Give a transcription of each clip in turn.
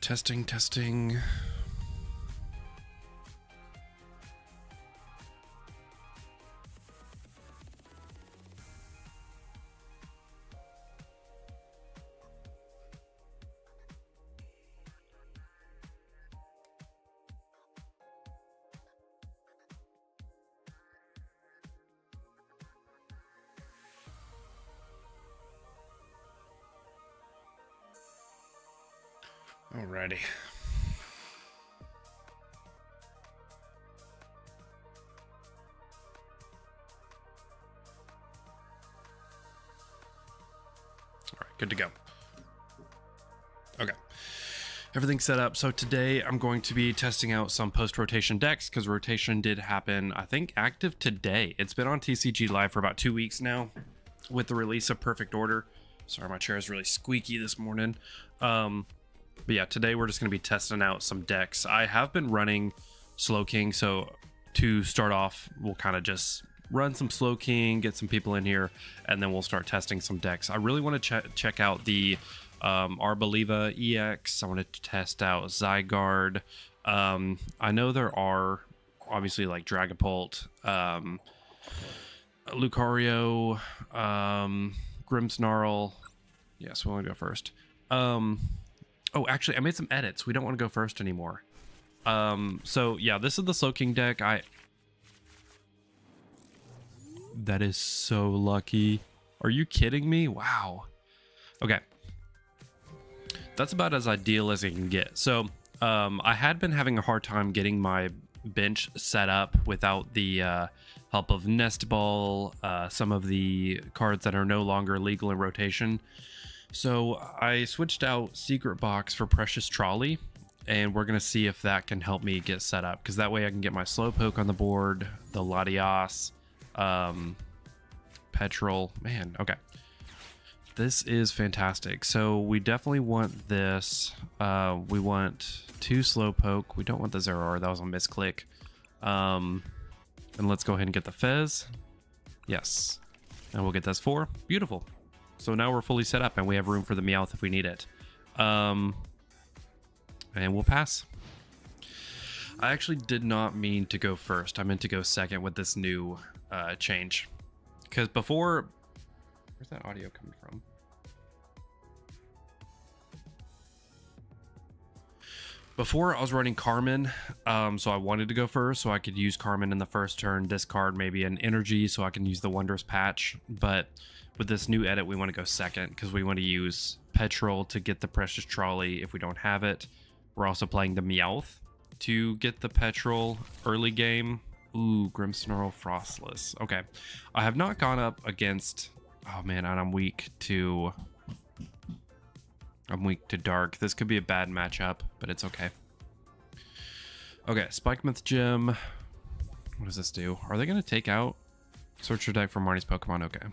Testing, testing. Alrighty. All right, good to go. Okay. Everything's set up. So today I'm going to be testing out some post-rotation decks because rotation did happen, I think, active today. It's been on TCG Live for about 2 weeks now with the release of Perfect Order. Sorry, my chair is really squeaky this morning. But yeah, today we're just going to be testing out some decks. I have been running Slowking, so to start off, we'll kind of just run some Slowking, get some people in here, and then we'll start testing some decks. I really want to check out the Arboliva EX. I want to test out Zygarde. I know there are obviously like Dragapult, Lucario, Grimmsnarl. Yes, we want to go first. Oh, actually, I made some edits. We don't want to go first anymore. So yeah, this is the Slowking deck. That is so lucky. Are you kidding me? Wow. Okay. That's about as ideal as it can get. So I had been having a hard time getting my bench set up without the help of Nest Ball, some of the cards that are no longer legal in rotation. So I switched out Secret Box for Precious Trolley, and we're going to see if that can help me get set up, because that way I can get my Slowpoke on the board, the Latias, Petrol. Man, okay. This is fantastic. So we definitely want this. We want 2 Slowpoke. We don't want the Zeraora. That was a misclick. And let's go ahead and get the Fez. Yes. And we'll get this 4. Beautiful. So now we're fully set up and we have room for the Meowth if we need it. And we'll pass. I actually did not mean to go first. I meant to go second with this new change. Because before... Where's that audio coming from? Before I was running Carmen, so I wanted to go first so I could use Carmen in the first turn, discard maybe an energy so I can use the Wondrous Patch. But with this new edit, we want to go second because we want to use Petrol to get the Precious Trolley if we don't have it. We're also playing the Meowth to get the Petrol early game. Ooh, Grimmsnarl, Frostless. Okay. I have not gone up against... Oh man, and I'm weak to Dark. This could be a bad matchup, but it's okay. Okay, Spikemouth Gym. What does this do? Are they going to take out Search your deck for Marnie's Pokemon? Okay.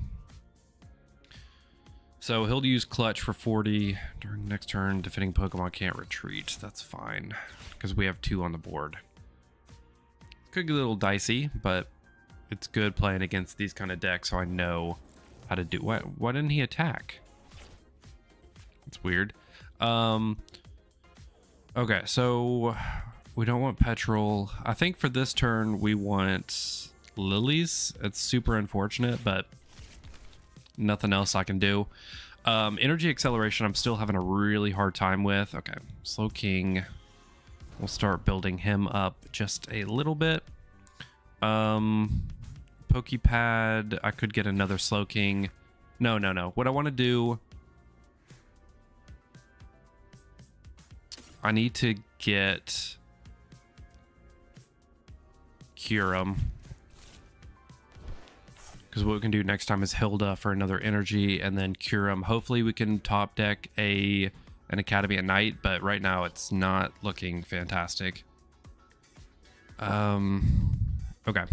So he'll use Clutch for 40 during next turn. Defending Pokemon can't retreat. That's fine, because we have 2 on the board. Could get a little dicey, but it's good playing against these kind of decks, so I know how to do. Why didn't he attack? It's weird. Okay, so we don't want Petrol. I think for this turn we want Lilies. It's super unfortunate, but nothing else I can do. Energy Acceleration I'm still having a really hard time with. Okay, Slowking. We'll start building him up just a little bit. Pokepad. I could get another Slowking. No. What I want to do... I need to get Kyurem. Because what we can do next time is Hilda for another energy and then Kyurem. Hopefully we can top deck an Academy at Night, but right now it's not looking fantastic. Okay,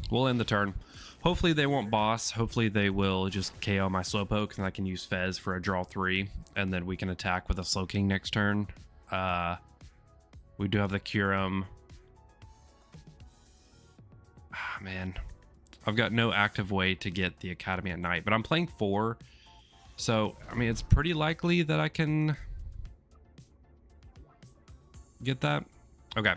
we'll end the turn. Hopefully they won't boss. Hopefully they will just KO my Slowpoke and I can use Fez for a draw 3 and then we can attack with a Slowking next turn. We do have the Kyurem. Ah, man. I've got no active way to get the Academy at Night, but I'm playing 4. So, I mean, it's pretty likely that I can get that? Okay.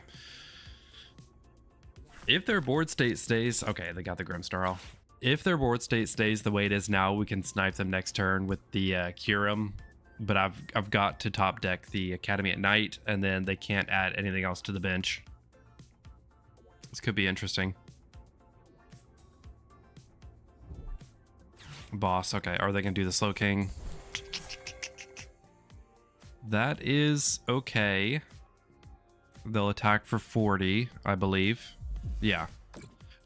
If their board state stays, okay, they got the Grimsnarl. If their board state stays the way it is now, we can snipe them next turn with the Kyurem. But I've got to top deck the Academy at Night, and then they can't add anything else to the bench. This could be interesting. Boss, okay. Are they gonna do the Slowking? That is okay. They'll attack for 40, I believe. Yeah.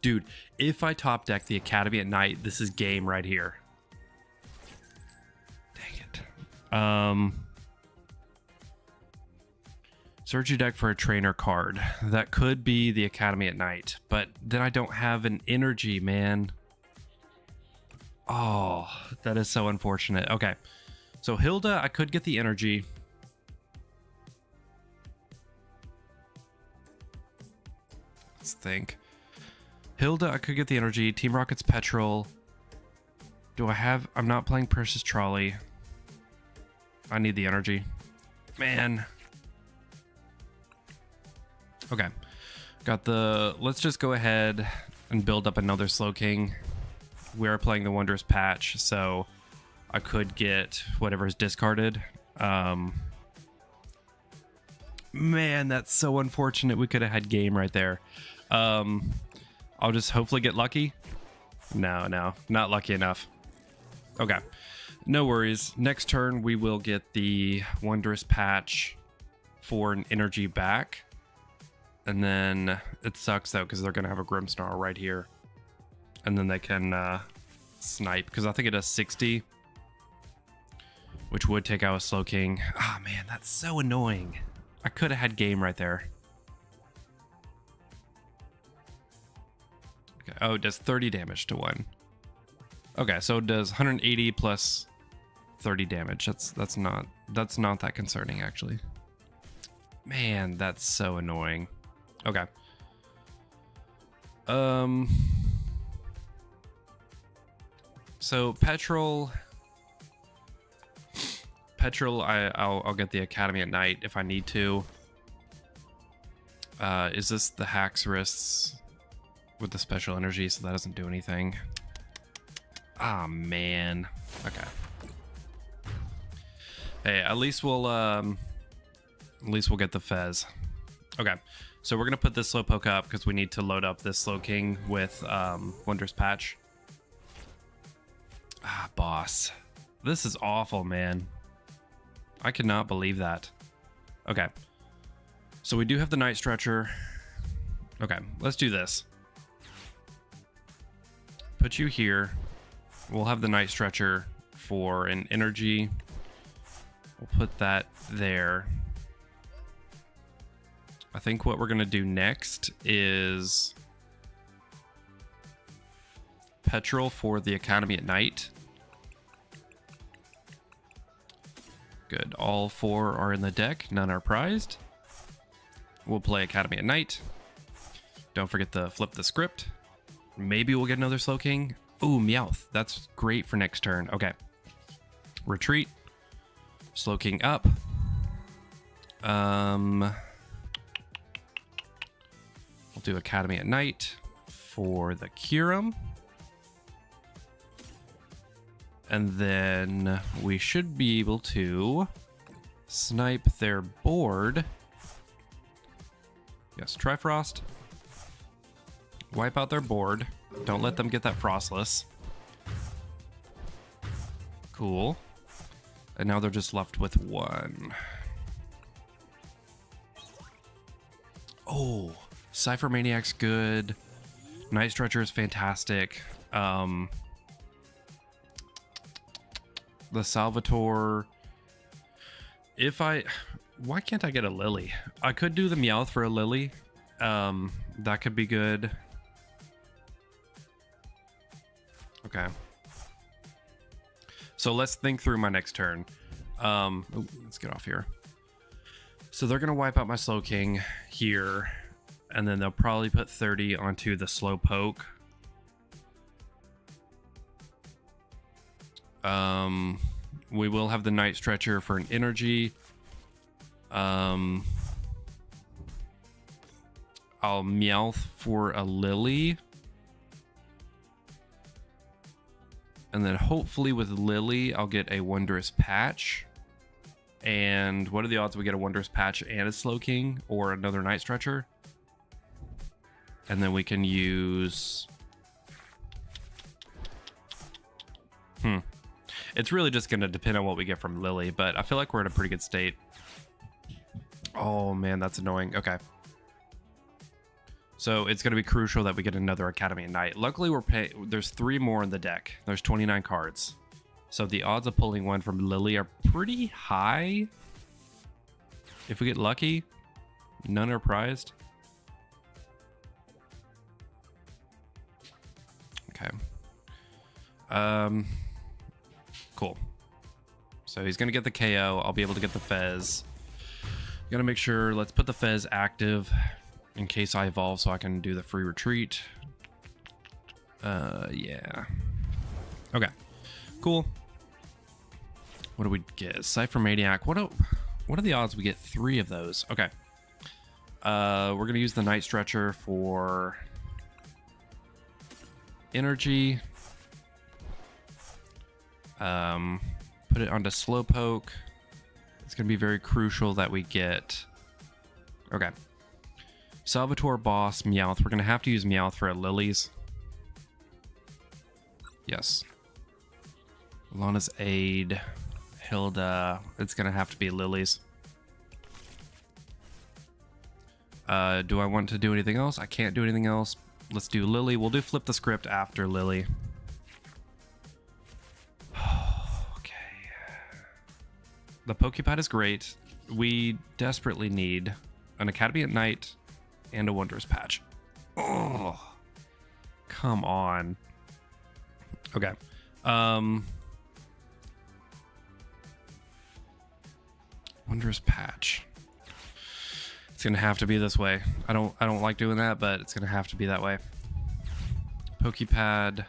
Dude, if I top deck the Academy at Night, this is game right here. Dang it. Search your deck for a trainer card. That could be the Academy at Night, but then I don't have an energy, man. Oh, that is so unfortunate. Okay. So Hilda, I could get the energy. Let's think. Hilda, I could get the energy. Team Rocket's Petrol. Do I have... I'm not playing Precious Trolley. I need the energy. Man. Okay. Got the... Let's just go ahead and build up another Slowking. We are playing the Wondrous Patch, so I could get whatever is discarded. Man, that's so unfortunate. We could have had game right there. I'll just hopefully get lucky. No, not lucky enough. Okay, no worries. Next turn, we will get the Wondrous Patch for an energy back. And then it sucks, though, because they're going to have a Grimsnarl right here. And then they can snipe, because I think it does 60. Which would take out a Slowking. Ah, oh, man, that's so annoying. I could have had game right there. Okay. Oh, it does 30 damage to one. Okay, so it does 180 plus 30 damage. That's not that concerning, actually. Man, that's so annoying. Okay. So Petrol, I'll get the Academy at Night if I need to. Is this the Haxorus with the special energy, so that doesn't do anything? Ah, man. Okay. Hey, at least we'll get the Fez. Okay, so we're gonna put this Slowpoke up because we need to load up this Slowking with Wondrous Patch. Ah, boss. This is awful, man. I cannot believe that. Okay. So we do have the Night Stretcher. Okay, let's do this. Put you here. We'll have the Night Stretcher for an energy. We'll put that there. I think what we're going to do next is Petrol for the Academy at Night. Good. All four are in the deck. None are prized. We'll play Academy at Night. Don't forget to flip the script. Maybe we'll get another Slowking. Ooh, Meowth. That's great for next turn. Okay. Retreat. Slowking up. We'll do Academy at Night for the Kyurem. And then we should be able to snipe their board. Yes, Trifrost. Wipe out their board. Don't let them get that Frostless. Cool. And now they're just left with one. Oh, Cypher Maniac's good. Night Stretcher is fantastic. The Salvatore. Why can't I get a Lily? I could do the Meowth for a Lily. That could be good. Okay. So let's think through my next turn. Let's get off here. So they're gonna wipe out my Slowking here, and then they'll probably put 30 onto the Slowpoke. We will have the Night Stretcher for an energy. I'll Meowth for a Lily. And then hopefully with Lily, I'll get a Wondrous Patch. And what are the odds we get a Wondrous Patch and a Slowking or another Night Stretcher? And then we can use... It's really just going to depend on what we get from Lily, but I feel like we're in a pretty good state. Oh man, that's annoying. Okay. So it's going to be crucial that we get another Academy at Night. Luckily, there's 3 more in the deck. There's 29 cards. So the odds of pulling one from Lily are pretty high. If we get lucky, none are prized. Okay. Cool. So he's going to get the KO. I'll be able to get the Fez. Gotta make sure, let's put the Fez active in case I evolve so I can do the free retreat. Yeah. Okay, cool. What do we get? Cypher Maniac. What are the odds we get 3 of those? Okay. We're gonna use the Night Stretcher for energy. Put it onto Slowpoke. It's going to be very crucial that we get... Okay. Salvatore, Boss, Meowth. We're going to have to use Meowth for Lilies. Yes. Lana's Aid. Hilda. It's going to have to be Lilies. Do I want to do anything else? I can't do anything else. Let's do Lily. We'll do Flip the Script after Lily. The Pokepad is great. We desperately need an Academy at Night and a Wondrous Patch. Oh, come on. Okay. Wondrous Patch. It's gonna have to be this way. I don't like doing that, but it's gonna have to be that way. Pokepad.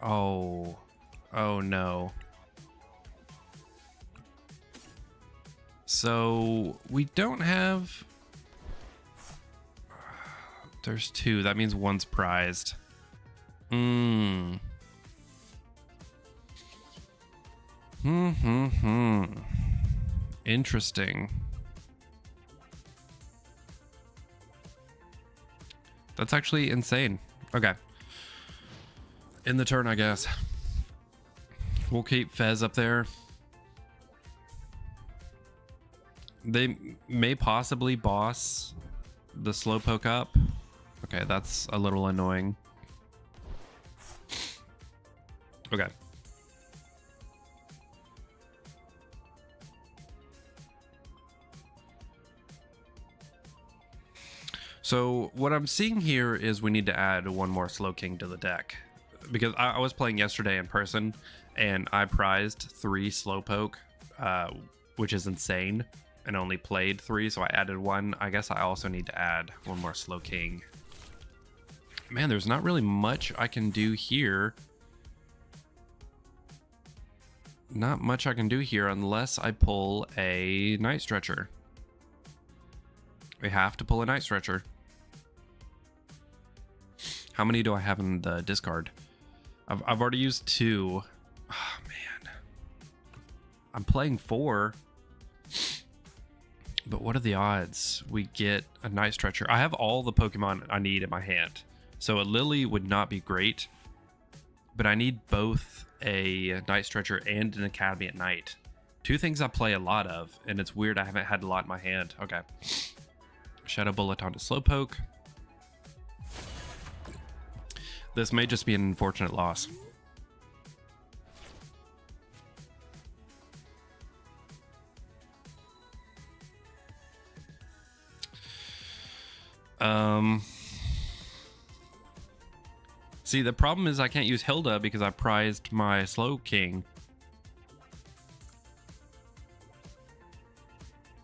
Oh no. So we don't have... There's 2. That means 1's prized. Interesting. That's actually insane. Okay. In the turn, I guess. We'll keep Fez up there. They may possibly boss the Slowpoke up. Okay, that's a little annoying. Okay. So what I'm seeing here is we need to add 1 more Slowking to the deck. Because I was playing yesterday in person, and I prized 3 Slowpoke, which is insane. And only played 3, so I added 1. I guess I also need to add 1 more Slowking. Man, there's not really much I can do here. Not much I can do here unless I pull a Night Stretcher. We have to pull a Night Stretcher. How many do I have in the discard? I've already used 2. Oh, man. I'm playing 4. But what are the odds we get a Night Stretcher? I have all the Pokemon I need in my hand. So a Lily would not be great. But I need both a Night Stretcher and an Academy at Night. 2 things I play a lot of. And it's weird I haven't had a lot in my hand. Okay. Shadow Bullet onto Slowpoke. This may just be an unfortunate loss. See, the problem is I can't use Hilda because I prized my Slowking.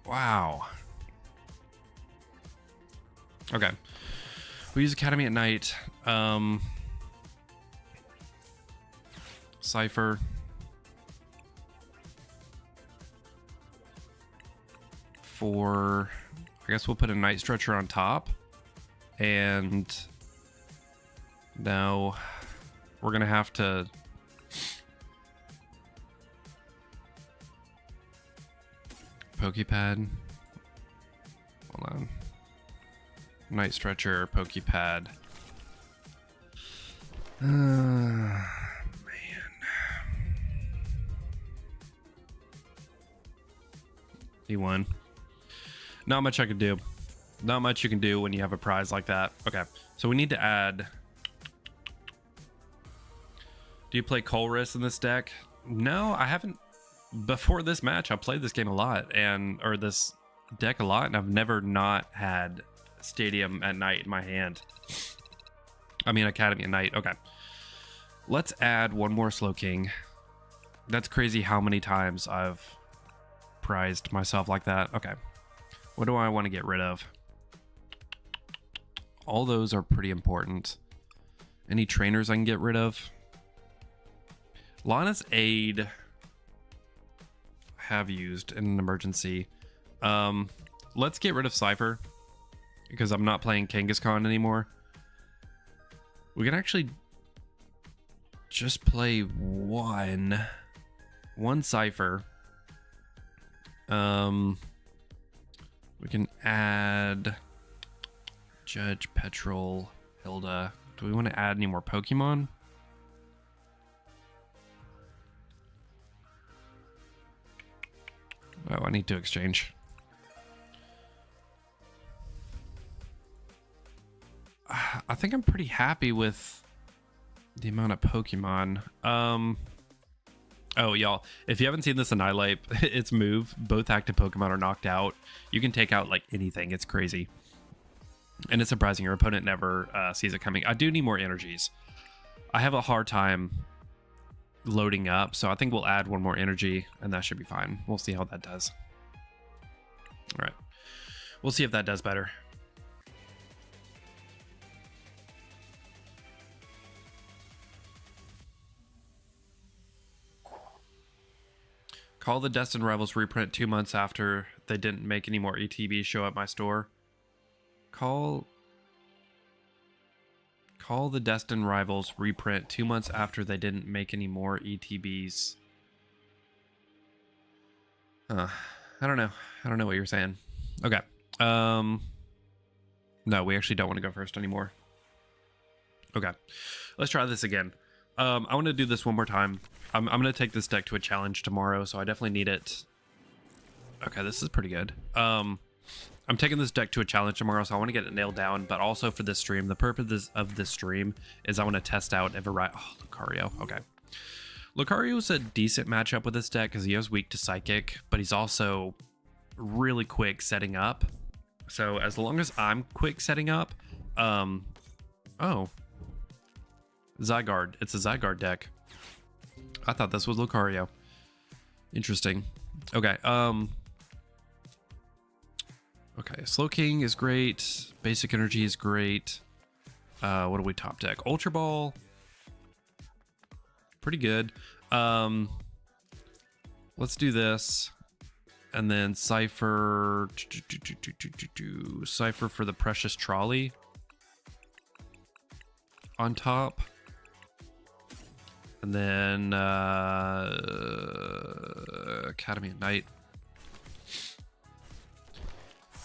Wow. Okay. We use Academy at Night. Cypher. For I guess we'll put a Night Stretcher on top. And now we're going to have to... Pokepad. Hold on. Night Stretcher, Pokepad. Man. He won. Not much I could do. Not much you can do when you have a prize like that. Okay, so we need to add... Do you play Colress in this deck? No, I haven't. Before this match, I played this game a lot, or this deck a lot, and I've never not had Stadium at Night in my hand. I mean, Academy at Night. Okay. Let's add one more Slowking. That's crazy how many times I've prized myself like that. Okay. What do I want to get rid of? All those are pretty important. Any trainers I can get rid of? Lana's Aid have used in an emergency. Let's get rid of Cypher because I'm not playing Kangaskhan anymore. We can actually just play one Cypher. We can add Judge, Petrol, Hilda. Do we want to add any more Pokemon? Oh, I need to exchange. I think I'm pretty happy with the amount of Pokemon. Oh, y'all, if you haven't seen this Annihilate, its move, both active Pokemon are knocked out. You can take out like anything. It's crazy. And it's surprising your opponent never sees it coming. I do need more energies. I have a hard time loading up, so I think we'll add one more energy and that should be fine. We'll see how that does. All right, we'll see if that does better. Call the Destined Rivals reprint 2 months after they didn't make any more ETBs show at my store. Call the Destined Rivals reprint 2 months after they didn't make any more ETBs. I don't know. I don't know what you're saying. Okay. No, we actually don't want to go first anymore. Okay. Let's try this again. I want to do this one more time. I'm going to take this deck to a challenge tomorrow, so I definitely need it. Okay, this is pretty good. I'm taking this deck to a challenge tomorrow, so I want to get it nailed down, but also for this stream, the purpose of this stream is I want to test out if Lucario. Okay. Lucario is a decent matchup with this deck because he is weak to Psychic, but he's also really quick setting up. So as long as I'm quick setting up, oh, Zygarde. It's a Zygarde deck. I thought this was Lucario. Interesting. Okay. Okay, Slowking is great. Basic Energy is great. What do we top deck? Ultra Ball. Pretty good. Let's do this. And then Cypher. Cypher for the Precious Trolley. On top. And then Academy at Night.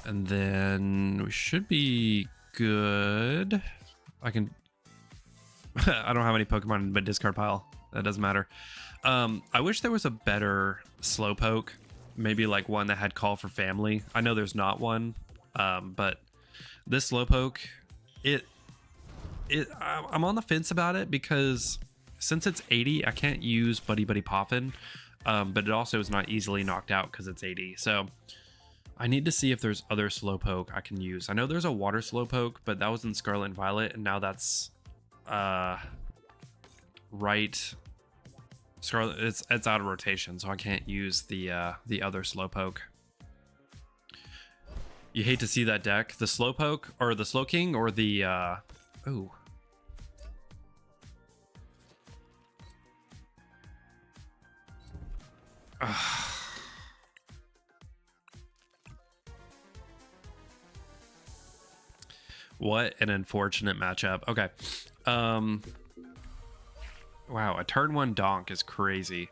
And then we should be good. I can... I don't have any Pokemon in my discard pile. That doesn't matter. I wish there was a better Slowpoke. Maybe like one that had Call for Family. I know there's not one. But this Slowpoke, I'm on the fence about it because since it's 80, I can't use Buddy Buddy Poffin. But it also is not easily knocked out because it's 80. So I need to see if there's other Slowpoke I can use. I know there's a Water Slowpoke, but that was in Scarlet and Violet, and now that's right. Scarlet, it's out of rotation, so I can't use the other Slowpoke. You hate to see that deck, the Slowpoke or the Slowking or the ooh. What an unfortunate matchup. Okay. Wow, a turn 1 donk is crazy.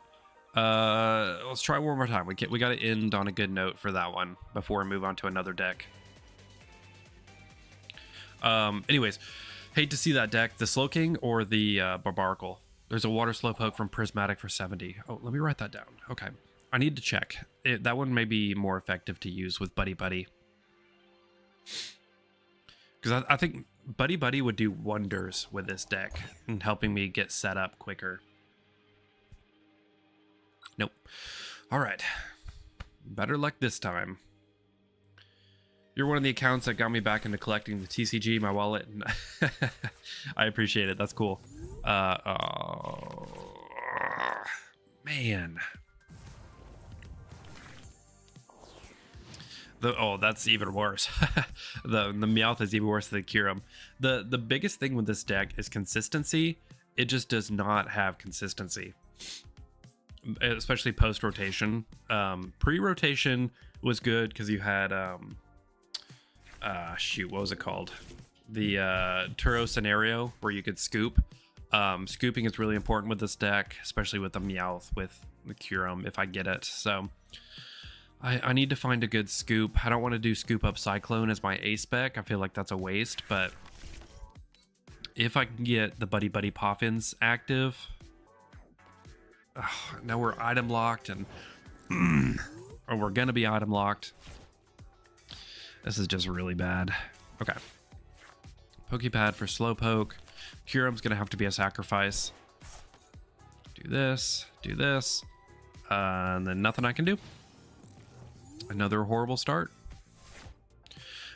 Let's try one more time. We got to end on a good note for that one before we move on to another deck. Anyways, hate to see that deck. The Slowking or the Barbaracle. There's a Water Slowpoke from Prismatic for 70. Oh, let me write that down. Okay. I need to check. That one may be more effective to use with Buddy Buddy. Because I think Buddy Buddy would do wonders with this deck and helping me get set up quicker. Nope. All right. Better luck this time. You're one of the accounts that got me back into collecting the TCG, my wallet. I appreciate it. That's cool. Oh, man. That's even worse. the Meowth is even worse than the Kyurem. The biggest thing with this deck is consistency. It just does not have consistency, especially post rotation. Pre-rotation was good because you had shoot, what was it called? The Turo scenario where you could scoop. Scooping is really important with this deck, especially with the Meowth with the Kyurem if I get it. So I need to find a good scoop. I don't want to do scoop up Cyclone as my A spec. I feel like that's a waste, but if I can get the Buddy Buddy Poffins active. Now we're item locked and or we're gonna be item locked. This is just really bad. Okay. Pokepad for Slowpoke. Kyurem's gonna have to be a sacrifice. Do this, and then nothing I can do. Another horrible start.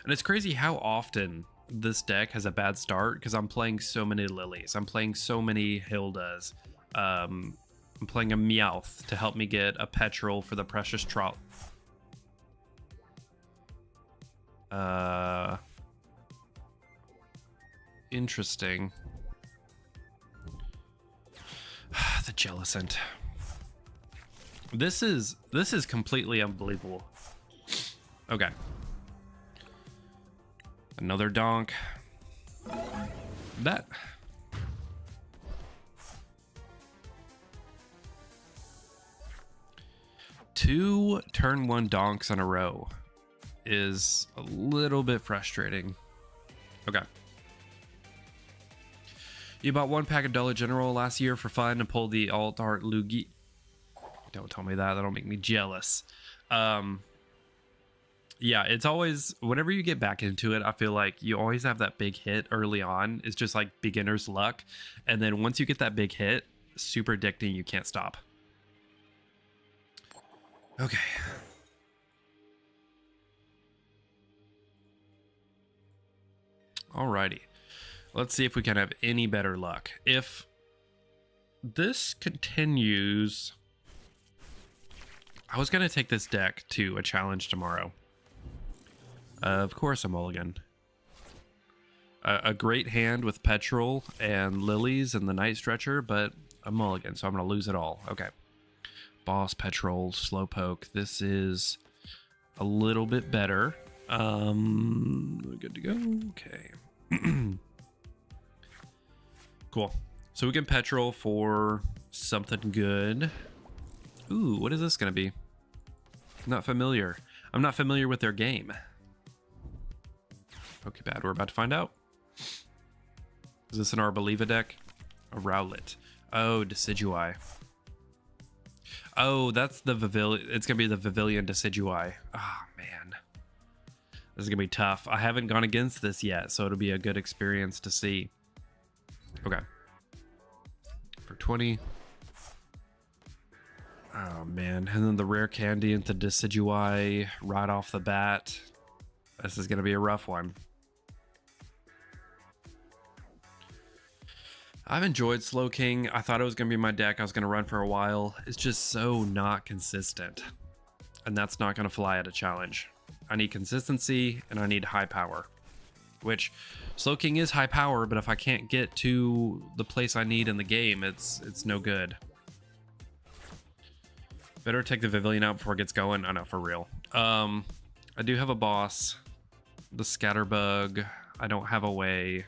And it's crazy how often this deck has a bad start because I'm playing so many Lilies. I'm playing so many Hildas. I'm playing a Meowth to help me get a Petrol for the Precious Trout. Interesting. The Jellicent. This is completely unbelievable. Okay. Another donk. That. Two turn 1 donks in a row is a little bit frustrating. Okay. You bought 1 pack of Dollar General last year for fun and pulled the Alt Art Lugia. Don't tell me that. That'll make me jealous. Yeah, it's always, whenever you get back into it, I feel like you always have that big hit early on. It's just like beginner's luck. And then once you get that big hit, super addicting. You can't stop. Okay. Alrighty. Let's see if we can have any better luck. If this continues, I was going to take this deck to a challenge tomorrow. Of course, a mulligan. A great hand with Petrol and Lilies and the Night Stretcher, but a mulligan, so I'm going to lose it all. Okay. Boss, Petrol, Slowpoke. This is a little bit better. Good to go. Okay. Cool. So we get Petrol for something good. Ooh, what is this going to be? Not familiar. I'm not familiar with their game. Okay, bad. We're about to find out. Is this an Arboliva deck? A Rowlet. Oh, Decidueye. Oh, that's the Vivillon. It's going to be the Vivillon Decidueye. Oh, man. This is going to be tough. I haven't gone against this yet, so it'll be a good experience to see. Okay. For 20. Oh, man. And then the rare candy into Decidueye right off the bat. This is going to be a rough one. I've enjoyed Slowking. I thought it was going to be my deck I was going to run for a while. It's just so not consistent. And that's not going to fly at a challenge. I need consistency and I need high power. Which, Slowking is high power, but if I can't get to the place I need in the game, it's no good. Better take the Vivillon out before it gets going. I know, for real. I do have a boss. the Scatterbug. I don't have a way.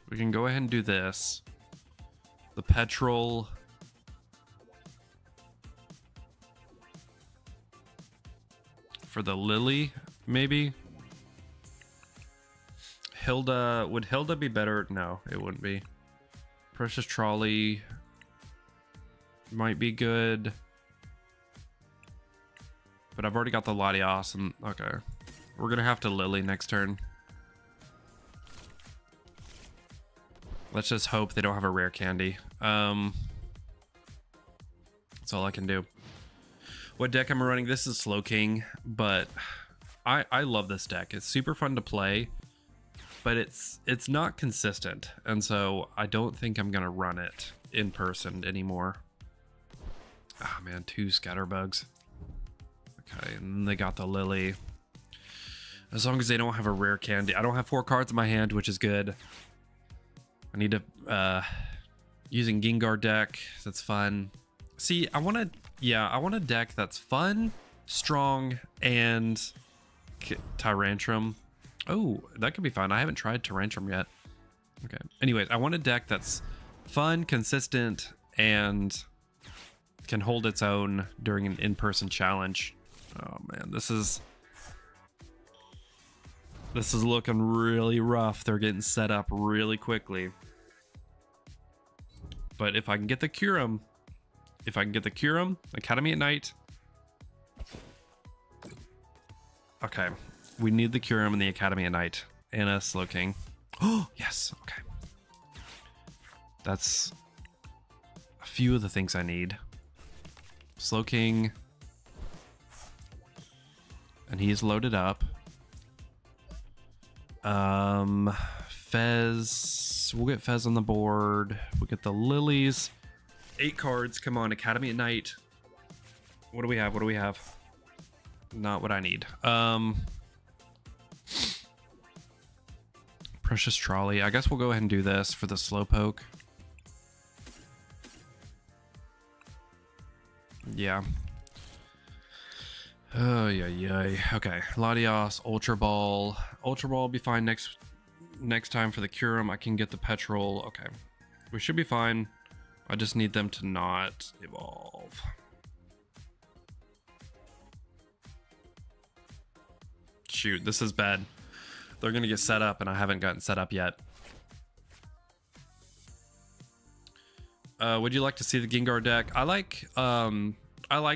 We can go ahead and do this. The Petrol. For the Lily, maybe. Hilda, would Hilda be better? No, it wouldn't be. Precious Trolley might be good. But I've already got the Latios and okay. We're gonna have to Lily next turn. Let's just hope they don't have a rare candy. That's all I can do. What deck am I running? This is Slowking, but I love this deck. It's super fun to play, but it's not consistent, and so I don't think I'm gonna run it in person anymore. Ah, man, 2 Scatterbugs. Okay, and then they got the Lily. As long as they don't have a rare candy. I don't have 4 cards in my hand, which is good. I need to using Gengar deck. That's fun. See, I want a deck that's fun, strong, and Tyrantrum. Oh, that could be fun. I haven't tried Tyrantrum yet. Okay. Anyways, I want a deck that's fun, consistent, and can hold its own during an in-person challenge. Oh man, this is looking really rough. They're getting set up really quickly. But if I can get the Kyurem, Academy at Night. Okay. We need the Kyurem and the Academy at Night. And a Slowking. Oh, yes. Okay. That's a few of the things I need. Slowking. And he's loaded up. Fez. We'll get Fez on the board. We'll get the Lilies. 8 cards. Come on, Academy at Night. What do we have? What do we have? Not what I need. Precious Trolley. I guess we'll go ahead and do this for the Slowpoke. Yeah. Oh, yeah. Okay. Latios, Ultra Ball. Ultra Ball will be fine next time for the Kyurem. I can get the Petrol. Okay. We should be fine. I just need them to not evolve. Shoot, this is bad. They're gonna get set up and I haven't gotten set up yet. Would you like to see the Gengar deck? I like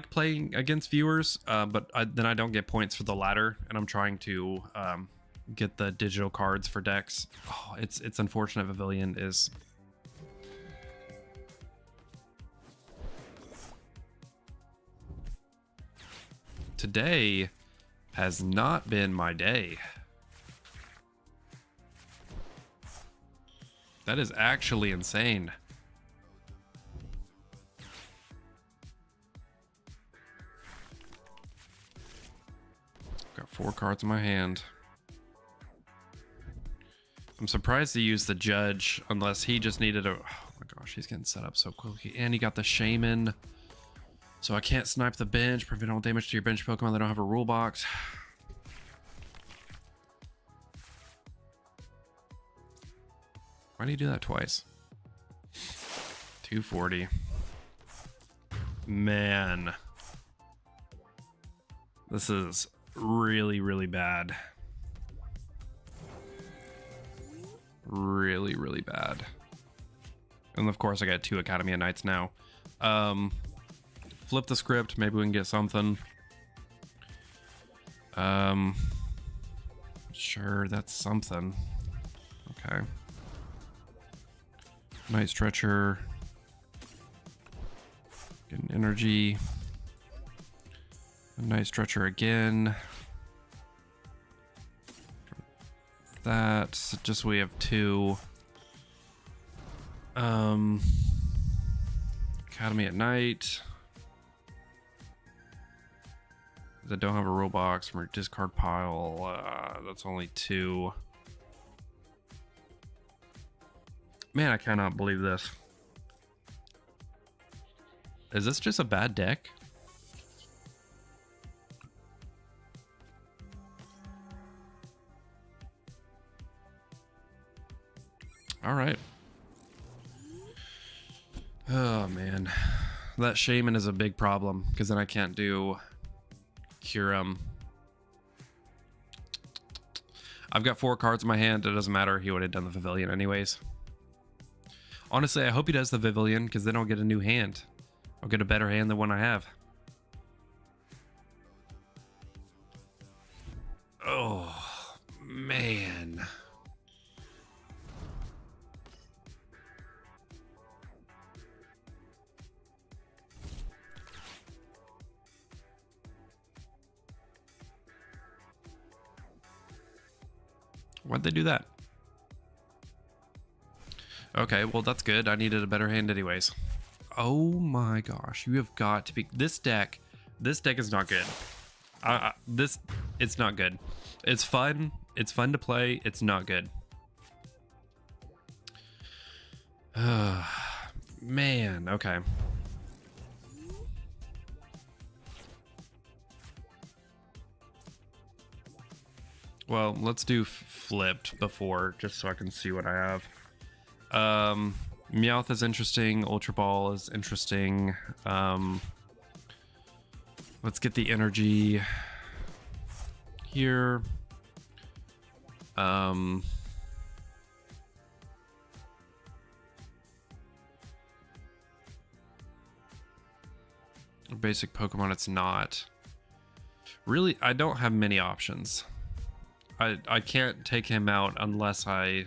playing against viewers, but then I don't get points for the ladder, and I'm trying to get the digital cards for decks. Oh, it's unfortunate Pavilion is. Today has not been my day. That is actually insane. Got 4 cards in my hand. I'm surprised he used the Judge unless he just needed a... Oh my gosh, he's getting set up so quickly. And he got the Shaman. So I can't snipe the bench, prevent all damage to your bench Pokemon that don't have a rule box. Why do you do that twice? 240. Man. This is really, really bad. Really, really bad. And of course I got 2 Academy of Nights now. Flip the script, maybe we can get something. Sure, that's something. Okay. Night Stretcher. Get an energy. A Night Stretcher again. That, just we have 2. Academy at Night. That don't have a rule box from your discard pile. That's only 2. Man, I cannot believe this. Is this just a bad deck? All right. Oh man, that Shaman is a big problem because then I can't do Curum. I've got 4 cards in my hand. It doesn't matter. He would have done the Pavilion anyways. Honestly, I hope he does the Pavilion because then I'll get a new hand. I'll get a better hand than one I have. Oh, man. Why'd they do that? Okay, well, that's good. I needed a better hand anyways. Oh my gosh, you have got to be... This deck is not good. It's not good. It's fun. It's fun to play. It's not good. Man, okay. Well, let's do flipped before, just so I can see what I have. Meowth is interesting. Ultra Ball is interesting. Let's get the energy here. Basic Pokemon, it's not. Really, I don't have many options. I can't take him out unless I...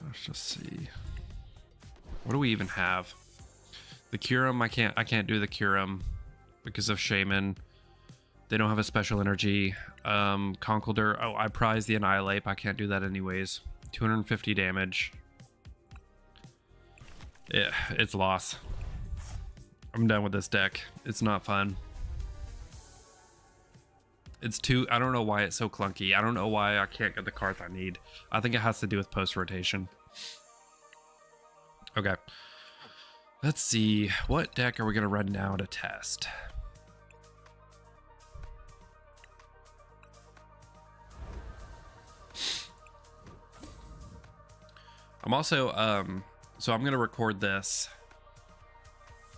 Let's just see. What do we even have? The Curum, I can't do the Curum because of Shaman. They don't have a special energy. Conkeldurr, oh, I prize the Annihilate. I can't do that anyways. 250 damage. Yeah, it's loss. I'm done with this deck. It's not fun. It's too... I don't know why it's so clunky. I don't know why I can't get the cards I need. I think it has to do with post-rotation. Okay. Let's see. What deck are we going to run now to test? I'm also... so I'm going to record this.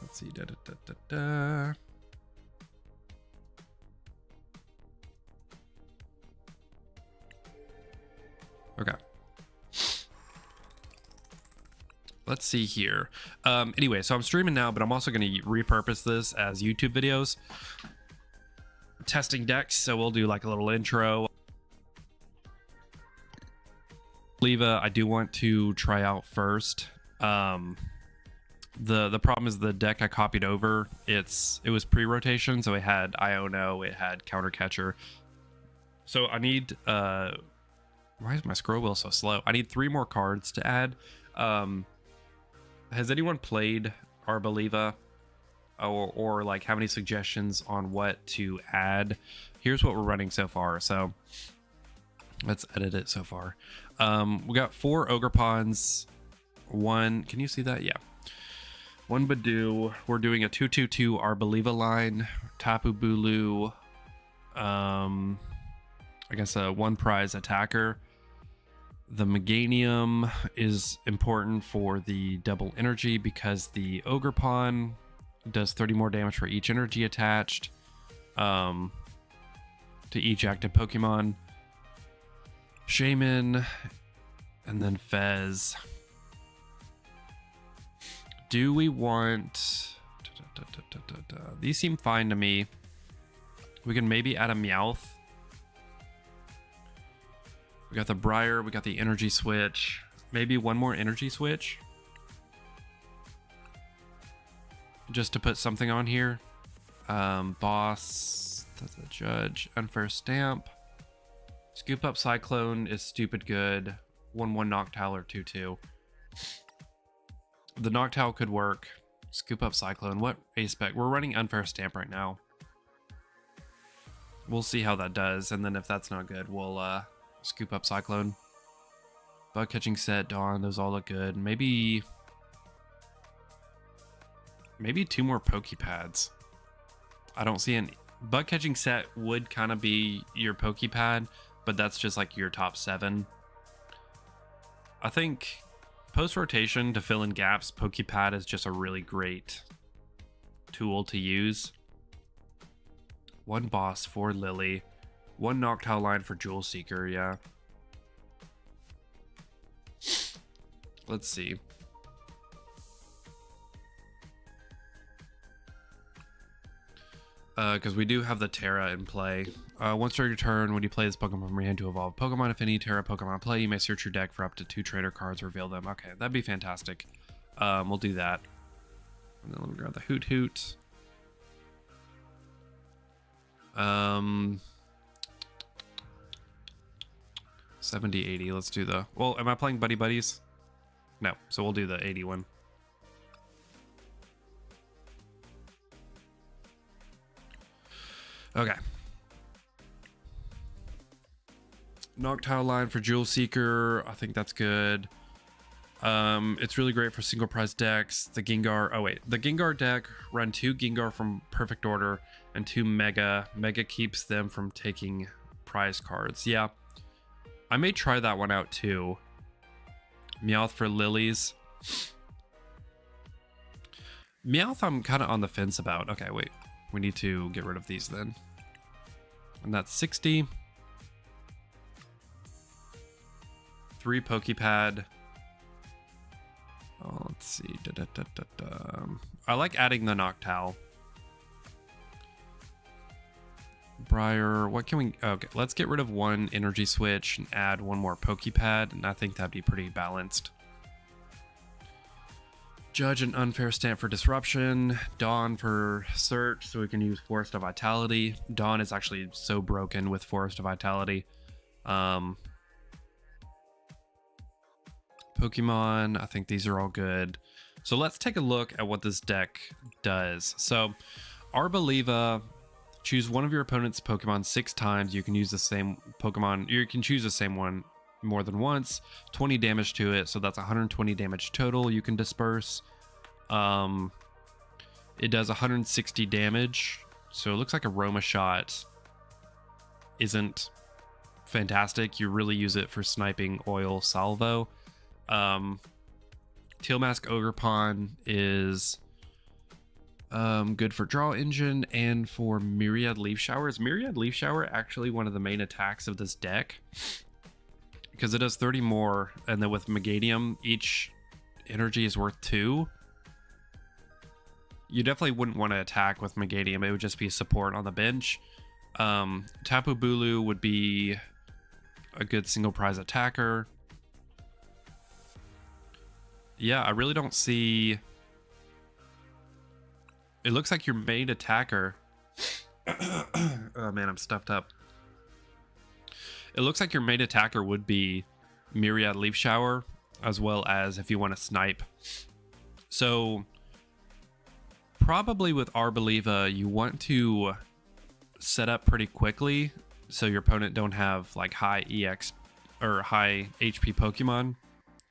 Let's see. Okay. Let's see here. Anyway, so I'm streaming now, but I'm also going to repurpose this as YouTube videos. Testing decks, so we'll do like a little intro. Leva, I do want to try out first. The problem is the deck I copied over, it was pre-rotation, so it had Iono, it had Counter Catcher. So I need why is my scroll wheel so slow? I need 3 more cards to add. Has anyone played Arboliva or like have any suggestions on what to add? Here's what we're running so far. So let's edit it so far. We got 4 Ogerpons, 1, can you see that? Yeah. 1 Badoo. We're doing a 2/2/2 Arboliva line, Tapu Bulu, I guess a 1 prize attacker. The Meganium is important for the double energy because the Ogerpon does 30 more damage for each energy attached to each active Pokemon. Shaman, and then Fez. Do we want... These seem fine to me. We can maybe add a Meowth. We got the Briar, we got the energy switch. Maybe 1 more energy switch. Just to put something on here. Boss, that's a Judge, Unfair Stamp. Scoop Up Cyclone is stupid good. 1/1 Noctowl or 2/2. The Noctowl could work. Scoop Up Cyclone. What A-Spec? We're running Unfair Stamp right now. We'll see how that does, and then if that's not good, we'll Scoop Up Cyclone. Bug Catching Set, Dawn, those all look good. Maybe 2 more Pokepads. I don't see an bug catching set would kind of be your Pokepad, but that's just like your top 7. I think post rotation to fill in gaps, Pokepad is just a really great tool to use. 1 boss for Lily, 1 Noctowl line for Jewel Seeker. Yeah. Let's see. Because we do have the Terra in play. Once during your turn, when you play this Pokemon from your hand to evolve Pokemon, if any Terra Pokemon play, you may search your deck for up to 2 trainer cards, reveal them. Okay, that'd be fantastic. We'll do that. And then let me grab the Hoot Hoot. 70, 80. Let's do the... Well, am I playing Buddy Buddies? No, so we'll do the 81. Okay. Noctowl line for Jewel Seeker. I think that's good. It's really great for single prize decks. The Gengar... Oh, wait. The Gengar deck, run 2 Gengar from Perfect Order and 2 Mega. Mega keeps them from taking prize cards. Yeah. I may try that one out, too. Meowth for Lilies. Meowth I'm kind of on the fence about. Okay, wait. We need to get rid of these then. And that's 60. 3 Pokepad. Oh, let's see. I like adding the Noctowl. Briar. What can we... Okay, let's get rid of 1 energy switch and add 1 more Pokepad. And I think that'd be pretty balanced. Judge an unfair stamp for disruption. Dawn for search, so we can use Forest of Vitality. Dawn is actually so broken with Forest of Vitality. Pokemon, I think these are all good. So let's take a look at what this deck does. So Arboliva, choose one of your opponent's Pokemon 6 times. You can use the same Pokemon. You can choose the same one more than once. 20 damage to it, so that's 120 damage total you can disperse. It does 160 damage, so it looks like a Roma shot isn't fantastic. You really use it for sniping oil salvo. Teal Mask Ogerpon is good for Draw Engine and for Myriad Leaf Shower. Is Myriad Leaf Shower actually one of the main attacks of this deck? Because it does 30 more, and then with Megadium, each energy is worth 2. You definitely wouldn't want to attack with Megadium. It would just be support on the bench. Tapu Bulu would be a good single prize attacker. Yeah, I really don't see... It looks like your main attacker... Oh man, I'm stuffed up. It looks like your main attacker would be Myriad Leaf Shower, as well as if you want to snipe. So probably with Arboliva, you want to set up pretty quickly so your opponent don't have like high EX or high HP Pokemon,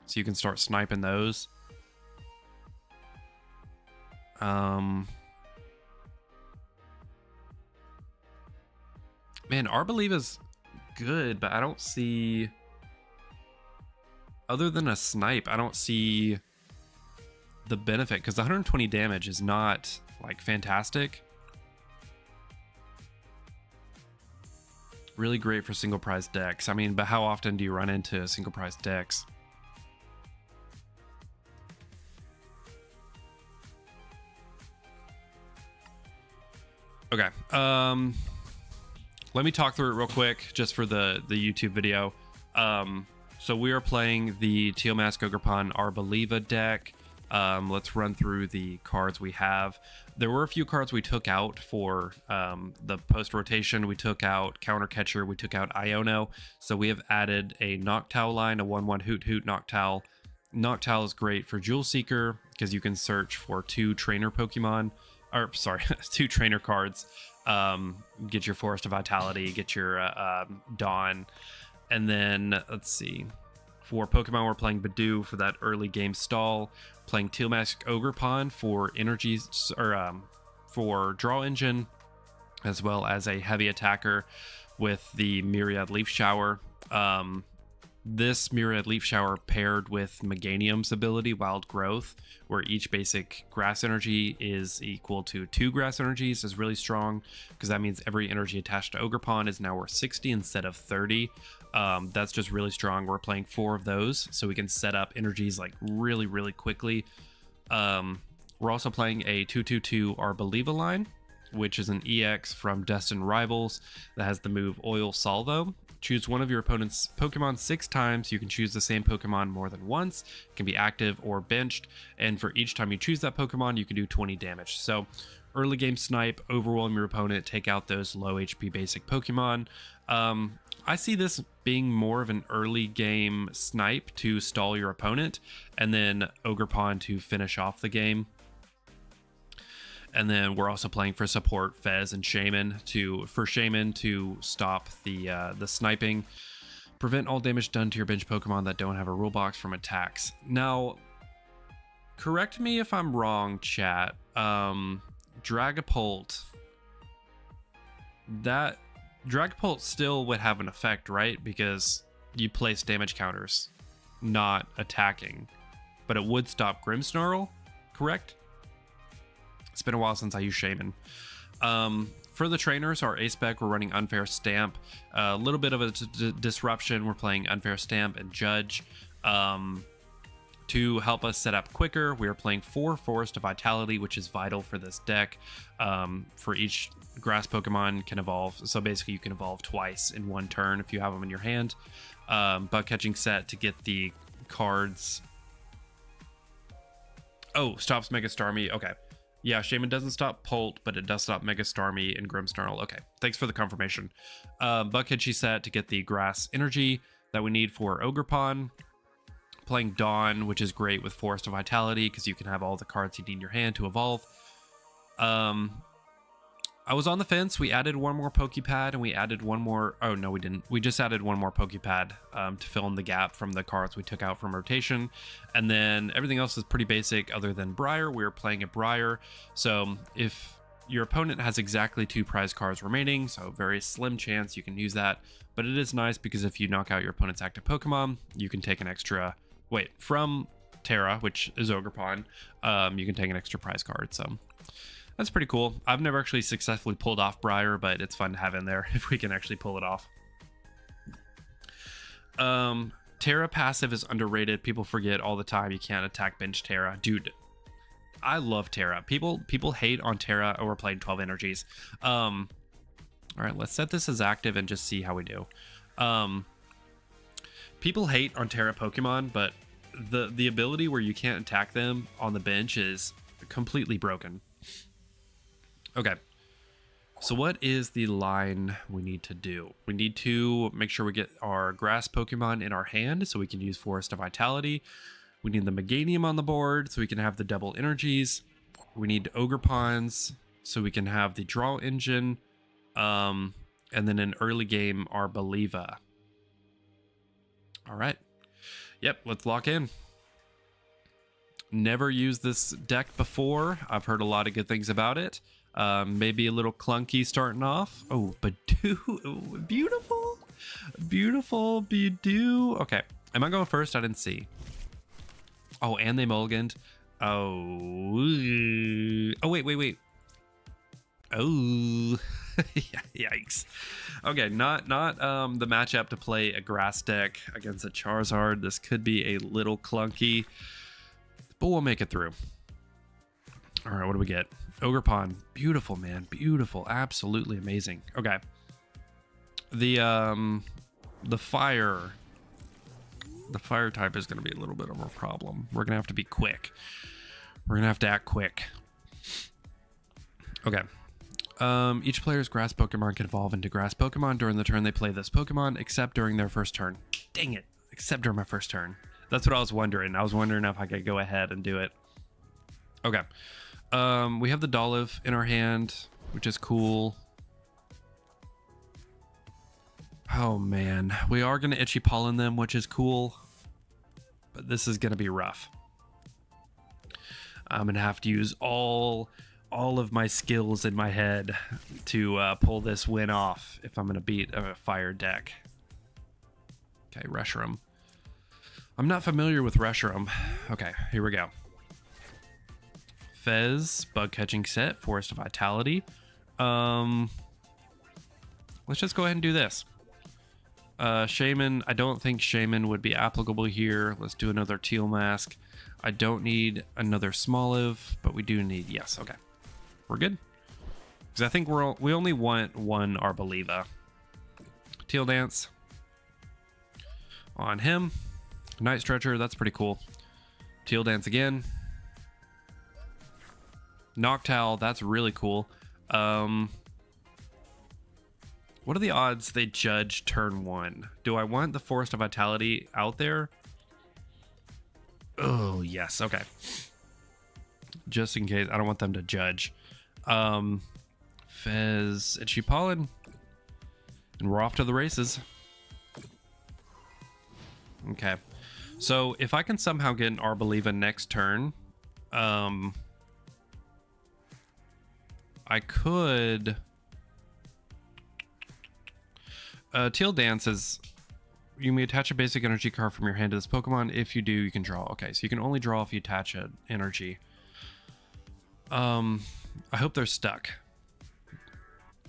so you can start sniping those. Man, Arboliva's good, but I don't see, other than a snipe, I don't see the benefit, because the 120 damage is not like fantastic. Really great for single prize decks. I mean, but how often do you run into single prize decks? Okay, let me talk through it real quick just for the YouTube video. So we are playing the Teal Mask Ogerpon Arboliva deck. Let's run through the cards we have. There were a few cards we took out for the post rotation. We took out Counter Catcher, we took out Iono. So we have added a Noctowl line, a 1/1 Hoot Hoot Noctowl. Noctowl is great for Jewel Seeker because you can search for 2 trainer Pokemon, or sorry, 2 trainer cards. Get your Forest of Vitality, get your Dawn, and then let's see. For Pokemon, we're playing Badoo for that early game stall. Playing Teal Mask Ogerpon for energies, or for Draw Engine. as well as a heavy attacker with the Myriad Leaf Shower. This Myriad Leaf Shower paired with Meganium's ability, Wild Growth, where each basic grass energy is equal to 2 grass energies, is really strong, because that means every energy attached to Ogerpon is now worth 60 instead of 30. That's just really strong. We're playing 4 of those, so we can set up energies like really, really quickly. We're also playing a 2/2/2 Arboliva line, which is an EX from Destined Rivals that has the move Oil Salvo. Choose one of your opponent's Pokemon 6 times. You can choose the same Pokemon more than once. It can be active or benched. And for each time you choose that Pokemon, you can do 20 damage. So early game snipe, overwhelm your opponent, take out those low HP basic Pokemon. I see this being more of an early game snipe to stall your opponent, and then Ogerpon to finish off the game. And then we're also playing for support Fez and Shaman for Shaman to stop the sniping, prevent all damage done to your bench Pokemon that don't have a rule box from attacks. Now, correct me if I'm wrong, chat. Dragapult, that Dragapult still would have an effect, right? Because you place damage counters, not attacking, but it would stop Grimmsnarl, correct? It's been a while since I used Shaman. For the trainers, our A-Spec, we're running Unfair Stamp. A little bit of a disruption. We're playing Unfair Stamp and Judge. To help us set up quicker, we are playing 4 Forest of Vitality, which is vital for this deck. For each grass Pokemon can evolve. So basically you can evolve twice in one turn if you have them in your hand. Bug Catching Set to get the cards. Oh, stops Mega Starmie. Okay. Yeah, Shaman doesn't stop Polt, but it does stop Mega Starmie and Grimmsnarl. Okay, thanks for the confirmation. Buckhead she set to get the grass energy that we need for Ogerpon. Playing Dawn, which is great with Forest of Vitality because you can have all the cards you need in your hand to evolve. I was on the fence. We added one more Pokepad and we added one more. Oh, no, we didn't. We just added one more Pokepad to fill in the gap from the cards we took out from rotation. And then everything else is pretty basic other than Briar. We're playing a Briar. So if your opponent has exactly 2 prize cards remaining, so very slim chance you can use that. But it is nice because if you knock out your opponent's active Pokemon, you can take an extra. Wait, from Terra, which is Ogerpon, you can take an extra prize card. So that's pretty cool. I've never actually successfully pulled off Briar, but it's fun to have in there if we can actually pull it off. Terra passive is underrated. People forget all the time you can't attack bench Terra. Dude, I love Terra. People hate on Terra over playing 12 energies. All right, let's set this as active and just see how we do. People hate on Terra Pokemon, but the ability where you can't attack them on the bench is completely broken. Okay, so what is the line we need to do? We need to make sure we get our grass Pokemon in our hand so we can use Forest of Vitality. We need the Meganium on the board so we can have the double energies. We need Ogerpons so we can have the draw engine. And then in early game, Arboliva. All right. Yep, let's lock in. Never used this deck before. I've heard a lot of good things about it. Maybe a little clunky starting off. Oh, Budew. Beautiful. Beautiful Budew. Okay. Am I going first? I didn't see. Oh, and they mulliganed. Oh. Oh, wait. Oh. Yikes. Okay, not the matchup to play a grass deck against a Charizard. This could be a little clunky, but we'll make it through. All right, what do we get? Ogerpon. Beautiful, man. Beautiful. Absolutely amazing. Okay. The fire type is going to be a little bit of a problem. We're going to have to be quick. We're going to have to act quick. Okay. Each player's grass Pokemon can evolve into grass Pokemon during the turn they play this Pokemon, except during their first turn. Dang it. Except during my first turn. That's what I was wondering. I was wondering if I could go ahead and do it. Okay. We have the Dolliv in our hand, which is cool. Oh, man. We are going to Itchy Pollen them, which is cool. But this is going to be rough. I'm going to have to use all all of my skills in my head to pull this win off if I'm going to beat a fire deck. Okay, Reshiram. I'm not familiar with Reshiram. Okay, here we go. Fez, bug catching set, Forest of Vitality. Let's just go ahead and do this. Shaman, I don't think Shaman would be applicable here. Let's do another Teal Mask. I don't need another Smoliv, but we do need, yes, okay. We're good. Because I think we only want one Arboliva. Teal Dance. On him. Night Stretcher, that's pretty cool. Teal Dance again. Noctowl, that's really cool. What are the odds they judge turn 1? Do I want the Forest of Vitality out there? Oh, yes. Okay. Just in case. I don't want them to judge. Fez, Itchy Pollen. And we're off to the races. Okay. So if I can somehow get an Arboliva next turn, I could... Teal Dance is... You may attach a basic energy card from your hand to this Pokemon. If you do, you can draw. Okay, so you can only draw if you attach an energy. I hope they're stuck.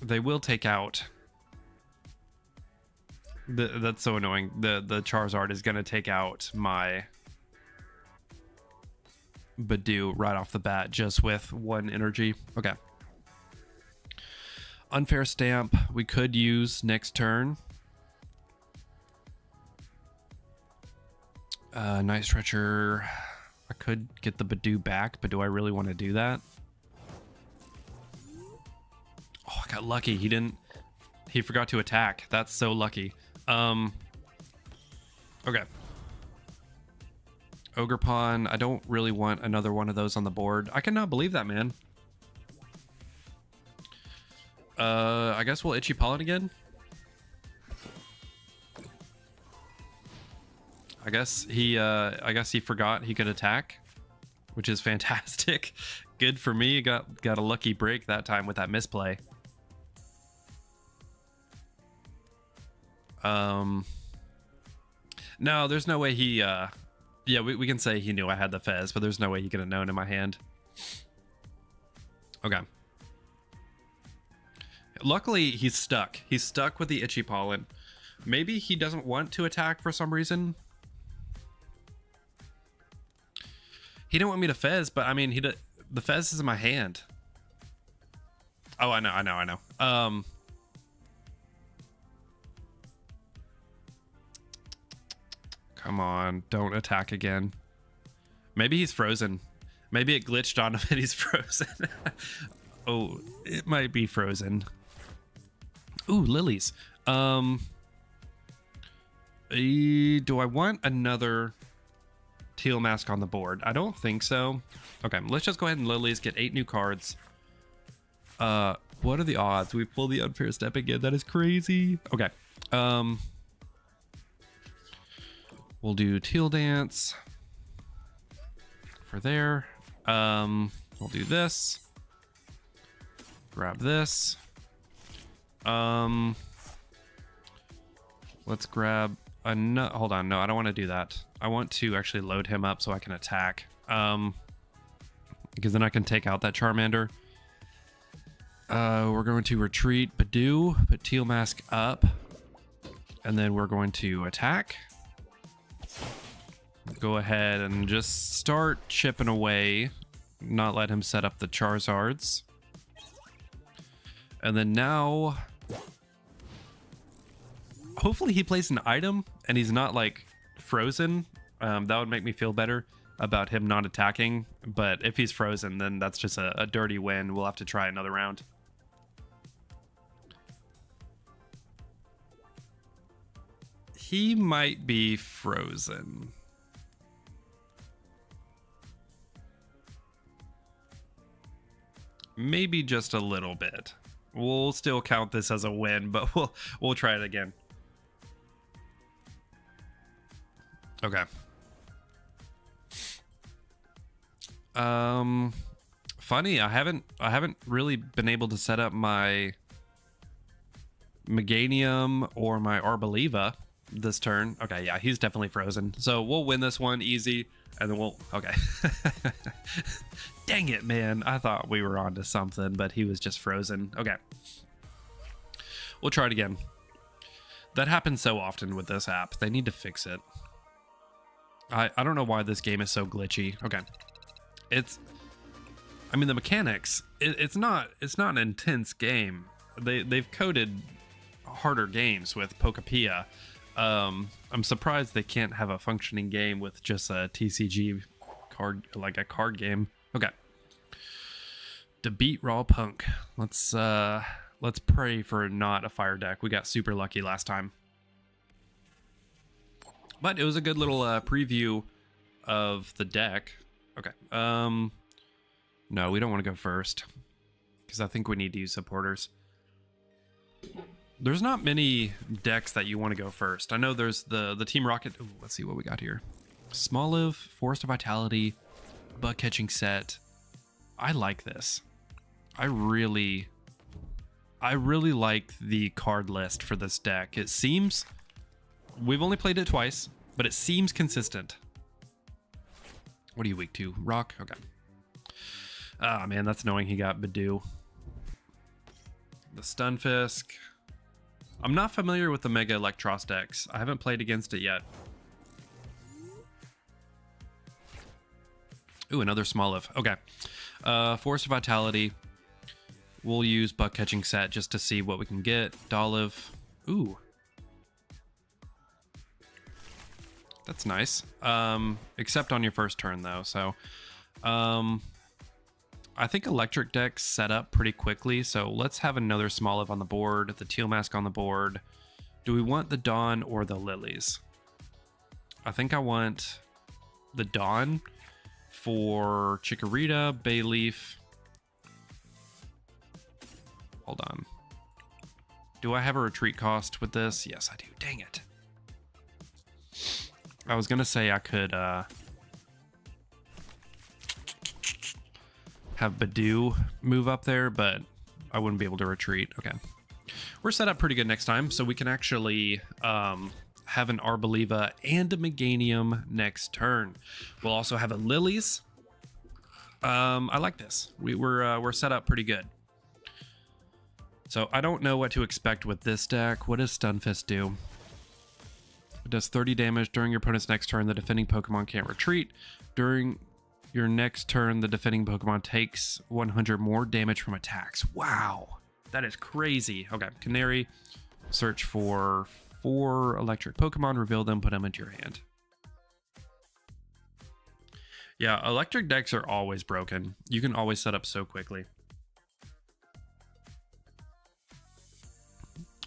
They will take out... That's so annoying. The Charizard is going to take out my Badoo right off the bat just with one energy. Okay. Unfair Stamp we could use next turn. Night Stretcher. I could get the Badoo back, but do I really want to do that? Oh, I got lucky. He forgot to attack. That's so lucky. Okay. Ogerpon. I don't really want another one of those on the board. I cannot believe that, man. I guess we'll Itchy Pollen again. I guess he forgot he could attack, which is fantastic. Good for me. Got a lucky break that time with that misplay. No, there's no way he, yeah, we can say he knew I had the Fez, but there's no way he could have known in my hand. Okay. Luckily, he's stuck. He's stuck with the Itchy Pollen. Maybe he doesn't want to attack for some reason. He didn't want me to Fez, but I mean, the Fez is in my hand. Oh, I know. Come on, don't attack again. Maybe he's frozen. Maybe it glitched on him and he's frozen. Oh, it might be frozen. Ooh, lilies. Do I want another Teal Mask on the board? I don't think so. Okay, let's just go ahead and lilies, get 8 new cards. What are the odds we pull the Unfair Step again? That is crazy. Okay. We'll do Teal Dance for there. We'll do this. Grab this. Let's grab another. Hold on. No, I don't want to do that. I want to actually load him up so I can attack. Because then I can take out that Charmander. We're going to retreat Badoo, put Teal Mask up, and then we're going to attack. Go ahead and just start chipping away, not let him set up the Charizards. And then now, hopefully he plays an item and he's not like frozen. That would make me feel better about him not attacking. But if he's frozen, then that's just a dirty win. We'll have to try another round. He might be frozen. Maybe just a little bit. We'll still count this as a win, but we'll try it again. Okay. 5 funny. I haven't really been able to set up my Meganium or my Arboliva this turn. Okay, yeah, he's definitely frozen. So we'll win this one easy, and then we'll... Okay. Dang it, man. I thought we were onto something, but he was just frozen. Okay. We'll try it again. That happens so often with this app. They need to fix it. I don't know why this game is so glitchy. Okay. I mean, the mechanics, it's not an intense game. They've coded harder games with Pokepia. I'm surprised they can't have a functioning game with just a TCG card, like a card game. Okay. To beat Raw Punk. Let's pray for not a fire deck. We got super lucky last time. But it was a good little preview of the deck. Okay. No, we don't want to go first, because I think we need to use supporters. There's not many decks that you want to go first. I know there's the Team Rocket. Ooh, let's see what we got here. Smoliv, Forest of Vitality, Bug Catching Set. I like this. I really like the card list for this deck. It seems... We've only played it twice, but it seems consistent. What are you weak to? Rock? Okay. Ah, man, that's annoying. He got Badoo. The Stunfisk. I'm not familiar with the Mega Electros decks. I haven't played against it yet. Ooh, another Smoliv. Okay. Force of Vitality. We'll use Buck Catching Set just to see what we can get. Dolive. Ooh. That's nice. Except on your first turn, though. So, I think electric decks set up pretty quickly. So let's have another Smoliv on the board. The Teal Mask on the board. Do we want the Dawn or the Lilies? I think I want the Dawn for Chikorita, Bayleaf. Hold on. Do I have a retreat cost with this? Yes, I do. Dang it. I was gonna say I could have Badoo move up there, but I wouldn't be able to retreat. Okay. We're set up pretty good next time, so we can actually have an Arboliva and a Meganium next turn. We'll also have a Lilies. I like this. We're set up pretty good. So I don't know what to expect with this deck. What does Stunfisk do? It does 30 damage during your opponent's next turn. The defending Pokemon can't retreat. During your next turn, the defending Pokemon takes 100 more damage from attacks. Wow, that is crazy. Okay, Canary. Search for 4 electric Pokemon, reveal them, put them into your hand. Yeah, electric decks are always broken. You can always set up so quickly.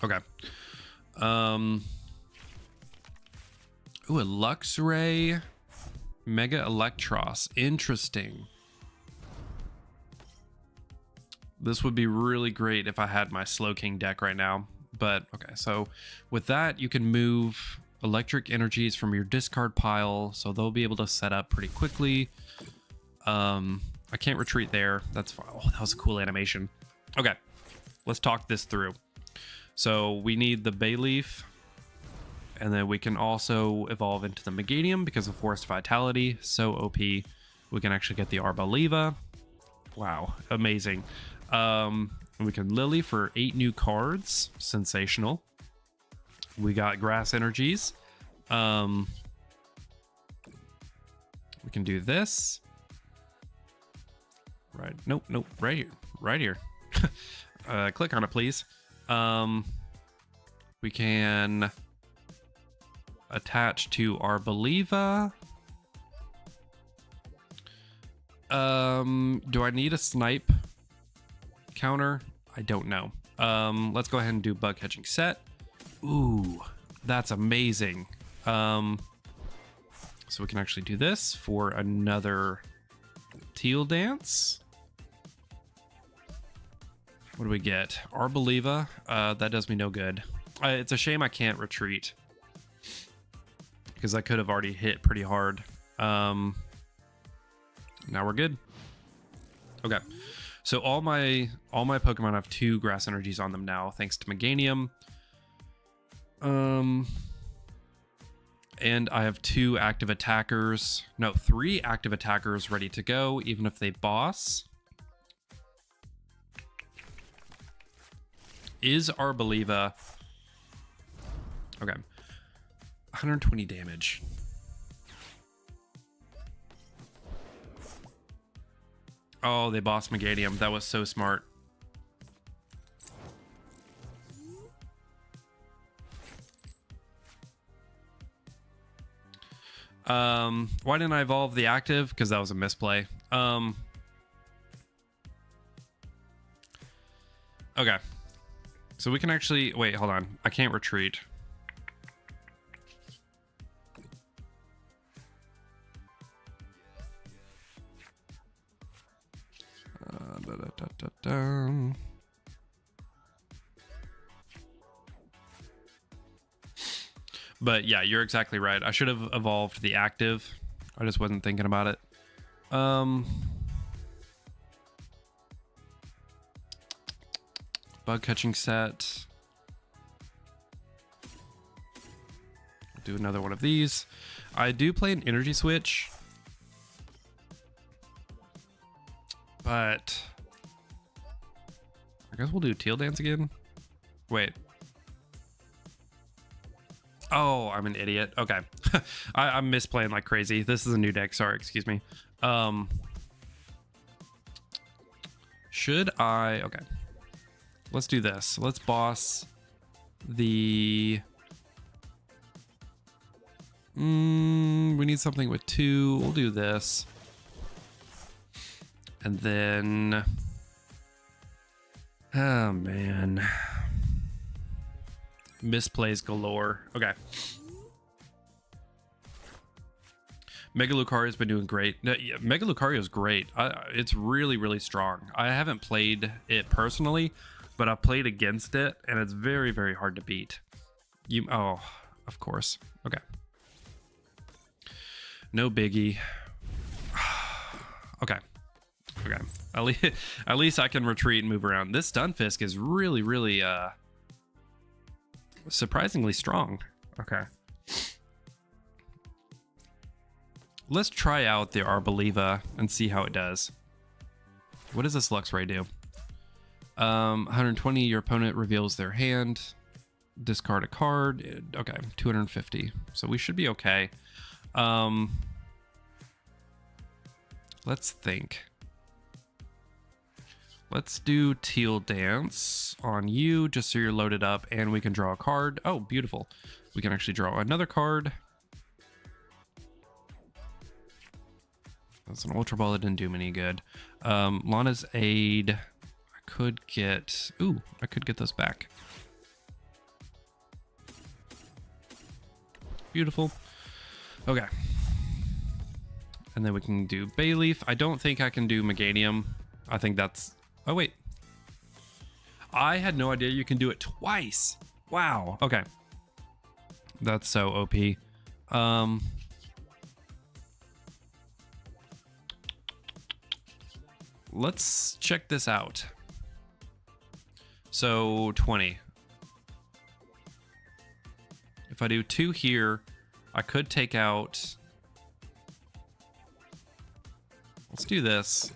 Okay. Ooh, a Luxray Mega Electros. Interesting. This would be really great if I had my Slowking deck right now. But, okay, so with that, you can move electric energies from your discard pile, so they'll be able to set up pretty quickly. I can't retreat there. That's fine. Oh, that was a cool animation. Okay, let's talk this through. So we need the Bayleaf, and then we can also evolve into the Meganium because of Forest Vitality. So OP. We can actually get the Arboliva. Wow, amazing. And we can Lily for 8 new cards. Sensational. We got Grass Energies. We can do this. Right. Nope. Right here. Right here. Click on it, please. We can attach to Arboliva. Do I need a snipe counter? I don't know. Let's go ahead and do Bug Catching Set. Ooh, that's amazing. So we can actually do this for another Teal Dance. What do we get? Arboliva. That does me no good. It's a shame I can't retreat, because I could have already hit pretty hard. Now we're good. Okay. So all my Pokemon have 2 grass energies on them now, thanks to Meganium. And I have 2 active attackers. No, 3 active attackers ready to go, even if they boss. Is Arboliva... Okay. 120 damage. Oh, they bossed Meganium. That was so smart. Why didn't I evolve the active? Because that was a misplay. Okay. So we can actually... Wait, hold on. I can't retreat. But yeah, you're exactly right. I should have evolved the active. I just wasn't thinking about it. Bug catching set. I'll do another one of these. I do play an energy switch, but I guess we'll do Teal Dance again. Wait. Oh, I'm an idiot. Okay. I'm misplaying like crazy. This is a new deck. Sorry, excuse me. Should I... Okay. Let's do this. Let's boss the... we need something with 2. We'll do this. And then... Oh, man. Misplays galore. Okay. Mega Lucario's been doing great. Mega Lucario's great. It's really, really strong. I haven't played it personally, but I've played against it, and it's very, very hard to beat. Oh, of course. Okay. No biggie. Okay. Okay. At least I can retreat and move around. This Stunfisk is really, really surprisingly strong. Okay. Let's try out the Arboliva and see how it does. What does this Luxray do? 120, your opponent reveals their hand. Discard a card. Okay, 250. So we should be okay. Let's think. Let's do Teal Dance on you, just so you're loaded up, and we can draw a card. Oh, beautiful. We can actually draw another card. That's an Ultra Ball that didn't do me any good. Lana's Aid. I could get... Ooh, I could get those back. Beautiful. Okay. And then we can do Bayleaf. I don't think I can do Meganium. I think that's... Oh, wait. I had no idea you can do it twice. Wow. Okay. That's so OP. Let's check this out. So 20. If I do 2 here, I could take out... Let's do this.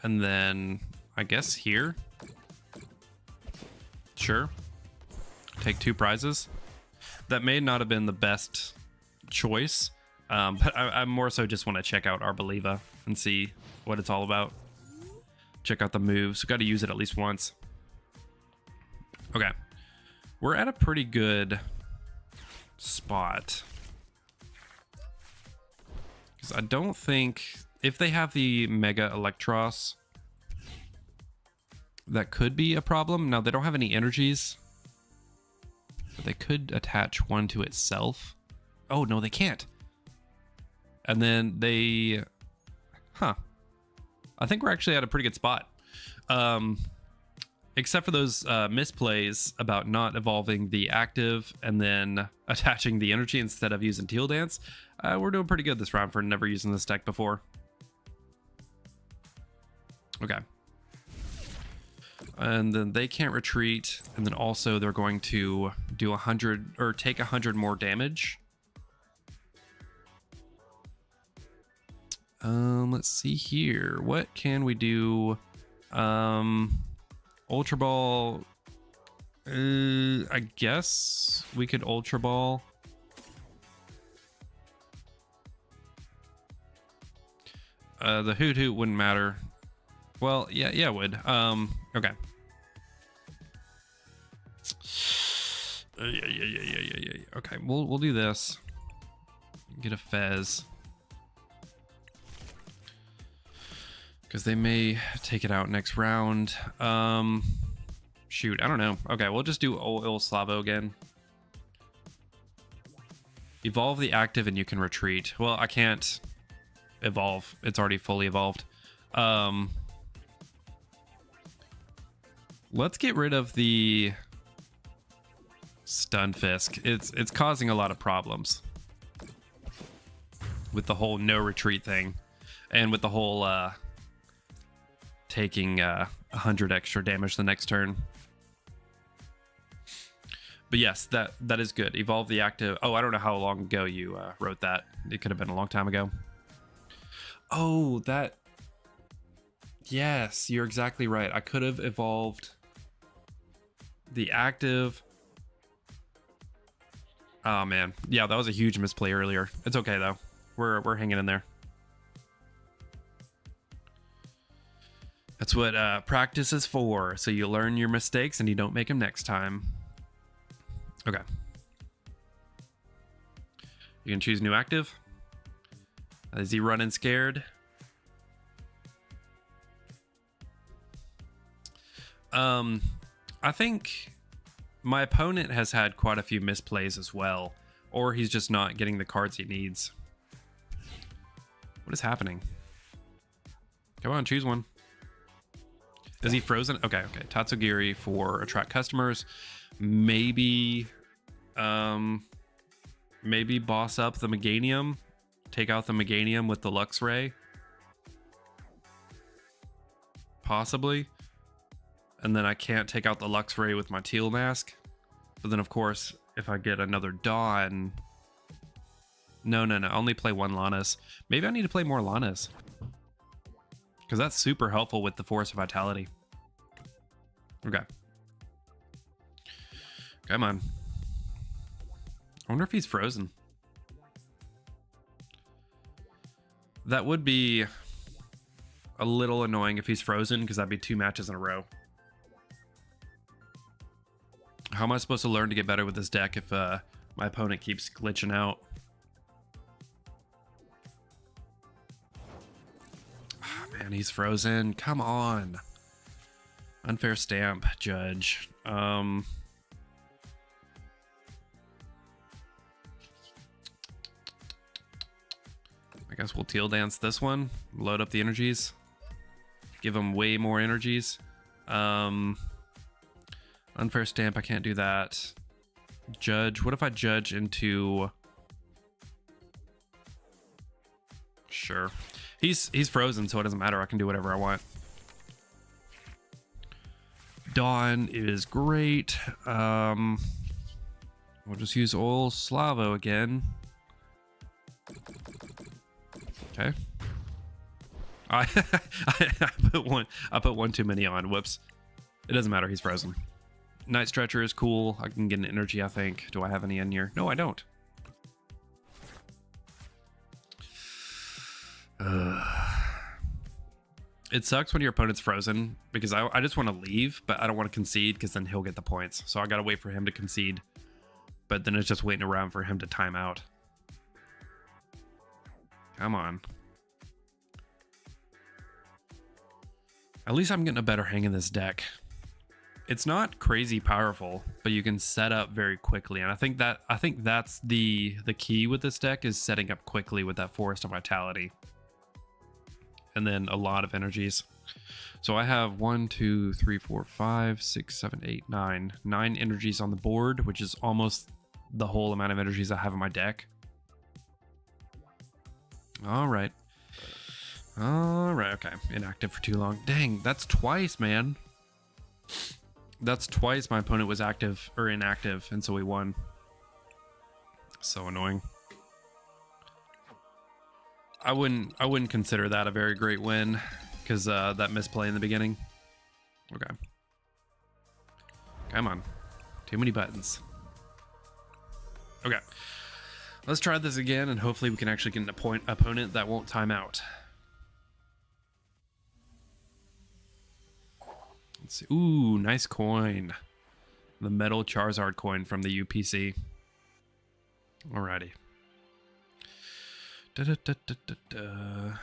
And then I guess here. Sure. Take 2 prizes. That may not have been the best choice, but I more so just want to check out Arboliva and see what it's all about. Check out the moves. Got to use it at least once. Okay. We're at a pretty good spot. Because I don't think... If they have the Mega Electros, that could be a problem. Now, they don't have any energies, but they could attach one to itself. Oh, no, they can't. And then they... Huh. I think we're actually at a pretty good spot. Except for those misplays about not evolving the active and then attaching the energy instead of using Teal Dance. We're doing pretty good this round for never using this deck before. Okay. And then they can't retreat. And then also they're going to do 100 or take 100 more damage. Let's see here. What can we do? Ultra Ball. I guess we could Ultra Ball. The Hoot Hoot wouldn't matter. Well, yeah, it would. Okay. Yeah. Okay, we'll do this. Get a Fez. Because they may take it out next round. Shoot, I don't know. Okay, we'll just do Il Slavo again. Evolve the active and you can retreat. Well, I can't evolve. It's already fully evolved. Let's get rid of the Stunfisk. It's causing a lot of problems with the whole no retreat thing, and with the whole taking 100 extra damage the next turn. But yes, that is good. Evolve the active. Oh, I don't know how long ago you wrote that. It could have been a long time ago. Oh, that. Yes, you're exactly right. I could have evolved the active. Oh man, yeah, that was a huge misplay earlier. It's okay though. We're hanging in there. That's what practice is for. So you learn your mistakes and you don't make them next time. Okay. You can choose new active. Is he running scared? I think my opponent has had quite a few misplays as well, or he's just not getting the cards he needs. What is happening? Come on, choose one. Is he frozen? Okay. Tatsugiri for attract customers. Maybe boss up the Meganium. Take out the Meganium with the Luxray. Possibly. And then I can't take out the Luxray with my Teal Mask. But then, of course, if I get another Dawn... No. Only play one Lanas. Maybe I need to play more Lanas. Because that's super helpful with the Force of Vitality. Okay. Come on. I wonder if he's frozen. That would be a little annoying if he's frozen, because that'd be 2 matches in a row. How am I supposed to learn to get better with this deck if my opponent keeps glitching out? Oh, man, he's frozen. Come on. Unfair stamp, Judge. I guess we'll Teal Dance this one. Load up the energies. Give him way more energies. Unfair stamp, I can't do that. Judge, what if I judge into... Sure. He's frozen, so it doesn't matter. I can do whatever I want. Dawn is great. We'll just use Il Slavo again. Okay. I put one too many on. Whoops. It doesn't matter. He's frozen. Night Stretcher is cool. I can get an energy, I think. Do I have any in here? No, I don't. It sucks when your opponent's frozen, because I just want to leave, but I don't want to concede, because then he'll get the points. So I gotta wait for him to concede. But then it's just waiting around for him to time out. Come on. At least I'm getting a better hang in this deck. It's not crazy powerful, but you can set up very quickly, and I think that's the key with this deck, is setting up quickly with that Forest of Vitality, and then a lot of energies. So I have 1, 2, 3, 4, 5, 6, 7, 8, 9 energies on the board, which is almost the whole amount of energies I have in my deck. All right. All right, okay. Inactive for too long. Dang, that's twice, man. That's twice my opponent was active or inactive, and so we won. So annoying. I wouldn't consider that a very great win because that misplay in the beginning. Okay. Come on. Too many buttons. Okay. Let's try this again, and hopefully we can actually get an opponent that won't time out. Let's see. Ooh, nice coin. The metal Charizard coin from the UPC. Alrighty. Da, da, da, da, da, da.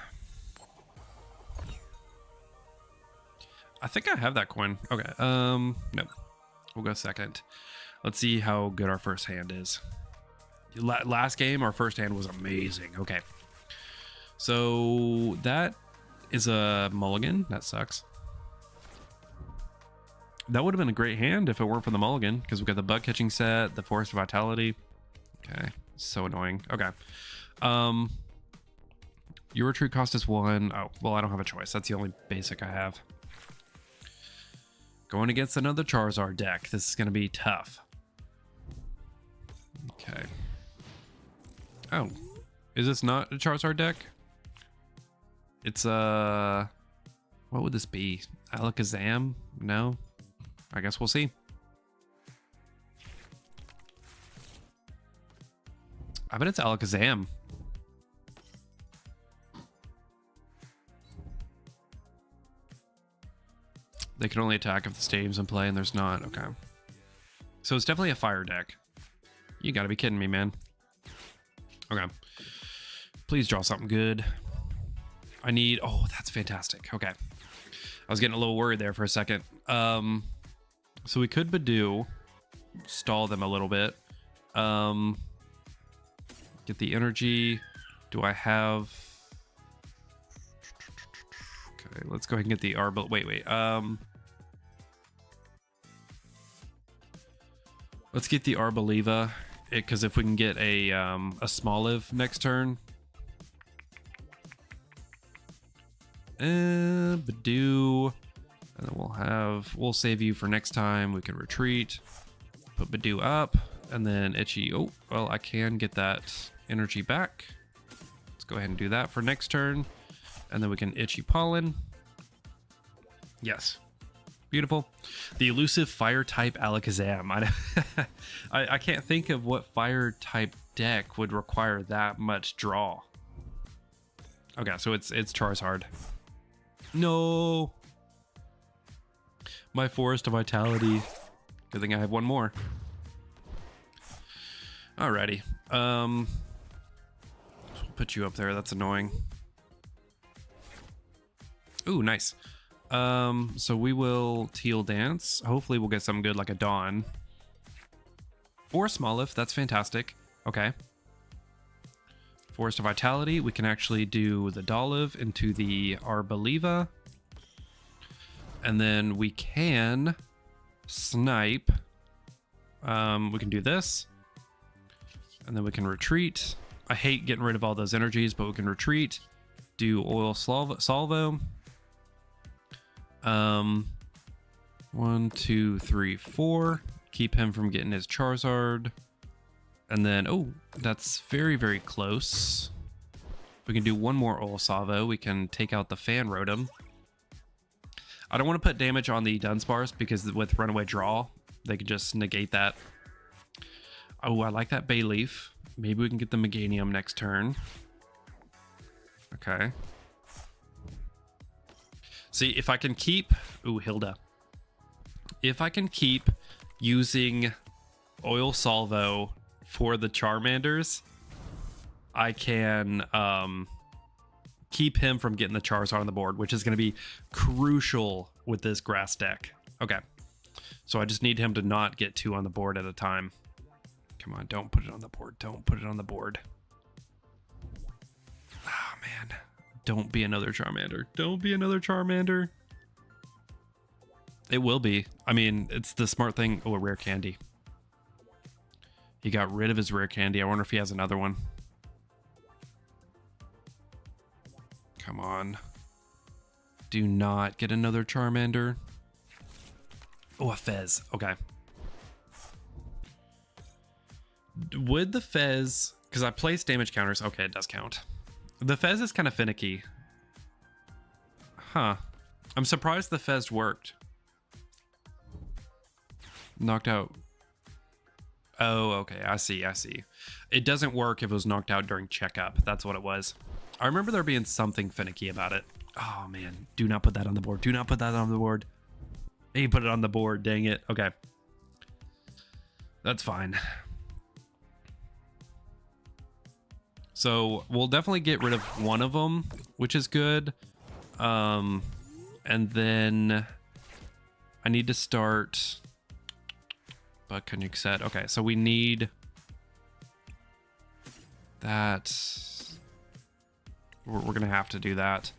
I think I have that coin. Okay. No. We'll go second. Let's see how good our first hand is. Last game, our first hand was amazing. Okay. So that is a mulligan. That sucks. That would have been a great hand if it weren't for the mulligan, because we've got the bug catching set, the Forest of Vitality. Okay. So annoying. Okay. Your retreat cost us 1. Oh, well, I don't have a choice. That's the only basic I have. Going against another Charizard deck. This is going to be tough. Okay. Oh. Is this not a Charizard deck? It's what would this be? Alakazam? No? I guess we'll see. I bet it's Alakazam. They can only attack if the stadium's in play and there's not. Okay. So it's definitely a fire deck. You gotta be kidding me, man. Okay. Please draw something good. I need... Oh, that's fantastic. Okay. I was getting a little worried there for a second. So we could Badoo. Stall them a little bit. Get the energy. Do I have... Okay, let's go ahead and get the Arbol... Wait. Let's get the Arboliva, because if we can get a Smoliv next turn. Badoo. And then we'll save you for next time. We can retreat. Put Badoo up. And then Itchy. Oh, well, I can get that energy back. Let's go ahead and do that for next turn. And then we can Itchy Pollen. Yes. Beautiful. The elusive fire type Alakazam. I can't think of what fire type deck would require that much draw. Okay, so it's Charizard. No. My Forest of Vitality. Good thing I have one more. Alrighty. We'll put you up there. That's annoying. Ooh, nice. So we will Teal Dance. Hopefully we'll get something good like a Dawn. Or Smoliv. That's fantastic. Okay. Forest of Vitality. We can actually do the Dolliv into the Arboliva. And then we can snipe. We can do this. And then we can retreat. I hate getting rid of all those energies, but we can retreat. Do Oil Salvo. 1, 2, 3, 4. Keep him from getting his Charizard. And then, oh, that's very, very close. If we can do one more Oil Salvo, we can take out the Fan Rotom. I don't want to put damage on the Dunsparce because with Runaway Draw, they could just negate that. Oh, I like that Bayleaf. Maybe we can get the Meganium next turn. Okay. See, if I can keep... Ooh, Hilda. If I can keep using Oil Salvo for the Charmanders, I can keep him from getting the Charizard on the board, which is going to be crucial with this grass deck. Okay. So I just need him to not get 2 on the board at a time. Come on, don't put it on the board. Don't put it on the board. Oh, man. Don't be another Charmander. Don't be another Charmander. It will be. I mean, it's the smart thing. Oh, a rare candy. He got rid of his rare candy. I wonder if he has another one. Come on. Do not get another Charmander. Oh, a Fez. Okay. Would the Fez... Because I placed damage counters. Okay, it does count. The Fez is kind of finicky. Huh. I'm surprised the Fez worked. Knocked out. Oh, okay. I see. It doesn't work if it was knocked out during checkup. That's what it was. I remember there being something finicky about it. Oh, man. Do not put that on the board. Do not put that on the board. He put it on the board. Dang it. Okay. That's fine. So we'll definitely get rid of one of them, which is good. And then I need to start... But can you set? Okay, so we need that. We're gonna have to do that.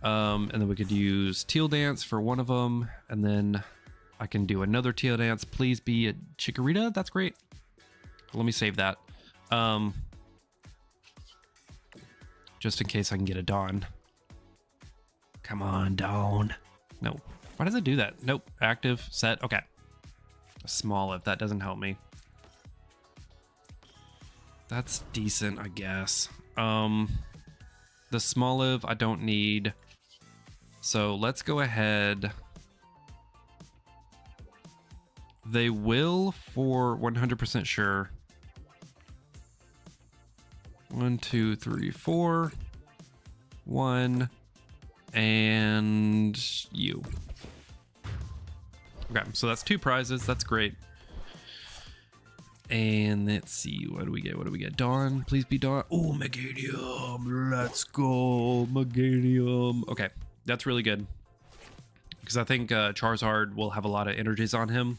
And then we could use Teal Dance for one of them, and then I can do another Teal Dance. Please be a Chikorita. That's great. Let me save that. Just in case I can get a Dawn. Come on, Dawn. No. Why does it do that? Nope. Active, set. Okay. Small if that doesn't help me. That's decent, I guess. The Smoliv I don't need. So let's go ahead. They will for 100% sure. 1, 2, 3, 4. 1. And you. Okay, so that's 2 prizes. That's great. And let's see. What do we get? Dawn. Please be Dawn. Oh, Meganium. Let's go. Meganium. Okay, that's really good. Because I think Charizard will have a lot of energies on him.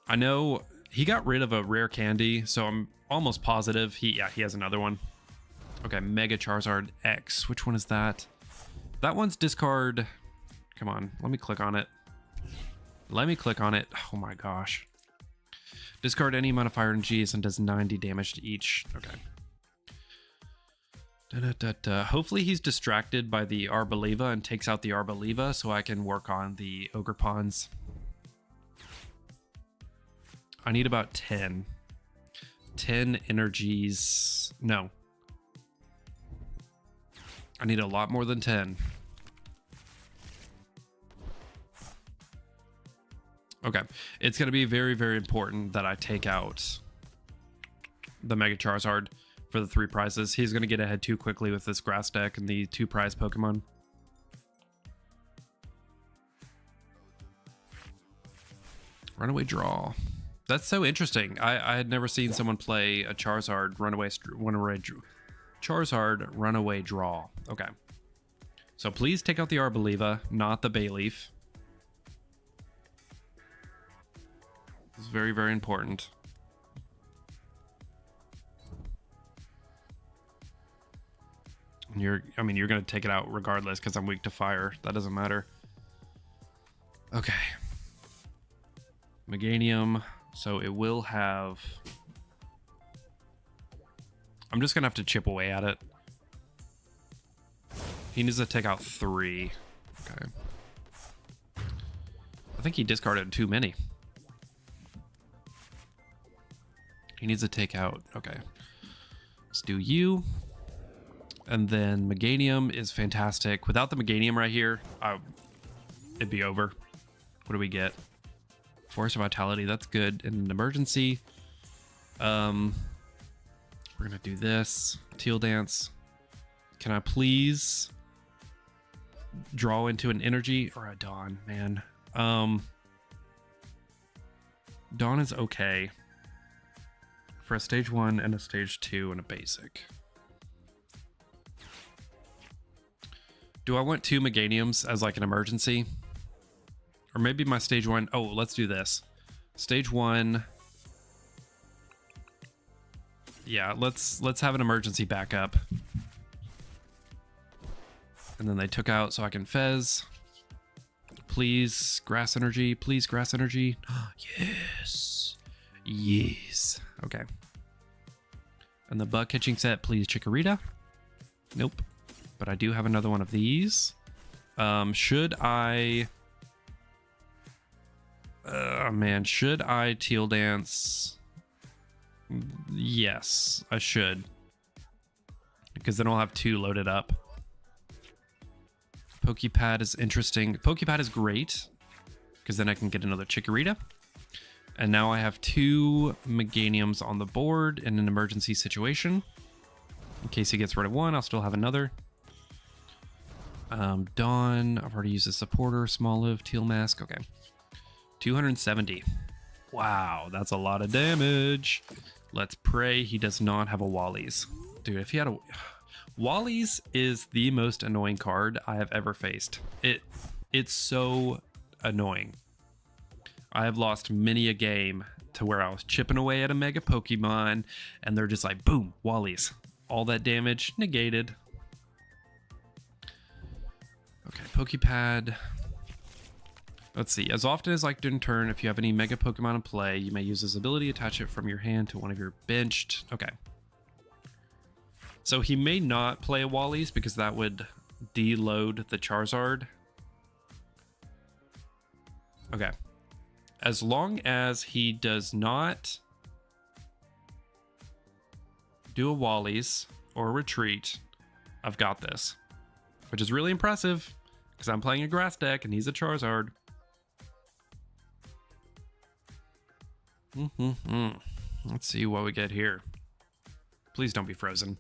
I know he got rid of a rare candy, so I'm almost positive he has another one. Okay, Mega Charizard X. Which one is that? That one's discard... Come on, let me click on it. Oh my gosh. Discard any amount of fire energies and does 90 damage to each. Okay. Hopefully he's distracted by the Arboliva and takes out the Arboliva so I can work on the Ogerpons. I need about 10. 10 energies. No. I need a lot more than 10. Okay, it's going to be very, very important that I take out the Mega Charizard for the 3 prizes. He's going to get ahead too quickly with this grass deck and the 2 prize Pokemon. Runaway Draw. That's so interesting. I had never seen someone play a Charizard Runaway Draw. Okay. So please take out the Arboliva, not the Bayleaf. It's very, very important. And you're going to take it out regardless because I'm weak to fire. That doesn't matter. Okay. Meganium. So it will have... I'm just going to have to chip away at it. He needs to take out 3. Okay. I think he discarded too many. He needs to take out... Okay. Let's do you. And then Meganium is fantastic. Without the Meganium right here, it'd be over. What do we get? Force of Vitality. That's good in an emergency. We're going to do this. Teal Dance. Can I please draw into an energy or a Dawn, man? Dawn is okay. For a stage 1 and a stage 2 and a basic. Do I want 2 Meganiums as like an emergency? Or maybe my stage 1... Oh, let's do this. Stage 1... Yeah, let's have an emergency backup. And then they took out so I can Fez. Please, Grass Energy. Please, Grass Energy. Yes. Yes. Okay. And the bug catching set, please, Chikorita. Nope. But I do have another one of these. Should I... man, should I teal dance? Yes, I should. Because then I'll have 2 loaded up. Pokepad is interesting. Pokepad is great. Because then I can get another Chikorita. And now I have 2 Meganiums on the board in an emergency situation. In case he gets rid of one, I'll still have another. Dawn, I've already used a supporter. Small Live, Teal Mask, okay. 270. Wow, that's a lot of damage. Let's pray he does not have a Wally's. Dude, if he had a... Wally's is the most annoying card I have ever faced. It's so annoying. I have lost many a game to where I was chipping away at a Mega Pokemon, and they're just like, boom, Wally's. All that damage negated. Okay, Pokepad. Let's see. As often as like during turn, if you have any Mega Pokemon in play, you may use this ability, attach it from your hand to one of your benched. Okay. So he may not play a Wally's because that would deload the Charizard. Okay. As long as he does not do a Wally's or a retreat, I've got this. Which is really impressive because I'm playing a grass deck and he's a Charizard. Let's see what we get here. Please don't be frozen.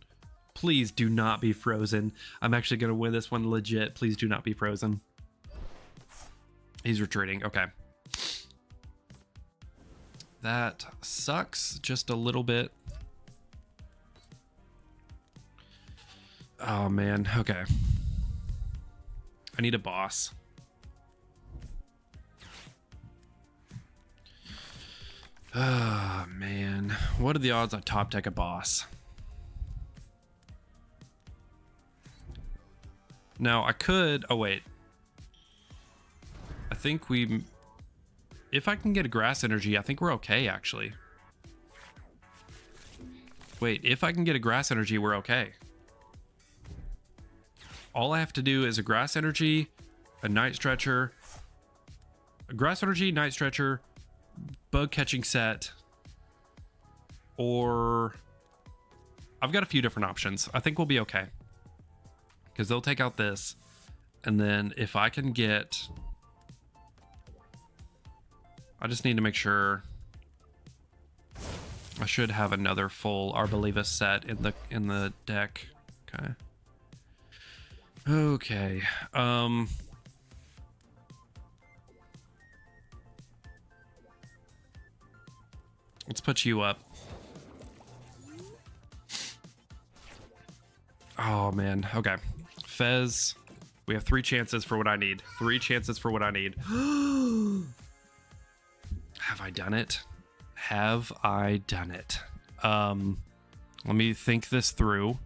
Please do not be frozen. I'm actually going to win this one legit. Please do not be frozen. He's retreating. Okay. That sucks just a little bit. Oh, man. Okay. I need a boss. Oh, man. What are the odds I top deck a boss? Now, I could... Oh, wait. I think we... If I can get a Grass Energy, I think we're okay, actually. Wait, if I can get a Grass Energy, we're okay. All I have to do is a Grass Energy, a Night Stretcher, a Grass Energy, Night Stretcher, Bug Catching Set, or... I've got a few different options. I think we'll be okay. Because they'll take out this. And then if I can get... I just need to make sure... I should have another full Arboliva set in the deck. Okay. Okay. Let's put you up. Oh, man. Okay. Fez. We have 3 chances for what I need. 3 chances for what I need. Have I done it? Have I done it? Let me think this through.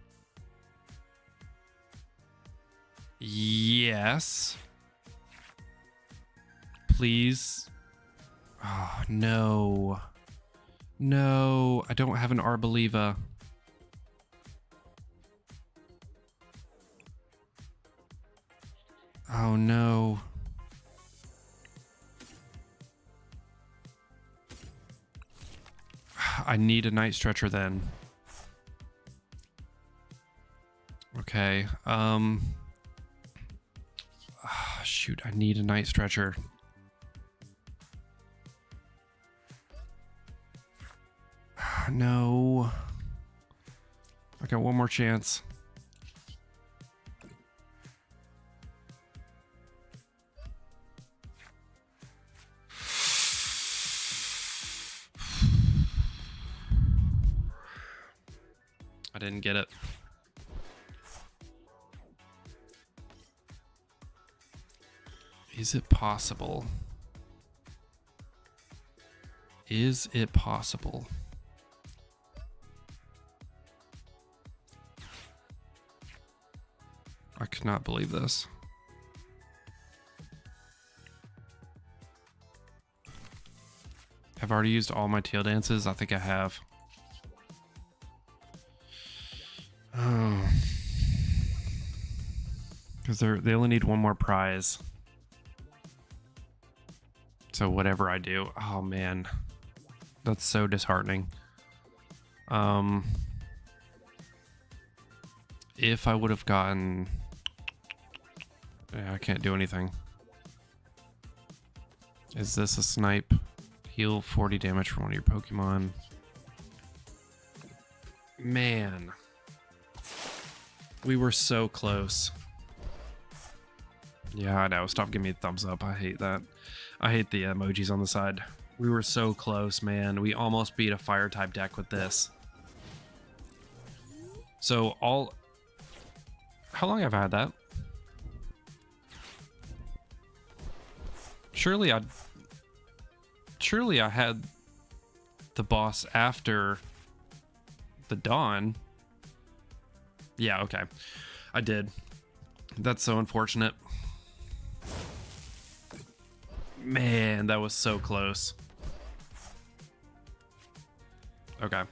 Yes. Please. Oh, no. No, I don't have an Arboliva. Oh, no. I need a Night Stretcher then. Okay. Shoot, I need a Night Stretcher. No. I got one more chance. I didn't get it. Is it possible? Is it possible? I could not believe this. I've already used all my tail dances. I think I have. Oh. Because they only need one more prize. So whatever I do, oh man, that's so disheartening. If I would have gotten, yeah, I can't do anything. Is this a snipe? Heal 40 damage from one of your Pokemon. Man, we were so close. Yeah, I know. Stop giving me a thumbs up. I hate that. I hate the emojis on the side. We were so close, man. We almost beat a fire type deck with this. So how long have I had that? Surely I had the boss after the dawn. Yeah, okay. I did. That's so unfortunate. Man, that was so close. Okay.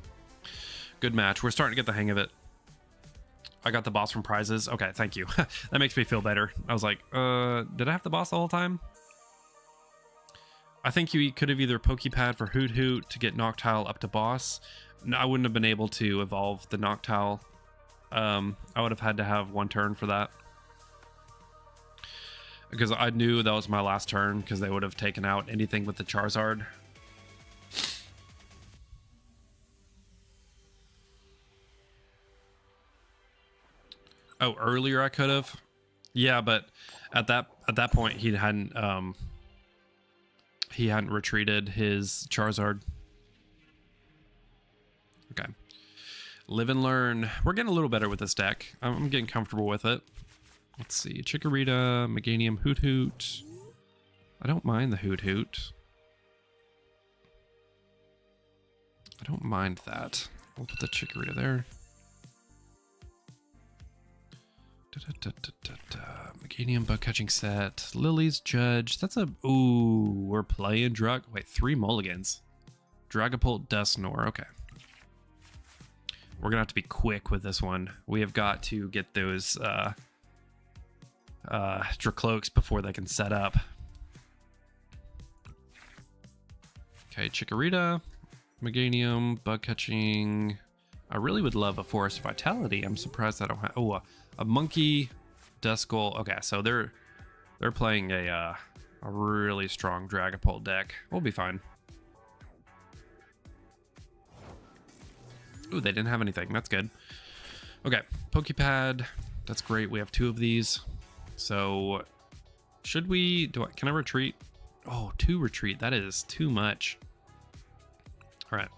Good match. We're starting to get the hang of it. I got the boss from prizes. Okay, thank you. That makes me feel better. I was like, did I have the boss the whole time? I think you could have either Pokepad for Hoot Hoot to get Noctile up to boss. No, I wouldn't have been able to evolve the Noctile. I would have had to have one turn for that. Because I knew that was my last turn, because they would have taken out anything with the Charizard. Oh, earlier I could have. Yeah, but at that point he hadn't retreated his Charizard. Okay. Live and learn. We're getting a little better with this deck. I'm getting comfortable with it. Let's see. Chikorita, Meganium, Hoot Hoot. I don't mind the Hoot Hoot. I don't mind that. We'll put the Chikorita there. Meganium bug catching set. Lily's Judge. That's a... Ooh, we're playing Wait, 3 mulligans. Dragapult, Dusknoir. Okay. We're gonna have to be quick with this one. We have got to get those Dracloaks before they can set up. Okay, Chikorita, Meganium, bug catching. I really would love a Forest Vitality. I'm surprised I don't have... Oh, a Monkey, Duskull. Okay, so they're playing a really strong Dragapult deck. We'll be fine. Ooh, they didn't have anything. That's good. Okay, Pokepad. That's great. We have 2 of these. So, should we... Can I retreat? Oh, 2 retreat. That is too much. All right.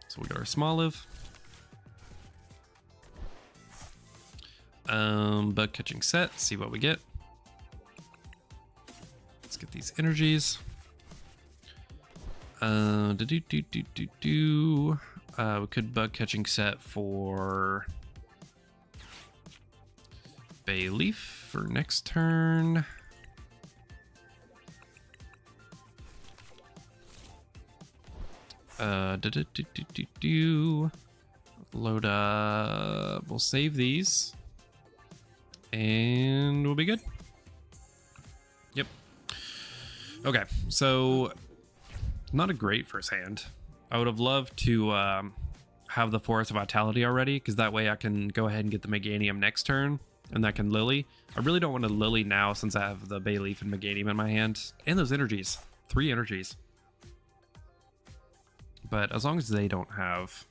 So we got our Smoliv. Bug catching set. See what we get. Let's get these energies. We could bug catching set for Bayleaf for next turn. Load up. We'll save these. And we'll be good. Yep. Okay, so not a great first hand. I would have loved to have the Forest of Vitality already, because that way I can go ahead and get the Meganium next turn, and that can Lily. I really don't want to Lily now since I have the Bayleaf and Meganium in my hand, and those energies. 3 energies. But as long as they don't have...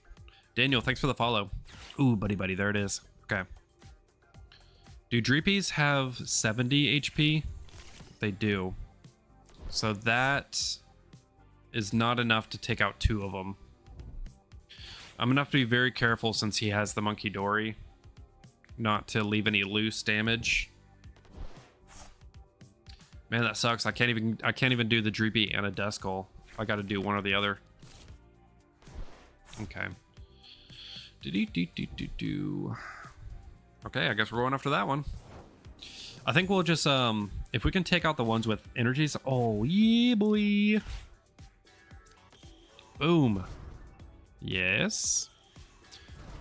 Daniel, thanks for the follow. Ooh, buddy, there it is. Okay. Do Dreepies have 70 HP? They do. So that is not enough to take out 2 of them. I'm gonna have to be very careful since he has the Monkey Dory, not to leave any loose damage. Man, that sucks. I can't even do the Dreepy and a Duskull. I got to do one or the other. Okay. Okay, I guess we're going after that one. I think we'll just if we can take out the ones with energies. Oh yeah, boy. Boom. Yes.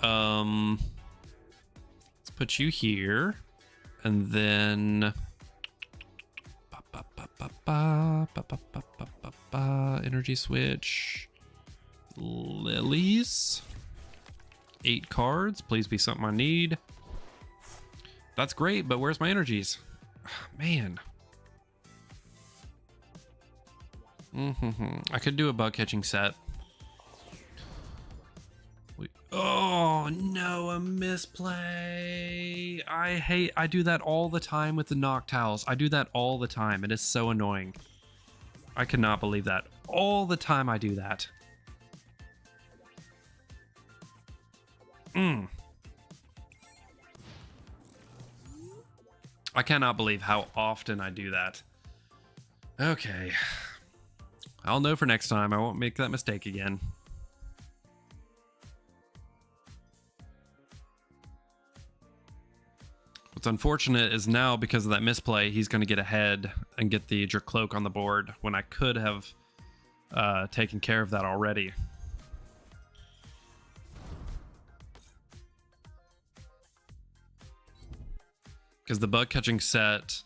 Let's put you here. And then energy switch. Lilies. 8 cards. Please be something I need. That's great, but where's my energies? Man. I could do a bug catching set. Oh no, a misplay. I do that all the time with the Noctowls. I do that all the time. It is so annoying. I cannot believe that. All the time I do that. I cannot believe how often I do that. Okay. I'll know for next time. I won't make that mistake again. What's unfortunate is now, because of that misplay, he's going to get ahead and get the Dracloak on the board when I could have taken care of that already. Because the bug catching set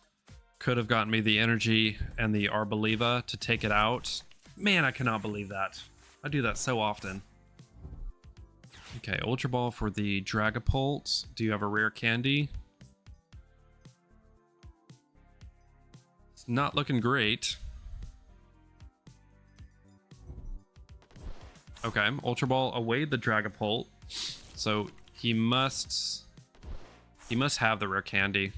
could have gotten me the energy and the Arboliva to take it out. Man, I cannot believe that. I do that so often. Okay, Ultra Ball for the Dragapult. Do you have a rare candy? It's not looking great. Okay, Ultra Ball away the Dragapult. So he must have the rare candy.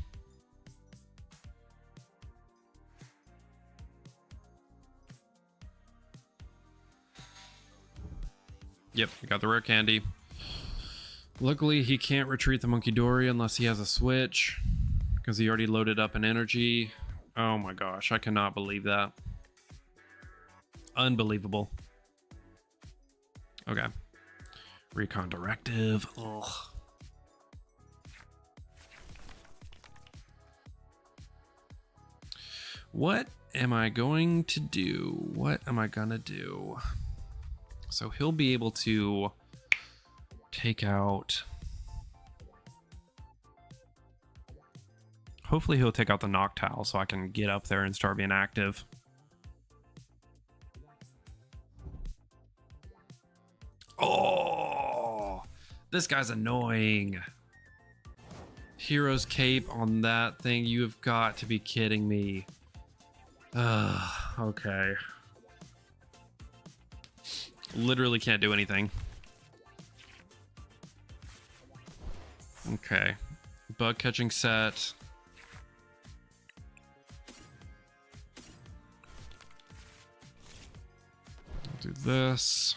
Yep, we got the rare candy. Luckily, he can't retreat the Munkidori unless he has a switch, because he already loaded up an energy. Oh my gosh, I cannot believe that. Unbelievable. Okay. Recon Directive. Ugh. What am I going to do? What am I gonna do? So he'll be able to take out... Hopefully he'll take out the Noctowl so I can get up there and start being active. Oh! This guy's annoying. Hero's Cape on that thing. You have got to be kidding me. Okay. Literally can't do anything. Okay. Bug catching set. Do this.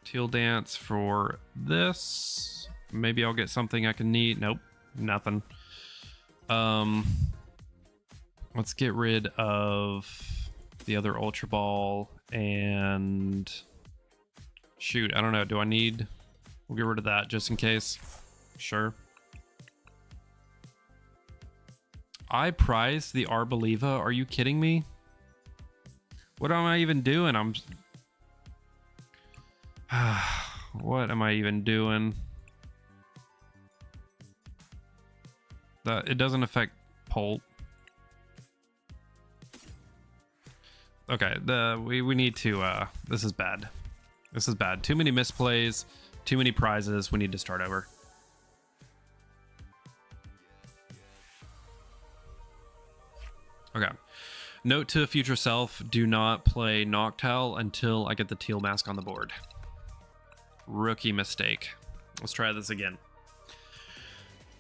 Teal Dance for this. Maybe I'll get something I can need. Nope. Nothing. Let's get rid of the other Ultra Ball and... Shoot, I don't know. Do I need... We'll get rid of that just in case. Sure. I prize the Arboliva. Are you kidding me? What am I even doing? What am I even doing? It doesn't affect Pult. Okay, we need to this is bad. This is bad. Too many misplays, too many prizes. We need to start over. Okay. Note to future self, do not play Noctowl until I get the teal mask on the board. Rookie mistake. Let's try this again.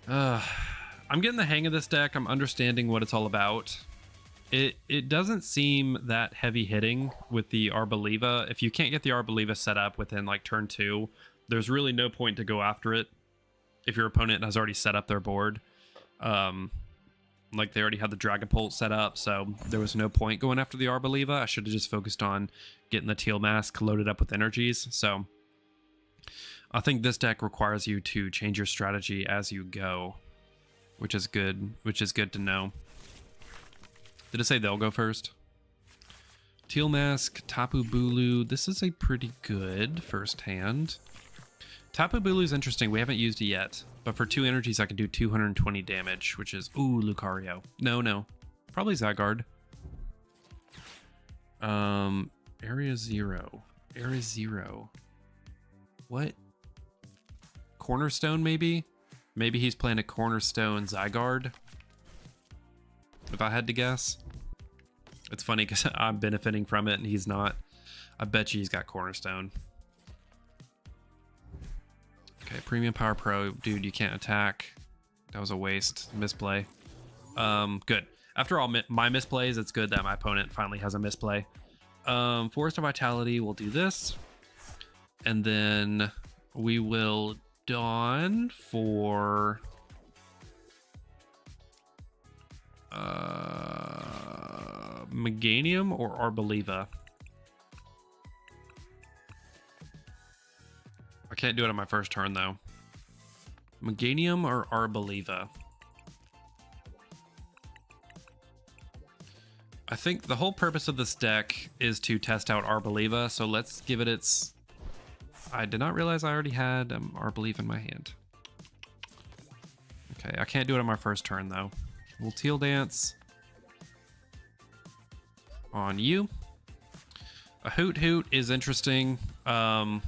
I'm getting the hang of this deck. I'm understanding what it's all about. It doesn't seem that heavy hitting with the Arboliva. If you can't get the Arboliva set up within like turn 2, there's really no point to go after it if your opponent has already set up their board. Like they already had the Dragapult set up, so there was no point going after the Arboliva. I should have just focused on getting the teal mask loaded up with energies. So I think this deck requires you to change your strategy as you go, which is good to know. Did it say they'll go first? Teal Mask, Tapu Bulu. This is a pretty good first hand. Tapu Bulu's interesting. We haven't used it yet. But for 2 energies, I can do 220 damage, which is... Ooh, Lucario. No. Probably Zygarde. Area 0. Area 0. What? Cornerstone, maybe? Maybe he's playing a Cornerstone Zygarde, if I had to guess. It's funny because I'm benefiting from it and he's not. I bet you he's got Cornerstone. Okay, Premium Power Pro. Dude, you can't attack. That was a waste. Misplay. Good. After all my misplays, it's good that my opponent finally has a misplay. Forest of Vitality, we'll do this. And then we will Dawn for... Meganium or Arboliva? I can't do it on my first turn though. Meganium or Arboliva? I think the whole purpose of this deck is to test out Arboliva, so let's give it its... I did not realize I already had Arboliva in my hand. Okay, I can't do it on my first turn though. We'll Teal Dance on you. A Hoot Hoot is interesting. Let's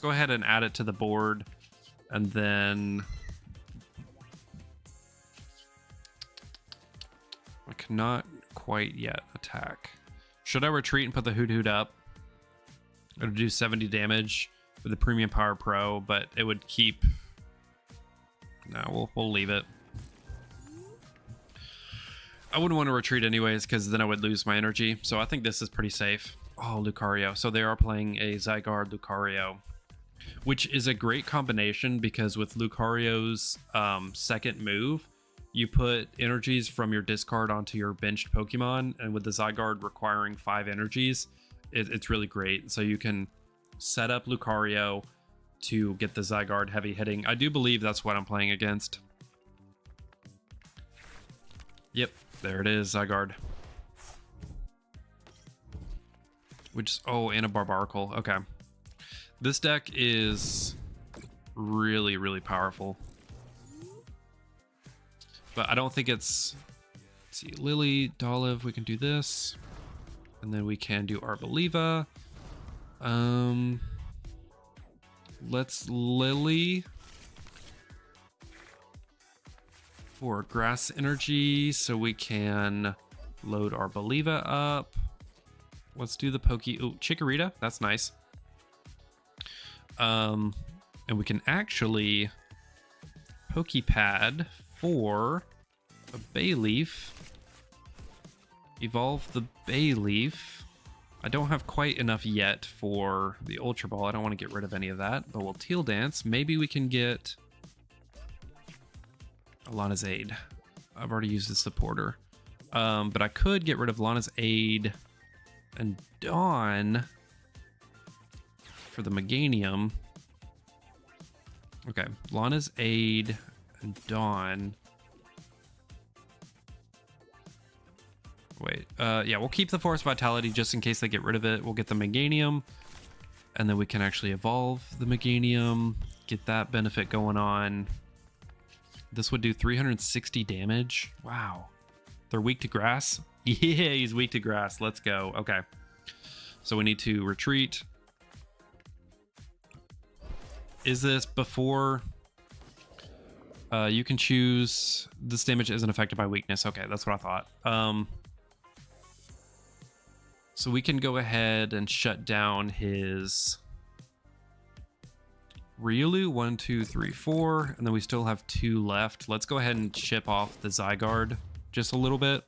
go ahead and add it to the board, and then I cannot quite yet attack. Should I retreat and put the Hoot Hoot up? It would do 70 damage with the Premium Power Pro, but it would keep... No, we'll leave it. I wouldn't want to retreat anyways, because then I would lose my energy. So I think this is pretty safe. Oh, Lucario. So they are playing a Zygarde Lucario, which is a great combination because with Lucario's second move, you put energies from your discard onto your benched Pokemon, and with the Zygarde requiring 5 energies, it's really great. So you can set up Lucario to get the Zygarde heavy hitting. I do believe that's what I'm playing against. Yep, there it is, Zygarde. Which, oh, and a Barbaracle. Okay. This deck is really, really powerful. But I don't think it's... Let's see, Lily, Dolive, we can do this. And then we can do Arboliva. Let's Lily for grass energy so we can load Arboliva up. Let's do the Oh, Chikorita. That's nice. And we can actually Pokepad for a Bayleaf. Evolve the Bayleaf. I don't have quite enough yet for the Ultra Ball. I don't want to get rid of any of that, but we'll Teal Dance. Maybe we can get Lana's Aid. I've already used the supporter. But I could get rid of Lana's Aid and Dawn for the Meganium. Okay, Lana's Aid and Dawn. Wait, yeah, we'll keep the Forest Vitality just in case they get rid of it. We'll get the Meganium, and then we can actually evolve the Meganium, get that benefit going on. This would do 360 damage. Wow. They're weak to grass? Yeah, he's weak to grass. Let's go. Okay. So we need to retreat. Is this before... you can choose... This damage isn't affected by weakness. Okay, that's what I thought. So we can go ahead and shut down his Riolu, 1, 2, 3, 4, and then we still have 2 left. Let's go ahead and chip off the Zygarde just a little bit.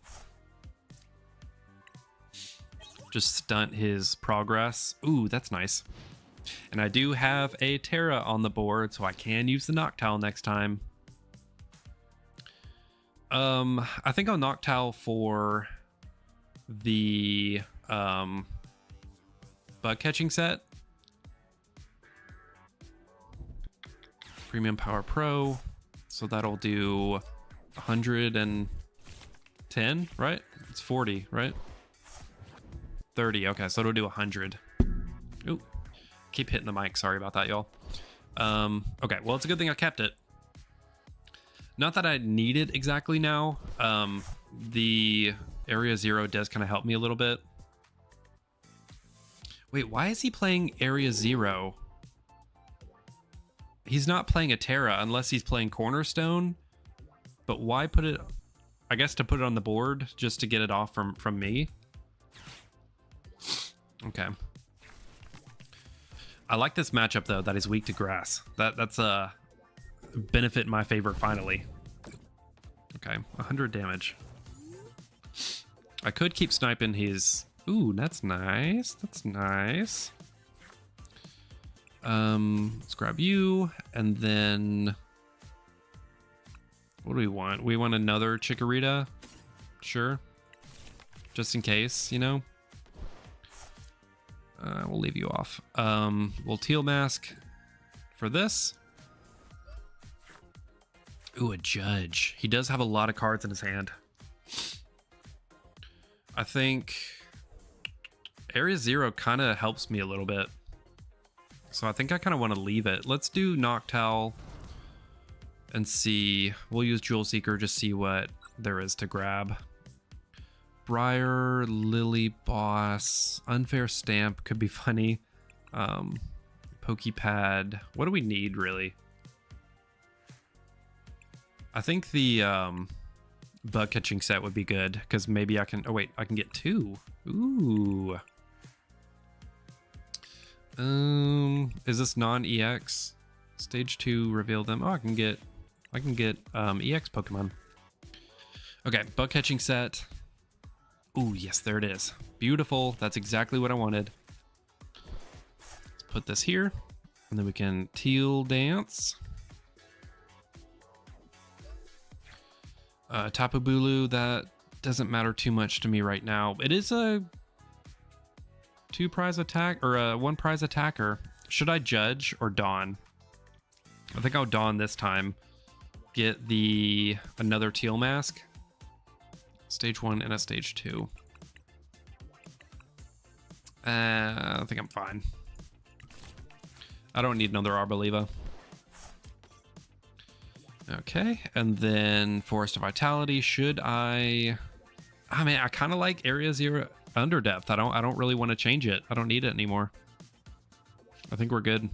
Just stunt his progress. Ooh, that's nice. And I do have a Terra on the board, so I can use the Noctowl next time. I think I'll Noctowl for the bug catching set. Premium Power Pro. So that'll do 110, right? It's 40, right? 30. Okay, so it'll do 100. Ooh, keep hitting the mic. Sorry about that, y'all. Okay, well, it's a good thing I kept it. Not that I need it exactly now. The Area Zero does kind of help me a little bit. Wait, why is he playing Area Zero? He's not playing a Terra unless he's playing Cornerstone. But why put it... I guess to put it on the board just to get it off from me. Okay. I like this matchup though, that is weak to grass. That's a benefit in my favor finally. Okay, 100 damage. I could keep sniping his... Ooh, that's nice. That's nice. Let's grab you, and then... What do we want? We want another Chikorita? Sure. Just in case, you know? We'll leave you off. We'll Teal Mask for this. Ooh, a Judge. He does have a lot of cards in his hand. I think Area Zero kind of helps me a little bit. So I think I kind of want to leave it. Let's do Noctowl and see. We'll use Jewel Seeker, just see what there is to grab. Briar, Lily Boss, Unfair Stamp could be funny. Pokepad. What do we need really? I think the bug catching set would be good because maybe I can... Oh wait, I can get 2. Ooh. Is this non-EX? Stage 2, reveal them. Oh, I can get EX Pokemon. Okay, bug catching set. Ooh, yes, there it is. Beautiful. That's exactly what I wanted. Let's put this here, and then we can Teal Dance. Tapu Bulu, that doesn't matter too much to me right now. It is a 2 prize attack, or a 1 prize attacker. Should I Judge or Dawn? I think I'll Dawn this time. Get another Teal Mask. Stage 1 and a stage 2. I think I'm fine. I don't need another Arboliva. Okay, and then Forest of Vitality. Should I mean, I kind of like Area Zero Underdepth. I don't really want to change it. I don't need it anymore. I think we're good.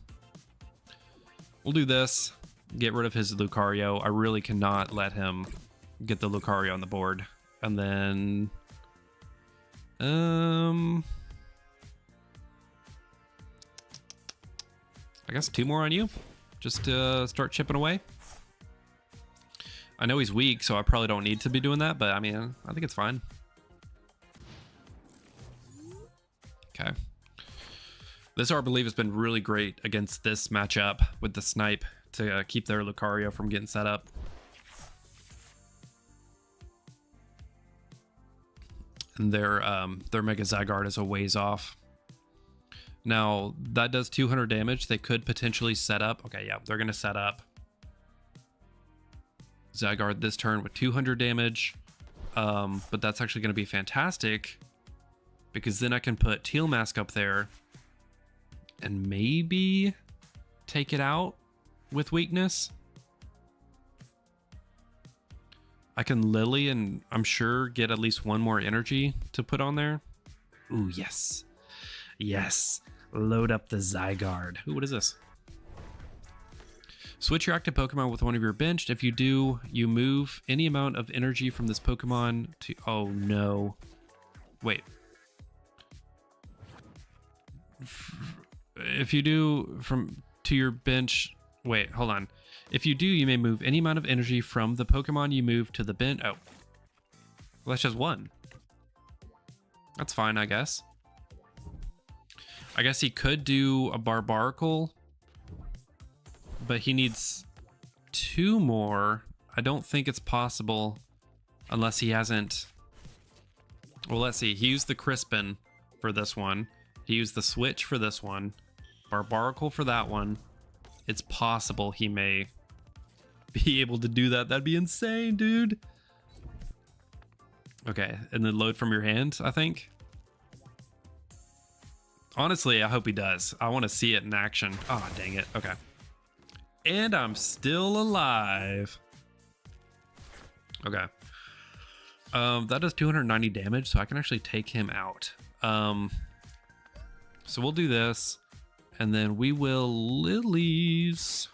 We'll do this. Get rid of his Lucario. I really cannot let him get the Lucario on the board. And then I guess 2 more on you, just to start chipping away. I know he's weak, so I probably don't need to be doing that, but I mean, I think it's fine. Okay. This Arboliva has been really great against this matchup with the Snipe to keep their Lucario from getting set up. And their Mega Zygarde is a ways off. Now, that does 200 damage. They could potentially set up. Okay, yeah, they're going to set up Zygarde this turn with 200 damage. But that's actually going to be fantastic because then I can put Teal Mask up there and maybe take it out with weakness. I can Lily and I'm sure get at least 1 more energy to put on there. Ooh, yes. Yes. Load up the Zygarde. Ooh, what is this? Switch your active Pokemon with one of your benched. If you do, you move any amount of energy from this Pokemon to... Oh, no. Wait. If you do to your bench... Wait, hold on. If you do, you may move any amount of energy from the Pokemon you move to the bench. Oh. Well, that's just 1. That's fine, I guess. I guess he could do a Barbaracle, but he needs 2 more. I don't think it's possible unless he hasn't... Well, let's see. He used the Crispin for this one. He used the Switch for this one. Barbaracle for that one. It's possible he may be able to do that. That'd be insane, dude. Okay, and then load from your hand, I think. Honestly, I hope he does. I want to see it in action. Oh, dang it. Okay. And I'm still alive. Okay. That does 290 damage, so I can actually take him out. So we'll do this, and then we will lilies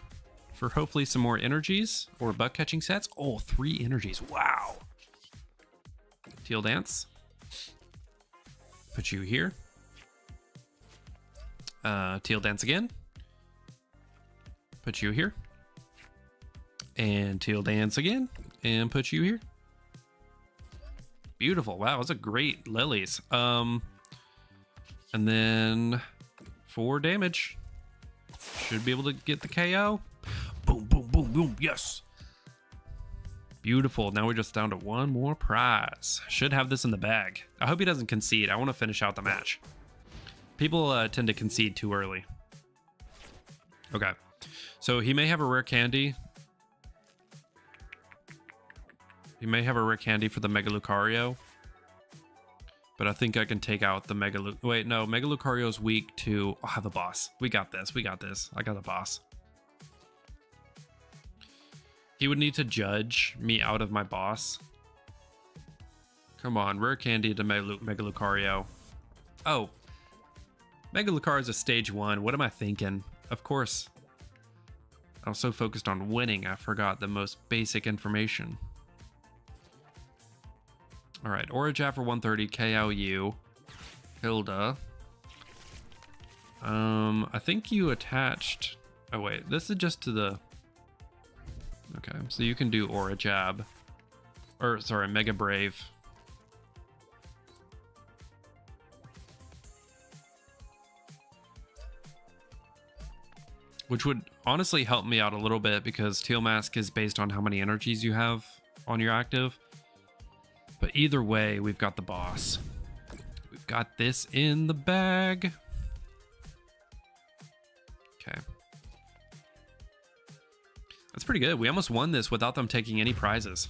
for hopefully some more energies or bug catching sets. Oh, 3 energies. Wow. Teal Dance. Put you here. Teal Dance again. Put you here. And Teal Dance again. And put you here. Beautiful. Wow, that's a great lilies. And then 4 damage. Should be able to get the KO. Boom, boom, boom, boom. Yes. Beautiful. Now we're just down to 1 more prize. Should have this in the bag. I hope he doesn't concede. I want to finish out the match. People tend to concede too early. Okay. So he may have a rare candy. He may have a rare candy for the Mega Lucario. But I think I can take out the Mega Lucario. Wait, no. Mega Lucario's weak to... I'll have a boss. We got this. We got this. I got the boss. He would need to judge me out of my boss. Come on. Rare candy to Mega Lucario. Oh. Mega Lucario is a stage 1. What am I thinking? Of course. I was so focused on winning, I forgot the most basic information. Alright, Orajab for 130, KLU. Hilda. I think you attached... Oh wait, this is just to the... Okay, so you can do Orajab. Or, sorry, Mega Brave. Which would honestly help me out a little bit because Teal Mask is based on how many energies you have on your active. But either way, we've got the boss. We've got this in the bag. Okay. That's pretty good. We almost won this without them taking any prizes.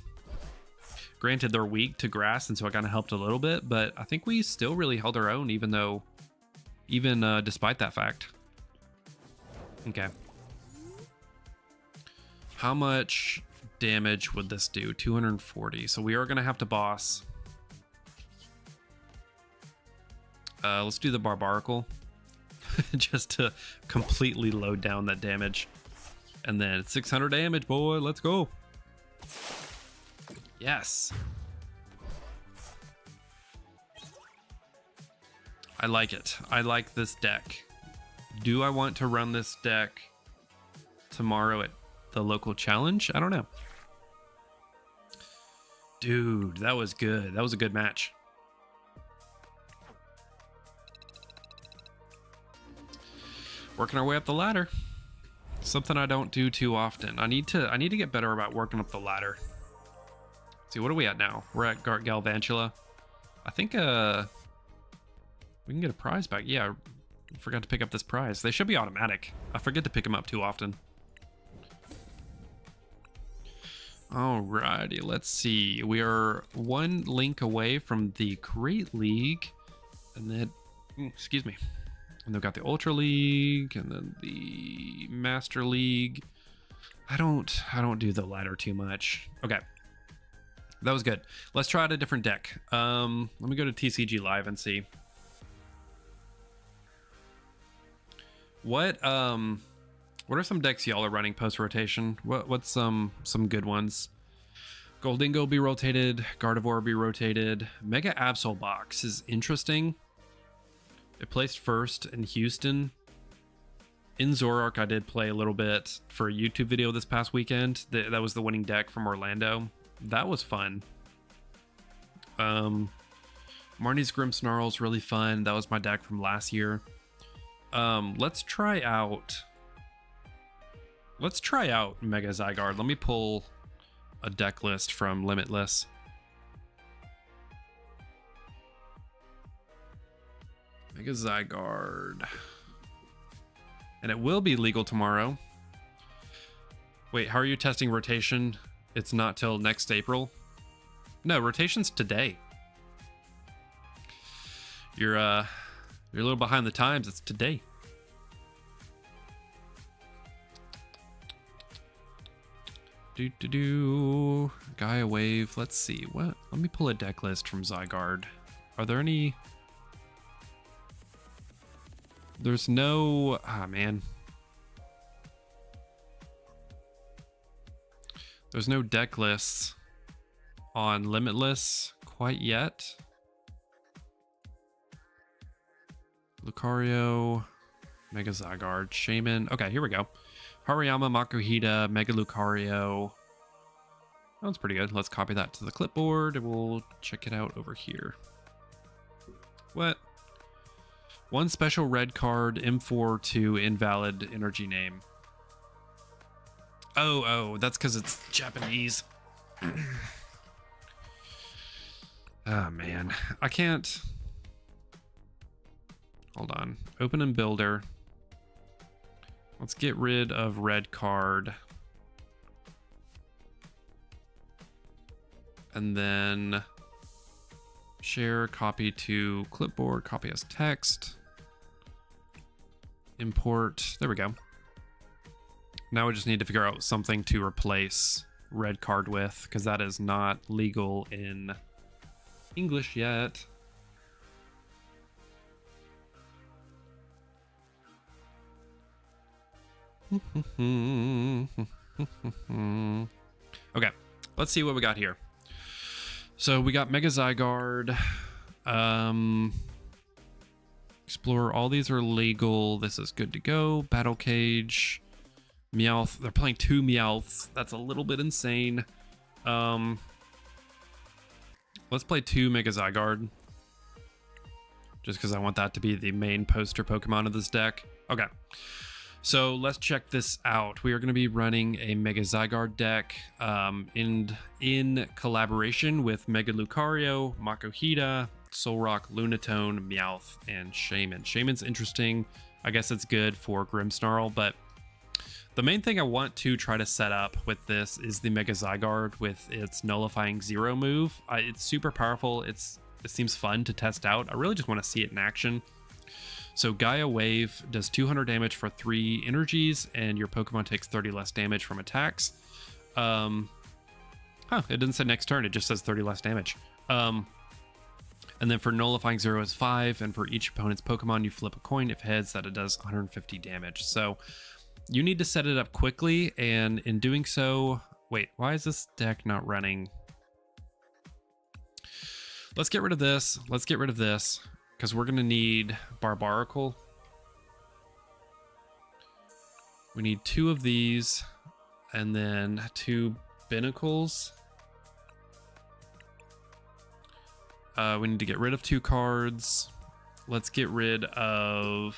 Granted, they're weak to grass, and so it kind of helped a little bit, but I think we still really held our own, even despite that fact. Okay. How much damage would this do? 240. So we are going to have to boss. Let's do the Barbaracle. Just to completely load down that damage. And then 600 damage, boy. Let's go. Yes. I like it. I like this deck. Do I want to run this deck tomorrow at the local challenge? I don't know. Dude, that was good. That was a good match. Working our way up the ladder. Something I don't do too often. I need to get better about working up the ladder. Let's see, what are we at now? We're at Galvantula. I think we can get a prize back. Yeah, I forgot to pick up this prize. They should be automatic. I forget to pick them up too often. Alrighty, let's see. We are 1 link away from the Great League. And then, excuse me. And they've got the Ultra League and then the Master League. I don't do the ladder too much. Okay. That was good. Let's try out a different deck. Let me go to TCG Live and see. What are some decks y'all are running post rotation? What's some good ones? Goldingo will be rotated, Gardevoir will be rotated. Mega Absol Box is interesting. It placed first in Houston. In Zoroark, I did play a little bit for a YouTube video this past weekend. That was the winning deck from Orlando. That was fun. Marnie's Grimmsnarl's really fun. That was my deck from last year. Let's try out Mega Zygarde. Let me pull a deck list from Limitless. Mega Zygarde. And it will be legal tomorrow. Wait, how are you testing rotation? It's not till next April? No, rotation's today. You're a little behind the times. It's today. Gaia Wave. Let's see. What? Let me pull a deck list from Zygarde. Are there any? There's no. Ah, man. There's no deck lists on Limitless quite yet. Lucario, Mega Zygarde, Shaman. Okay, here we go. Hariyama, Makuhita, Mega Lucario. That one's pretty good. Let's copy that to the clipboard and we'll check it out over here. What? One special red card, M4 to invalid energy name. Oh, that's because it's Japanese. Oh, man. I can't. Hold on. Open in Builder. Let's get rid of red card. And then share, copy to clipboard, copy as text. Import. There we go. Now we just need to figure out something to replace red card with, because that is not legal in English yet. Okay, let's see what we got here. So we got Mega Zygarde. Explorer, all these are legal. This is good to go. Battle Cage. Meowth. They're playing 2 Meowths. That's a little bit insane. Let's play 2 Mega Zygarde. Just because I want that to be the main poster Pokemon of this deck. Okay. So let's check this out. We are going to be running a Mega Zygarde deck in collaboration with Mega Lucario, Makuhita, Solrock, Lunatone, Meowth, and Shaman. Shaman's interesting. I guess it's good for Grimmsnarl, but the main thing I want to try to set up with this is the Mega Zygarde with its Nullifying Zero move. It's super powerful. It seems fun to test out. I really just want to see it in action. So Gaia Wave does 200 damage for 3 energies, and your Pokemon takes 30 less damage from attacks. It didn't say next turn, it just says 30 less damage. And then for Nullifying Zero is 5, and for each opponent's Pokemon, you flip a coin. If heads, that it does 150 damage. So you need to set it up quickly, and in doing so... Wait, why is this deck not running? Let's get rid of this. Let's get rid of this. Because we're going to need Barbaracle. We need 2 of these. And then 2 Binnacles. We need to get rid of 2 cards. Let's get rid of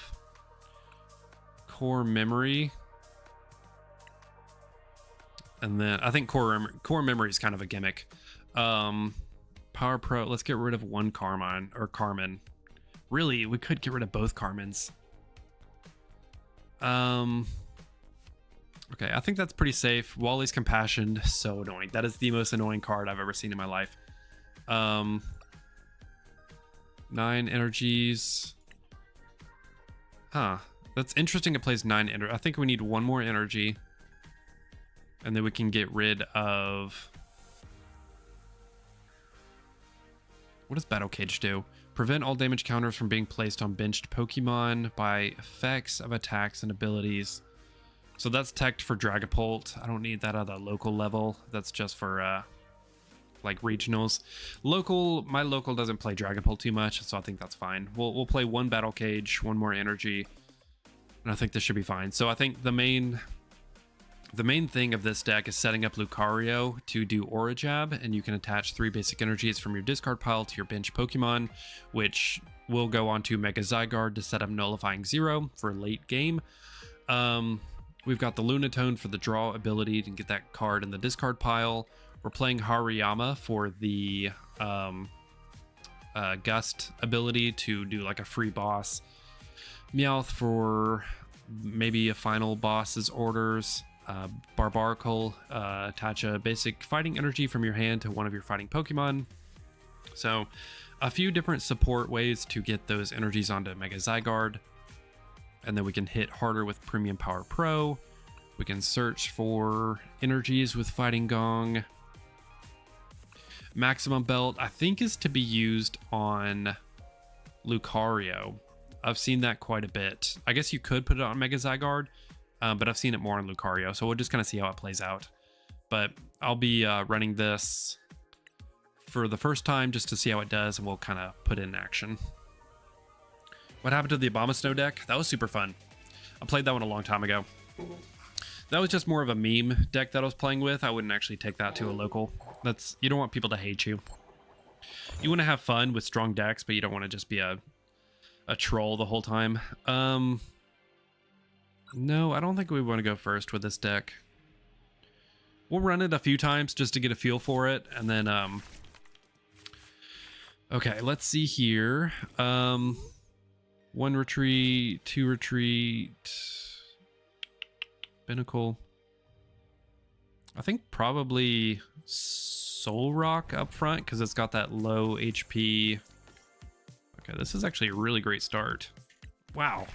Core Memory. And then I think Core Memory is kind of a gimmick. Power Pro. Let's get rid of 1 Carmine. Really, we could get rid of both Carmines. Okay, I think that's pretty safe. Wally's Compassion, so annoying. That is the most annoying card I've ever seen in my life. 9 energies. Huh. That's interesting. It plays 9 energy. I think we need 1 more energy. And then we can get rid of... What does Battle Cage do? Prevent all damage counters from being placed on benched Pokemon by effects of attacks and abilities. So that's teched for Dragapult. I don't need that at a local level. That's just for like regionals. My local doesn't play Dragapult too much, so I think that's fine. We'll play 1 Battle Cage, 1 more energy, and I think this should be fine. So I think the main thing of this deck is setting up Lucario to do Aura Jab, and you can attach 3 basic energies from your discard pile to your bench Pokemon, which will go onto Mega Zygarde to set up Nullifying Zero for late game. We've got the Lunatone for the draw ability to get that card in the discard pile. We're playing Hariyama for the Gust ability to do like a free boss. Meowth for maybe a final boss's orders. Barbaracle, attach a basic fighting energy from your hand to one of your fighting Pokemon. So a few different support ways to get those energies onto Mega Zygarde. And then we can hit harder with Premium Power Pro. We can search for energies with Fighting Gong. Maximum Belt, I think, is to be used on Lucario. I've seen that quite a bit. I guess you could put it on Mega Zygarde, but I've seen it more on Lucario, so we'll just kind of see how it plays out. But I'll be running this for the first time just to see how it does, and we'll kind of put it in action. What happened to the Abomasnow deck? That was super fun. I played that one a long time ago. That was just more of a meme deck that I was playing with. I wouldn't actually take that to a local. You don't want people to hate you. You want to have fun with strong decks, but you don't want to just be a troll the whole time. No, I don't think we want to go first with this deck. We'll run it a few times just to get a feel for it, and then okay, let's see here. 1 retreat, 2 retreat, Binnacle. I think probably Solrock up front because it's got that low HP. Okay, this is actually a really great start. Wow.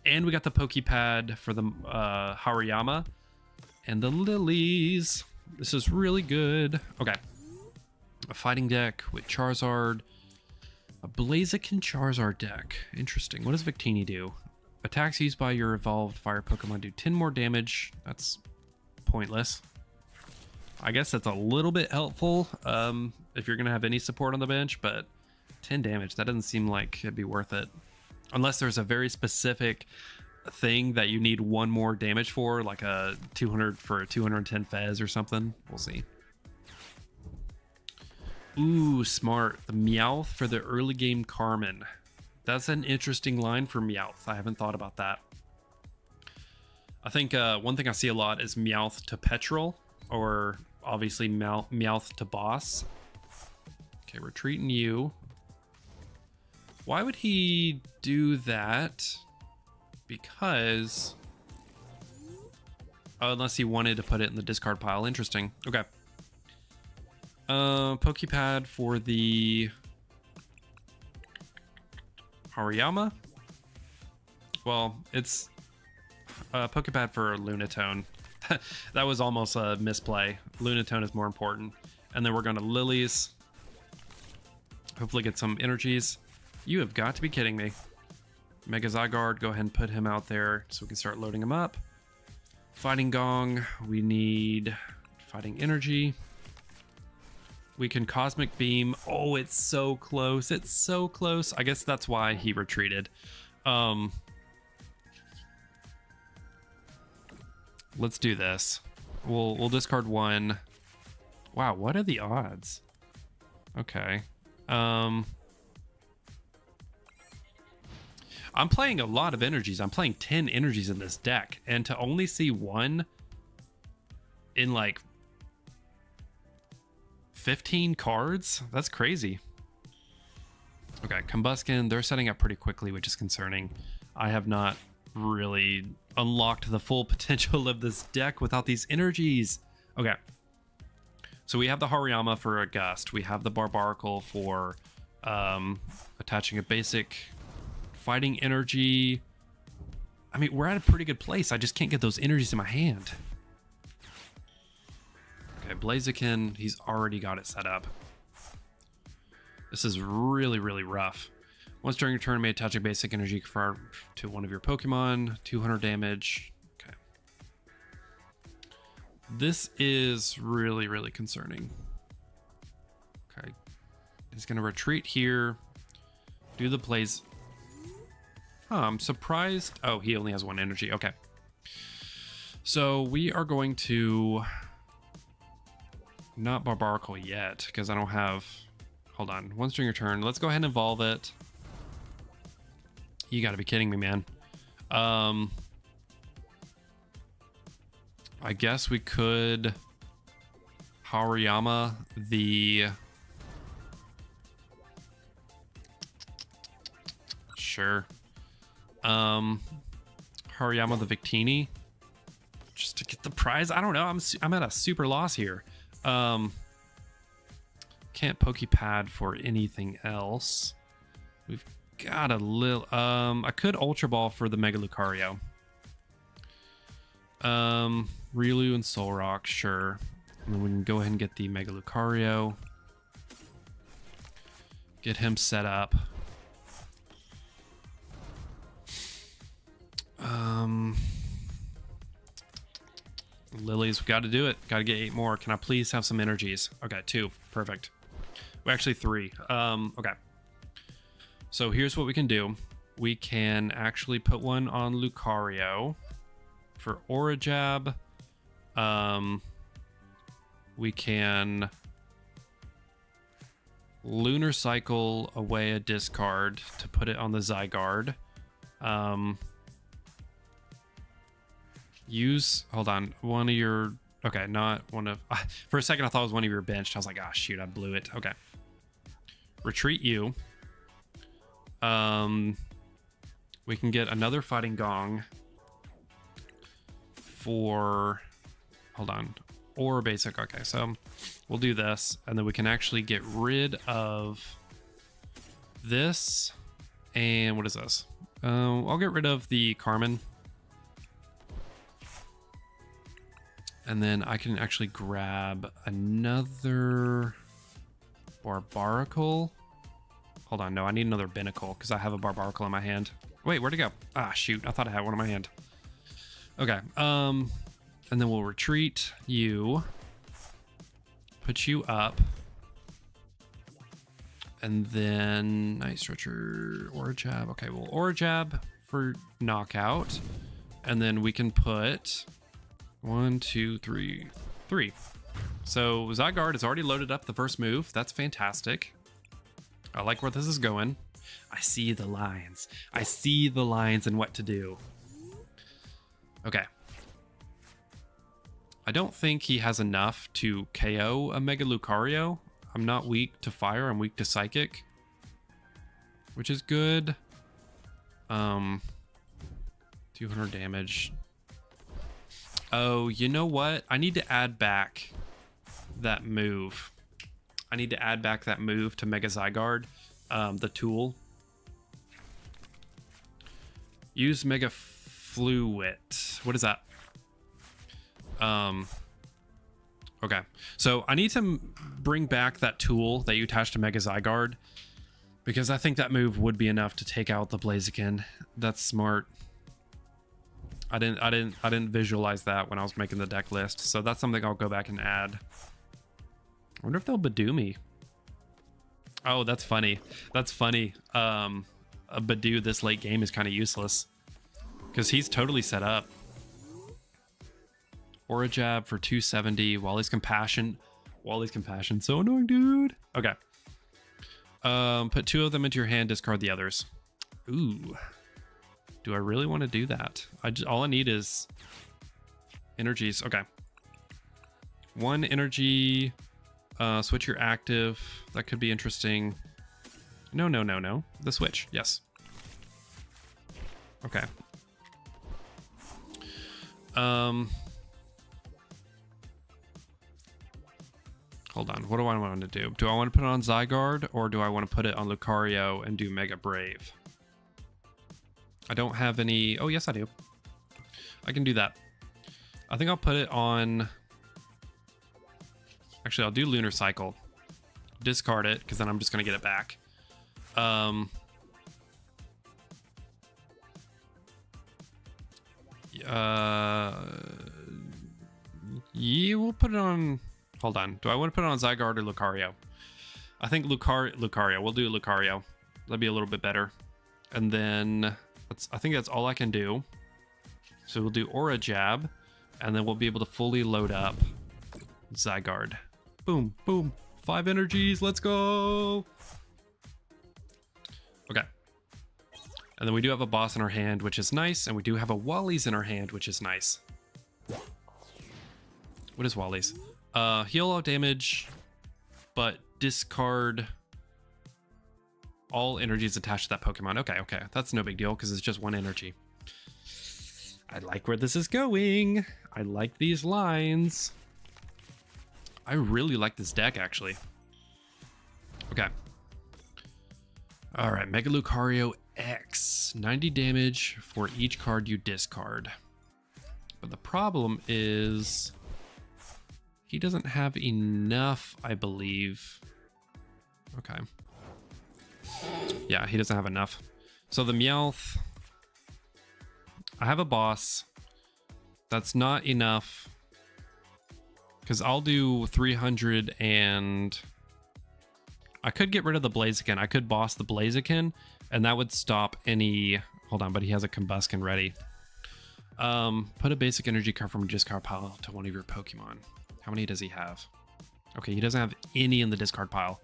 And we got the Pokepad for the Hariyama and the Lilies. This is really good. Okay. A fighting deck with Charizard. A Blaziken Charizard deck. Interesting. What does Victini do? Attacks used by your evolved fire Pokemon do 10 more damage. That's pointless. I guess that's a little bit helpful if you're going to have any support on the bench, but 10 damage, that doesn't seem like it'd be worth it. Unless there's a very specific thing that you need 1 more damage for, like a 200 for a 210 Fez or something. We'll see. Ooh, smart. The Meowth for the early game Carmen. That's an interesting line for Meowth. I haven't thought about that. I think one thing I see a lot is Meowth to Petrol, or obviously Meowth to Boss. Okay, retreating you. Why would he do that? Because... oh, unless he wanted to put it in the discard pile. Interesting. Okay. Pokepad for the Hariyama. Well, it's a Pokepad for Lunatone. That was almost a misplay. Lunatone is more important. And then we're going to Lilies. Hopefully get some energies. You have got to be kidding me. Mega Zygarde, go ahead and put him out there so we can start loading him up. Fighting Gong, we need Fighting Energy. We can Cosmic Beam. Oh, it's so close. It's so close. I guess that's why he retreated. Let's do this. We'll discard 1. Wow, what are the odds? Okay. I'm playing a lot of energies. I'm playing 10 energies in this deck, and to only see 1 in like 15 cards? That's crazy. Okay, Combusken, they're setting up pretty quickly, which is concerning. I have not really unlocked the full potential of this deck without these energies. Okay. So we have the Hariyama for a Gust. We have the Barbaracle for attaching a basic fighting energy. I mean, we're at a pretty good place. I just can't get those energies in my hand. Okay, Blaziken, he's already got it set up. This is really, really rough. Once during your turn, may attach a basic energy to one of your Pokemon. 200 damage. Okay. This is really, really concerning. Okay. He's going to retreat here. Do the plays. Huh, I'm surprised. Oh, he only has 1 energy. Okay. So we are going to... not Barbaracle yet, because I don't have... hold on. Once during your turn, let's go ahead and evolve it. You gotta be kidding me, man. I guess we could Hariyama the... sure. Hariyama the Victini. Just to get the prize. I don't know. I'm at a super loss here. Can't Pokepad for anything else. We've got a little... I could Ultra Ball for the Mega Lucario. Riolu and Solrock, sure. And then we can go ahead and get the Mega Lucario. Get him set up. Lilies, we got to do it. Got to get 8 more. Can I please have some energies? Okay, 2. Perfect. Well, actually 3. Okay. So here's what we can do. We can actually put one on Lucario for Aura Jab. We can Lunar Cycle away a discard to put it on the Zygarde. Hold on, one of your, okay, not one of, for a second I thought it was one of your benched. I was like, ah, shoot, I blew it. Okay. Retreat you. We can get another Fighting Gong for, hold on, or basic. Okay, so we'll do this, and then we can actually get rid of this. And what is this? I'll get rid of the Carmen. And then I can actually grab another Barbaracle. Hold on, no, I need another Binnacle because I have a Barbaracle in my hand. Wait, where'd it go? Ah, shoot, I thought I had one in my hand. Okay, and then we'll retreat you. Put you up. And then, nice stretcher, Aura Jab. Okay, well, Aura Jab for knockout. And then we can put 1, 2, 3. So Zygarde has already loaded up the first move. That's fantastic. I like where this is going. I see the lines. I see the lines and what to do. Okay. I don't think he has enough to KO a Mega Lucario. I'm not weak to fire. I'm weak to psychic, which is good. 200 damage. Oh, you know what? I need to add back that move. I need to add back that move to Mega Zygarde, the tool. Use Mega Fluid. What is that? Okay. So I need to bring back that tool that you attach to Mega Zygarde, because I think that move would be enough to take out the Blaziken. That's smart. I didn't visualize that when I was making the deck list, so that's something I'll go back and add. I wonder if they'll Badoo me. Oh, that's funny. That's funny. A Badoo this late game is kind of useless because he's totally set up. Aura Jab for 270. Wally's Compassion. Wally's Compassion. So annoying, dude. Okay. Put 2 of them into your hand. Discard the others. Ooh. Do I really want to do that? All I need is energies. Okay. 1 energy. Switch your active. That could be interesting. No. The switch. Yes. Okay. Hold on. What do I want to do? Do I want to put it on Zygarde, or do I want to put it on Lucario and do Mega Brave? I don't have any... Oh, yes, I do. I can do that. I think I'll put it on... Actually, I'll do Lunar Cycle. Discard it, because then I'm just going to get it back. Yeah, we'll put it on... Hold on. Do I want to put it on Zygarde or Lucario? I think Lucario. We'll do Lucario. That'd be a little bit better. And then... I think that's all I can do. So we'll do Aura Jab, and then we'll be able to fully load up Zygarde. Boom, boom. 5 energies. Let's go. Okay. And then we do have a boss in our hand, which is nice. And we do have a Wally's in our hand, which is nice. What is Wally's? Heal all damage, but discard all energies attached to that Pokemon. Okay. That's no big deal because it's just 1 energy. I like where this is going. I like these lines. I really like this deck, actually. Okay. All right, Mega Lucario X. 90 damage for each card you discard. But the problem is he doesn't have enough, I believe. Okay. Yeah, he doesn't have enough. So the Meowth, I have a boss. That's not enough. Because I'll do 300 and I could get rid of the Blaziken. I could boss the Blaziken and that would stop any... Hold on, but he has a Combusken ready. Put a basic energy card from a discard pile to one of your Pokemon. How many does he have? Okay, he doesn't have any in the discard pile.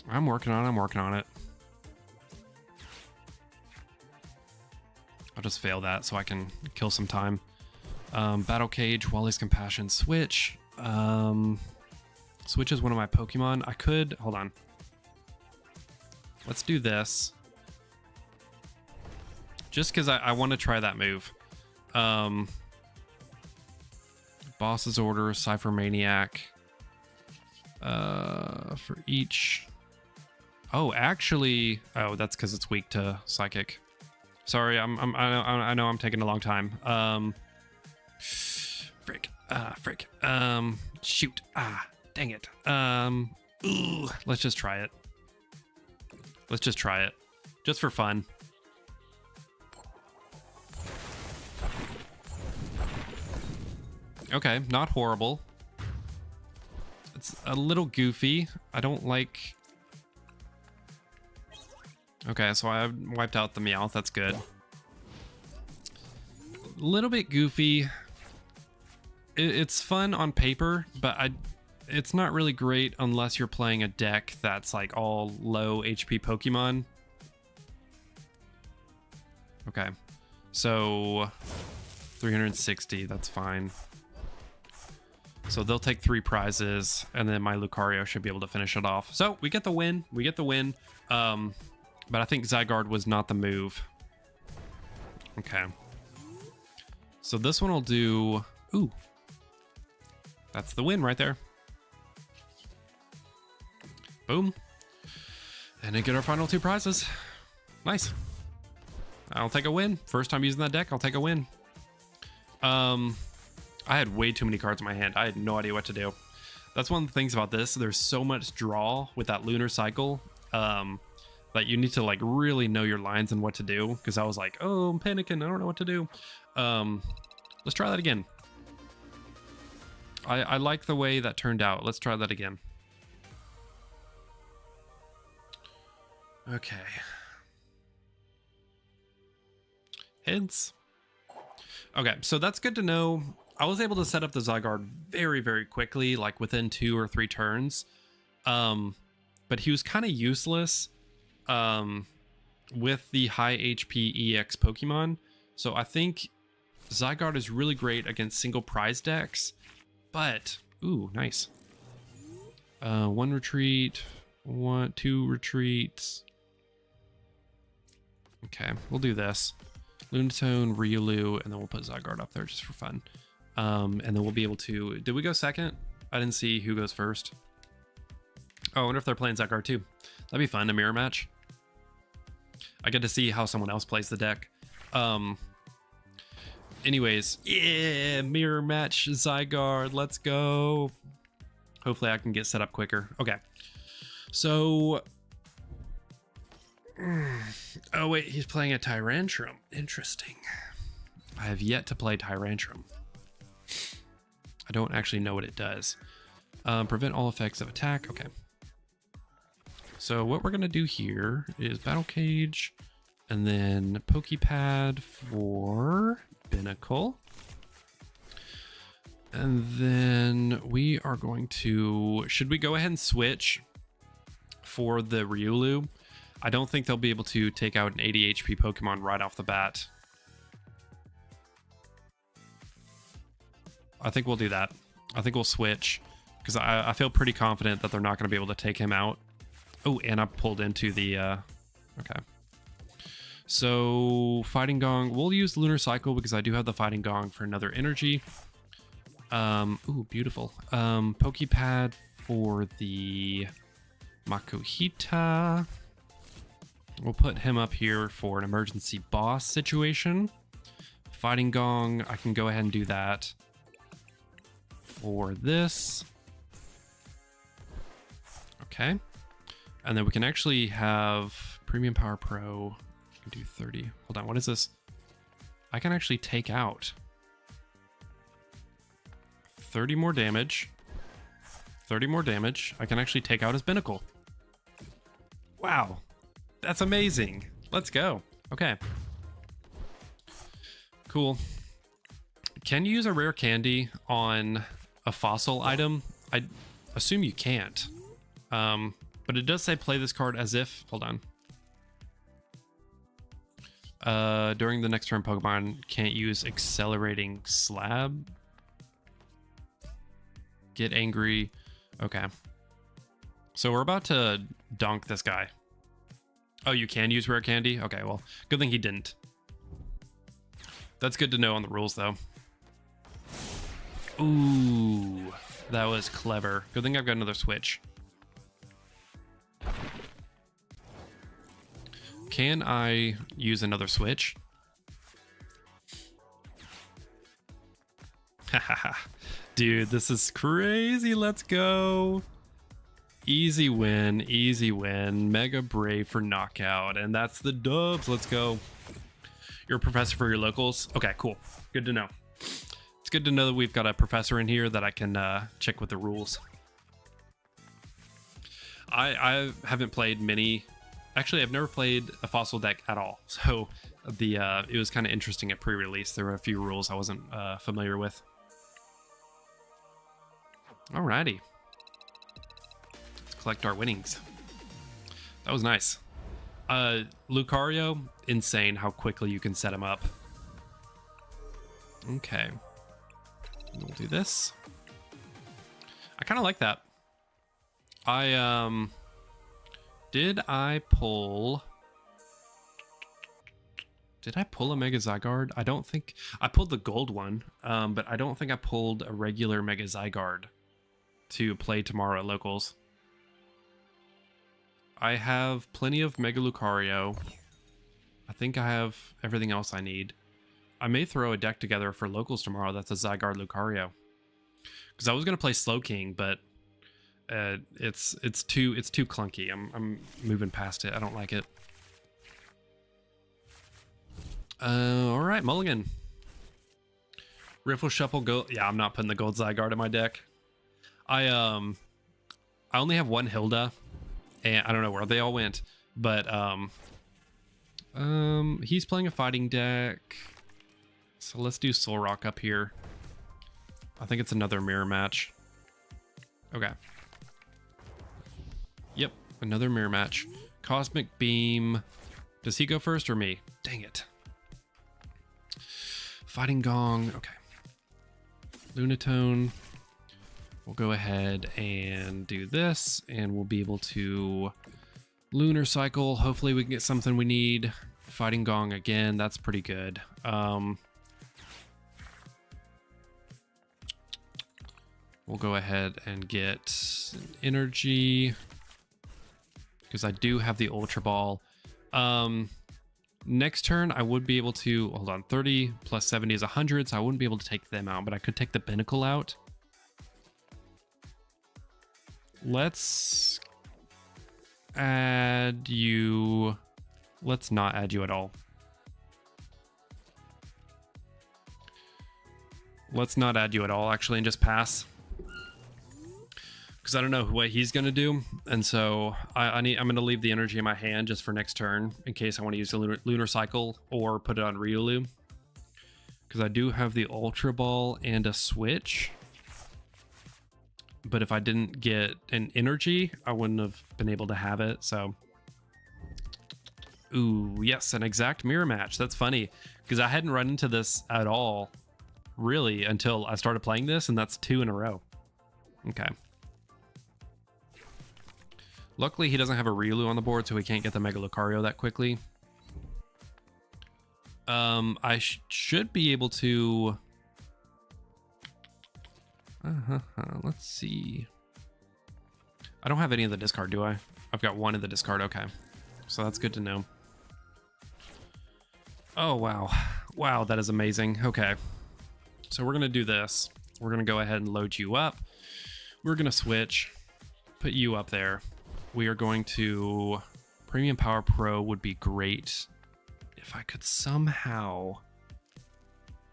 I'm working on it. I'll just fail that so I can kill some time. Battle Cage, Wally's Compassion, Switch. Switch is one of my Pokemon. I could, hold on. Let's do this. Just because I want to try that move. Boss's Order, Cypher Maniac. For each... Oh, actually... Oh, that's because it's weak to Psychic. Sorry, I know I'm taking a long time. Frick. Shoot. Dang it. Ooh, let's just try it. Just for fun. Okay, not horrible. It's a little goofy. I don't like... Okay, so I wiped out the Meowth. That's good. A little bit goofy. It's fun on paper, but it's not really great unless you're playing a deck that's like all low HP Pokemon. Okay, so 360, that's fine. So they'll take 3 prizes, and then my Lucario should be able to finish it off. So we get the win. But I think Zygarde was not the move. Okay. So this one will do... Ooh. That's the win right there. Boom. And then get our final 2 prizes. Nice. I'll take a win. First time using that deck, I'll take a win. I had way too many cards in my hand. I had no idea what to do. That's one of the things about this. There's so much draw with that Lunar Cycle. That you need to like really know your lines and what to do, because I was like, oh, I'm panicking, I don't know what to do. Let's try that again. I like the way that turned out. Let's try that again. Okay. Heads. Okay, so that's good to know. I was able to set up the Zygarde very, very quickly, like within 2 or 3 turns. But he was kind of useless with the high HP EX Pokemon. So I think Zygarde is really great against single prize decks. But, ooh, nice. 1 retreat, 2 retreats. Okay, we'll do this. Lunatone, Riolu, and then we'll put Zygarde up there just for fun. And then we'll be able to... Did we go second? I didn't see who goes first. Oh, I wonder if they're playing Zygarde too. That'd be fun, a mirror match. I get to see how someone else plays the deck. Anyways, yeah, mirror match Zygarde, let's go. Hopefully I can get set up quicker. Okay, so... Oh wait, he's playing a Tyrantrum. Interesting. I have yet to play Tyrantrum. I don't actually know what it does. Prevent all effects of attack. Okay. So what we're gonna do here is Battle Cage, and then Pokepad for Binnacle. And then we are going to... Should we go ahead and switch for the Riolu? I don't think they'll be able to take out an 80 HP Pokemon right off the bat. I think we'll do that. I think we'll switch, because I feel pretty confident that they're not going to be able to take him out. Oh, and I pulled into the... Okay. So, Fighting Gong. We'll use Lunar Cycle because I do have the Fighting Gong for another energy. Ooh, beautiful. Pokepad for the Makuhita. We'll put him up here for an emergency boss situation. Fighting Gong, I can go ahead and do that for this. Okay. And then we can actually have Premium Power Pro. I can do 30. Hold on, what is this? I can actually take out 30 more damage. 30 more damage. I can actually take out his Binnacle. Wow. That's amazing. Let's go. Okay. Cool. Can you use a rare candy on a fossil item? I assume you can't. But it does say play this card as if... Hold on. During the next turn, Pokemon can't use Accelerating Slab. Get angry. Okay. So we're about to donk this guy. Oh, you can use rare candy? Okay, well, good thing he didn't. That's good to know on the rules, though. Ooh, that was clever. Good thing I've got another switch. Can I use another switch? Hahaha. Dude, this is crazy. Let's go. Easy win, easy win. Mega Brave for knockout. And that's the dubs. Let's go. You're a professor for your locals? Okay, cool. Good to know. It's good to know that we've got a professor in here that I can check with the rules. I haven't played many. Actually, I've never played a fossil deck at all. So it was kind of interesting at pre-release. There were a few rules I wasn't familiar with. Alrighty. Let's collect our winnings. That was nice. Lucario, insane how quickly you can set him up. Okay. We'll do this. I kind of like that. Did I pull a Mega Zygarde? I don't think I pulled the gold one, but I don't think I pulled a regular Mega Zygarde to play tomorrow at locals. I have plenty of Mega Lucario. I think I have everything else I need. I may throw a deck together for locals tomorrow that's a Zygarde Lucario. Because I was gonna play Slowking, but it's too clunky. I'm moving past it. I don't like it. All right, Mulligan. Riffle Shuffle Gold. Yeah, I'm not putting the gold Zygarde in my deck. I only have one Hilda, and I don't know where they all went, but he's playing a fighting deck, so let's do Solrock up here. I think it's another mirror match. Okay. Yep, another mirror match. Cosmic Beam. Does he go first or me? Dang it. Fighting Gong. Okay. Lunatone. We'll go ahead and do this, and we'll be able to Lunar Cycle. Hopefully we can get something we need. Fighting Gong again. That's pretty good. We'll go ahead and get energy because I do have the Ultra Ball. Next turn, I would be able to, hold on, 30 plus 70 is 100, so I wouldn't be able to take them out, but I could take the Binnacle out. Let's add you. Let's not add you at all. Let's not add you at all, actually, and just pass. Because I don't know what he's going to do. And so I'm going to leave the energy in my hand just for next turn in case I want to use the Lunar Cycle or put it on Riolu. Because I do have the Ultra Ball and a Switch. But if I didn't get an energy, I wouldn't have been able to have it. So, ooh, yes, an exact mirror match. That's funny because I hadn't run into this at all, really, until I started playing this, and that's 2 in a row. Okay. Luckily, he doesn't have a Riolu on the board, so he can't get the Mega Lucario that quickly. I should be able to. Let's see. I don't have any of the discard, do I? I've got one in the discard. Okay, so that's good to know. Oh wow, Wow, that is amazing. Okay. So we're going to do this. We're going to go ahead and load you up. We're going to switch, put you up there. We are going to... Premium Power Pro would be great if I could somehow...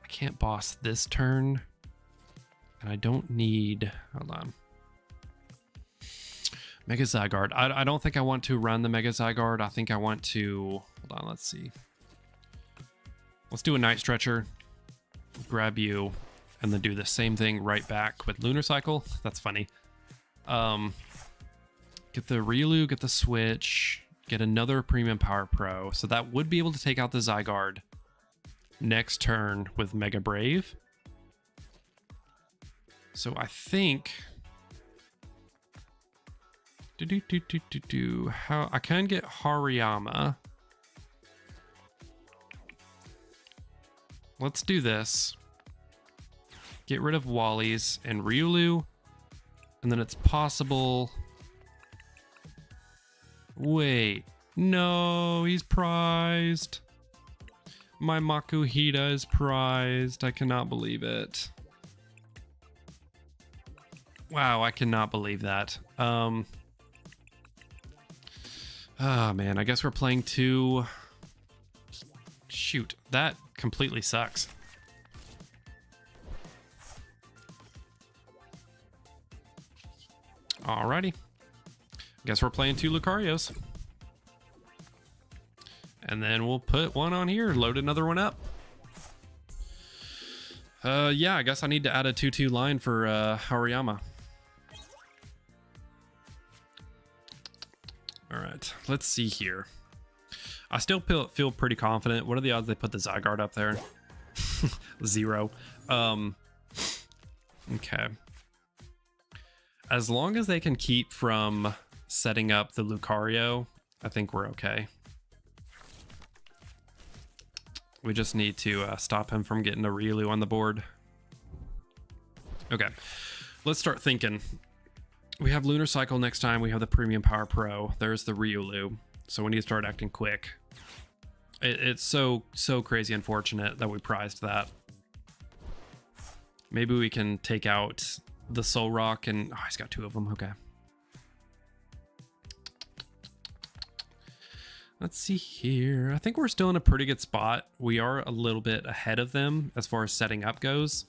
I can't boss this turn. And I don't need... Hold on. Mega Zygarde. I don't think I want to run the Mega Zygarde. I think I want to... Hold on, let's see. Let's do a Night Stretcher. Grab you. And then do the same thing right back with Lunar Cycle. That's funny. Get the Riolu, get the Switch. Get another Premium Power Pro. So that would be able to take out the Zygarde next turn with Mega Brave. So I think... How I can get Hariyama. Let's do this. Get rid of Wally's and Riolu. And then it's possible... Wait. No, he's prized. My Makuhita is prized. I cannot believe it. Wow, I cannot believe that. Oh man, I guess we're playing two. Shoot, that completely sucks. Alrighty. Guess we're playing two Lucarios. And then we'll put one on here, load another one up. Yeah, I guess I need to add a 2-2 line for Hariyama. All right, let's see here. I still feel pretty confident. What are the odds they put the Zygarde up there? 0. Okay. As long as they can keep from setting up the Lucario, I think we're okay. We just need to stop him from getting a Riolu on the board. Okay, let's start thinking. We have Lunar Cycle next time. We have the Premium Power Pro. There's the Riolu. So we need to start acting quick. It's so crazy unfortunate that we prized that. Maybe we can take out the Solrock and... Oh, he's got 2 of them. Okay. Let's see here. I think we're still in a pretty good spot. We are a little bit ahead of them as far as setting up goes.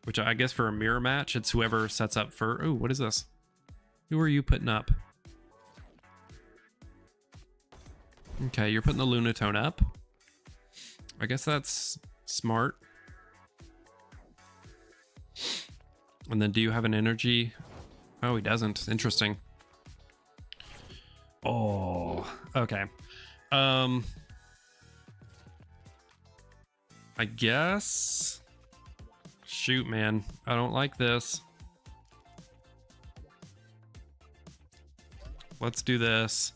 Which I guess for a mirror match, it's whoever sets up for... Oh, what is this? Who are you putting up? Okay, you're putting the Lunatone up. I guess that's smart. And then do you have an energy? Oh, he doesn't. Interesting. Oh, okay. I guess... Shoot, man. I don't like this. Let's do this.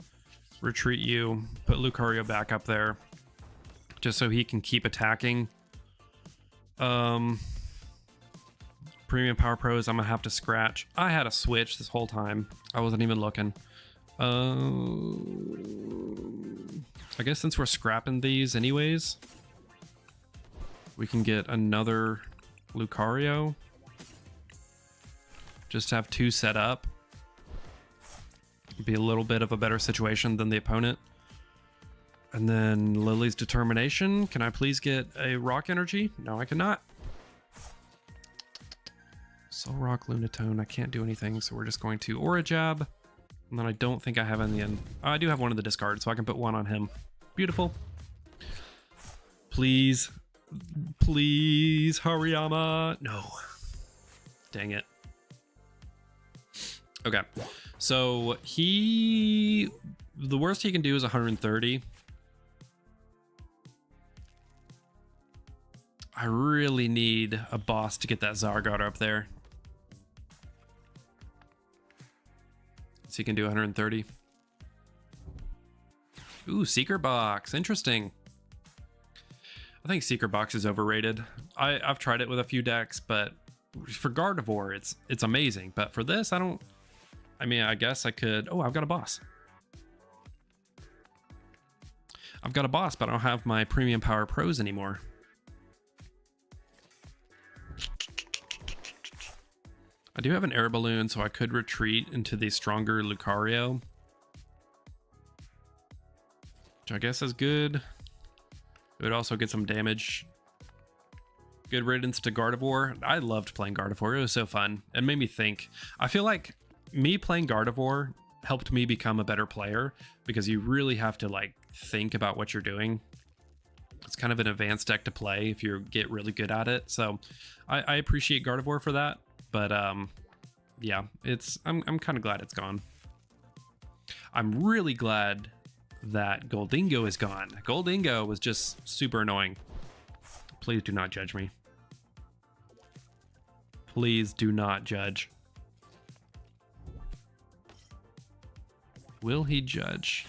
Retreat you. Put Lucario back up there. Just so he can keep attacking. Premium Power Pros, I'm going to have to scratch. I had a switch this whole time. I wasn't even looking. I guess since we're scrapping these anyways, we can get another Lucario. Just have 2 set up. Be a little bit of a better situation than the opponent. And then Lily's Determination. Can I please get a Rock Energy? No, I cannot. Solrock, Lunatone. I can't do anything, so we're just going to Aura Jab. And then I don't think I have in the end. Oh, I do have one of the discard, so I can put 1 on him. Beautiful. Please. Please, Hariyama. No. Dang it. Okay. So the worst he can do is 130. I really need a boss to get that Zygarde up there. So he can do 130. Ooh, Secret Box. Interesting. I think Secret Box is overrated. I've tried it with a few decks, but for Gardevoir, it's amazing. But for this, I mean, I guess I could... Oh, I've got a boss. I've got a boss, but I don't have my premium power pros anymore. I do have an air balloon, so I could retreat into the stronger Lucario, which I guess is good. It would also get some damage. Good riddance to Gardevoir. I loved playing Gardevoir. It was so fun. It made me think. I feel like me playing Gardevoir helped me become a better player, because you really have to like think about what you're doing. It's kind of an advanced deck to play if you get really good at it. So I appreciate Gardevoir for that. But yeah, I'm kind of glad it's gone. I'm really glad that Goldingo is gone. Goldingo was just super annoying. Please do not judge me. Please do not judge. Will he judge?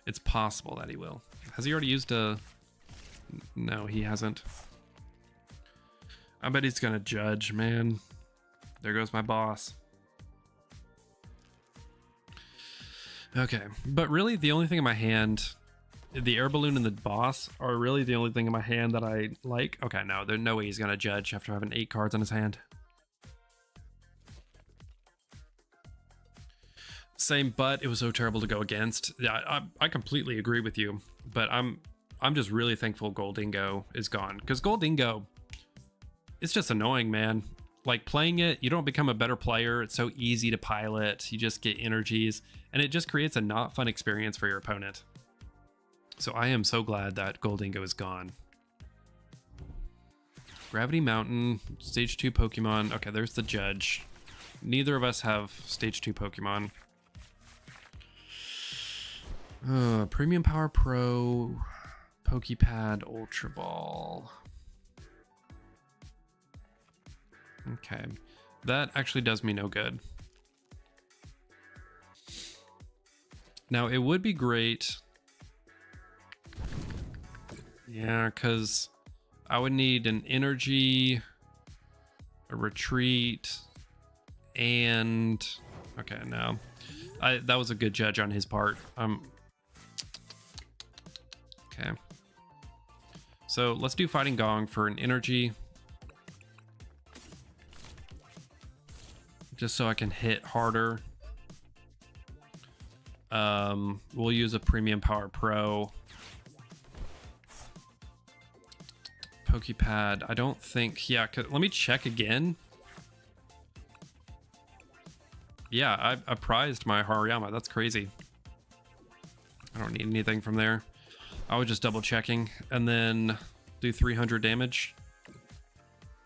It's possible that he will. Has he already used a... No, he hasn't. I bet he's gonna judge, man. There goes my boss. Okay, but really the only thing in my hand, the air balloon and the boss are really the only thing in my hand that I like. Okay, no, there's no way he's gonna judge after having 8 cards on his hand. Same, but it was so terrible to go against. Yeah, I completely agree with you, but I'm just really thankful Goldingo is gone, because Goldingo, it's just annoying, man. Like playing it, you don't become a better player. It's so easy to pilot. You just get energies, and it just creates a not fun experience for your opponent. So I am so glad that Goldingo is gone. Gravity Mountain, stage 2 Pokemon. Okay, there's the judge. Neither of us have stage 2 Pokemon. Premium Power Pro, Pokepad, Ultra Ball. Okay, that actually does me no good. Now, it would be great. Yeah, because I would need an energy, a retreat, and... Okay, no. That was a good judge on his part. Okay. So let's do Fighting Gong for an energy. Just so I can hit harder. We'll use a Premium Power Pro. Pokepad, I don't think, yeah, let me check again. Yeah, I prized my Hariyama, that's crazy. I don't need anything from there. I was just double checking, and then do 300 damage.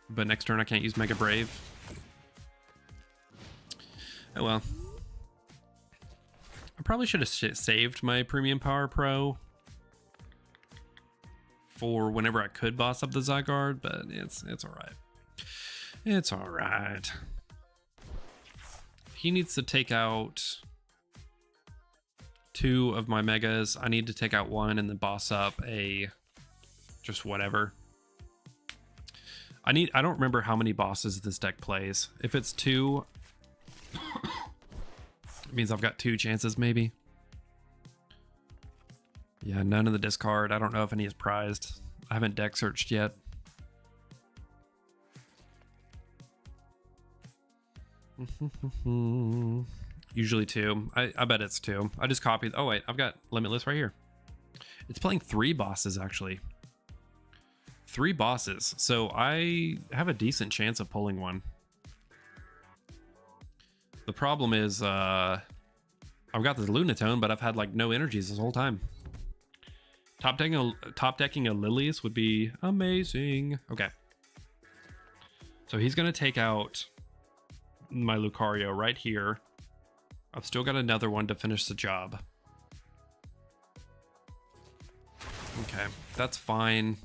But next turn I can't use Mega Brave. Oh well. I probably should have saved my Premium Power Pro for whenever I could boss up the Zygarde, but it's alright. It's alright. He needs to take out 2 of my Megas. I need to take out 1 and then boss up a just whatever. I don't remember how many bosses this deck plays. If it's 2, it means I've got 2 chances maybe. Yeah, none of the discard. I don't know if any is prized. I haven't deck searched yet. Usually 2. I bet it's 2. I just copied. Oh wait, I've got Limitless right here. It's playing 3 bosses actually. 3 bosses. So I have a decent chance of pulling one. The problem is I've got the Lunatone, but I've had like no energies this whole time. Top decking a Lilius would be amazing. Okay. So he's gonna take out my Lucario right here. I've still got another one to finish the job. Okay, that's fine.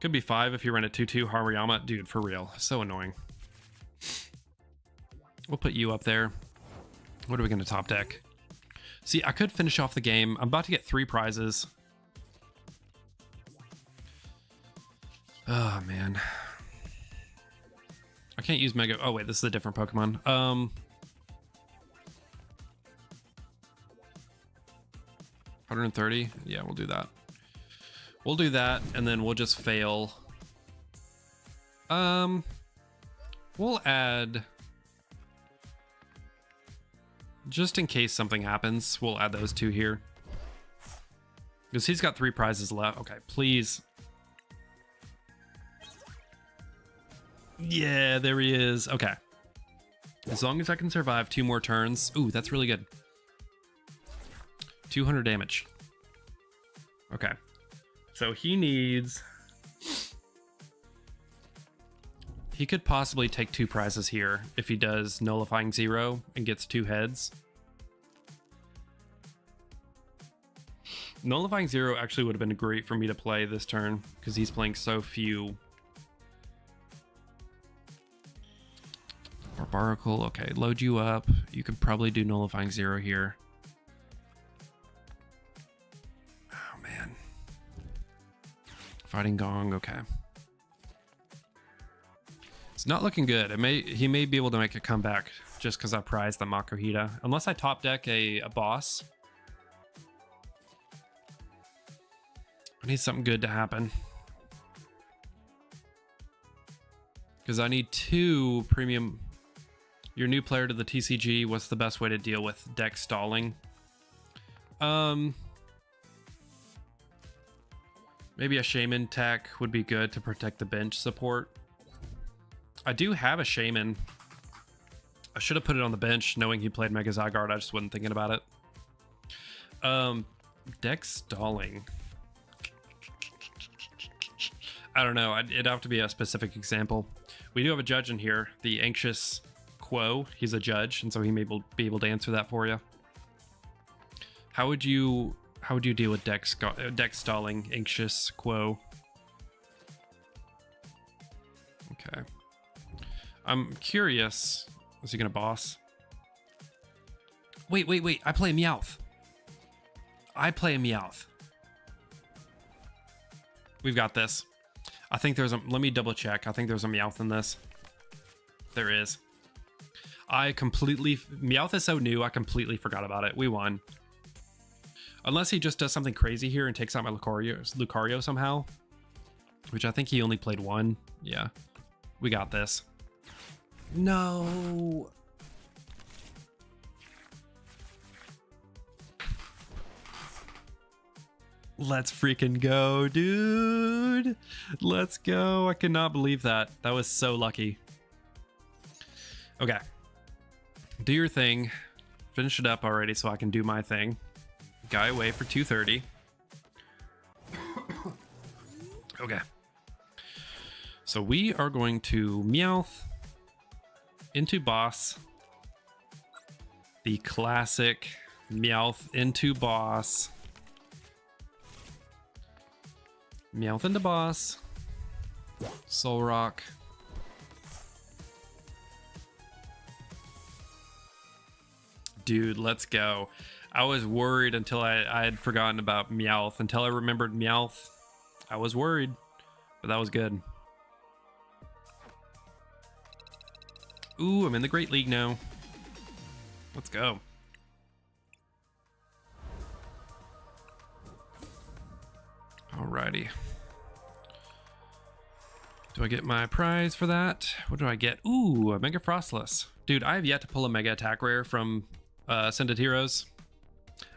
Could be 5 if you run a 2-2 Hariyama. Dude, for real. So annoying. We'll put you up there. What are we going to top deck? See, I could finish off the game. I'm about to get 3 prizes. Oh, man. I can't use Mega... Oh, wait, this is a different Pokemon. 130. Yeah, we'll do that. We'll do that, and then we'll just fail. We'll add, just in case something happens, we'll add those two here. Because he's got 3 prizes left. Okay, please. Yeah, there he is. Okay. As long as I can survive 2 more turns. Ooh, that's really good. 200 damage. Okay. So he needs... He could possibly take 2 prizes here if he does Nullifying Zero and gets 2 heads. Nullifying Zero actually would have been great for me to play this turn because he's playing so few. Barbarical, okay, load you up. You could probably do Nullifying Zero here. Oh man. Fighting Gong, okay. It's not looking good. He may be able to make a comeback just because I prized the Makuhita. Unless I top deck a boss. I need something good to happen. Because I need 2 premium... You're new player to the TCG. What's the best way to deal with deck stalling? Maybe a Shaman tech would be good to protect the bench support. I do have a Shaman. I should have put it on the bench knowing he played Mega Zygarde. I just wasn't thinking about it. Deck stalling. I don't know. It'd have to be a specific example. We do have a judge in here, the Anxious Quo. He's a judge, and so he may be able to answer that for you. How would you deal with deck stalling, Anxious Quo? Okay. I'm curious. Is he gonna boss? Wait. I play Meowth. We've got this. I think there's a... Let me double check. I think there's a Meowth in this. There is. Meowth is so new, I completely forgot about it. We won. Unless he just does something crazy here and takes out my Lucario somehow. Which I think he only played 1. Yeah. We got this. No. Let's freaking go, dude. Let's go. I cannot believe that. That was so lucky. Okay. Do your thing. Finish it up already so I can do my thing. Guy away for 230. Okay. So we are going to Meowth into boss. The classic Meowth into boss. Meowth into boss. Solrock. Dude, let's go. I was worried until I had forgotten about Meowth. Until I remembered Meowth, I was worried. But that was good. Ooh, I'm in the Great League now. Let's go. Alrighty. Do I get my prize for that? What do I get? Ooh, a Mega Frostless. Dude, I have yet to pull a Mega Attack Rare from Ascended Heroes.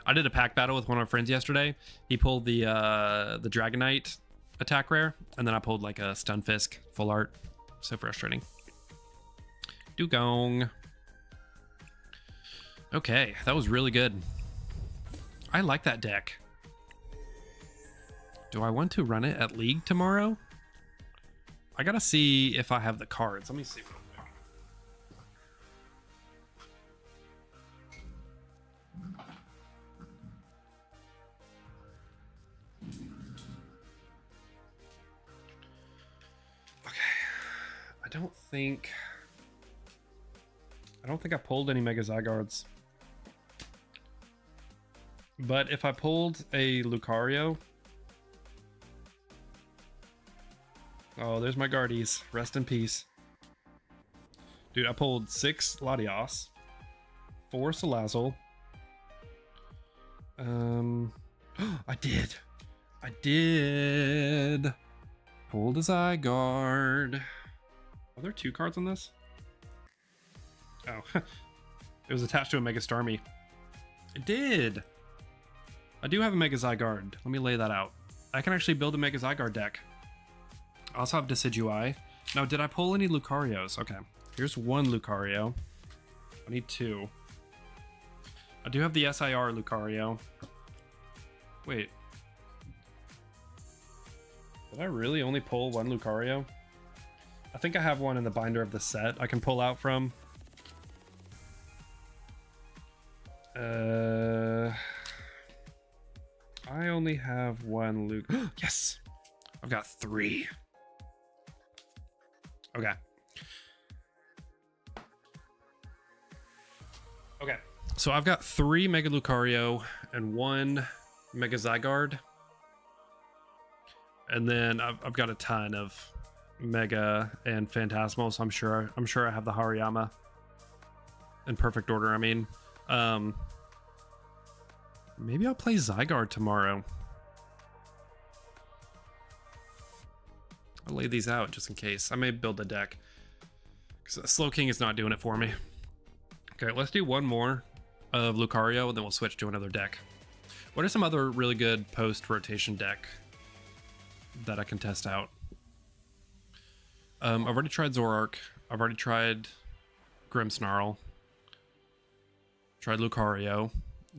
I did a pack battle with one of my friends yesterday. He pulled the Dragonite Attack Rare, and then I pulled like a Stunfisk full art. So frustrating. Dugong. Okay, that was really good. I like that deck. Do I want to run it at League tomorrow? I gotta see if I have the cards. Let me see real quick. Okay. I don't think I pulled any Mega Zygardes. But if I pulled a Lucario... Oh, there's my Guardies. Rest in peace. Dude, I pulled 6 Latios, 4 Salazzle, I did. I did. Pulled a Zygarde. Are there 2 cards on this? Oh, it was attached to a Mega Starmie. It did. I do have a Mega Zygarde. Let me lay that out. I can actually build a Mega Zygarde deck. I also have Decidueye. Now, did I pull any Lucarios? Okay, here's 1 Lucario. I need 2. I do have the SIR Lucario. Wait. Did I really only pull 1 Lucario? I think I have one in the binder of the set I can pull out from. I only have 1 Luke. Yes! I've got 3. Okay. Okay. So I've got 3 Mega Lucario and 1 Mega Zygarde. And then I've got a ton of Mega and Phantasmal, so I'm sure I have the Hariyama in perfect order. I mean, maybe I'll play Zygarde tomorrow. I'll lay these out just in case. I may build a deck because Slowking is not doing it for me. Okay, let's do 1 more of Lucario and then we'll switch to another deck. What are some other really good post-rotation deck that I can test out? I've already tried Zoroark. I've already tried Grimmsnarl. Tried Lucario.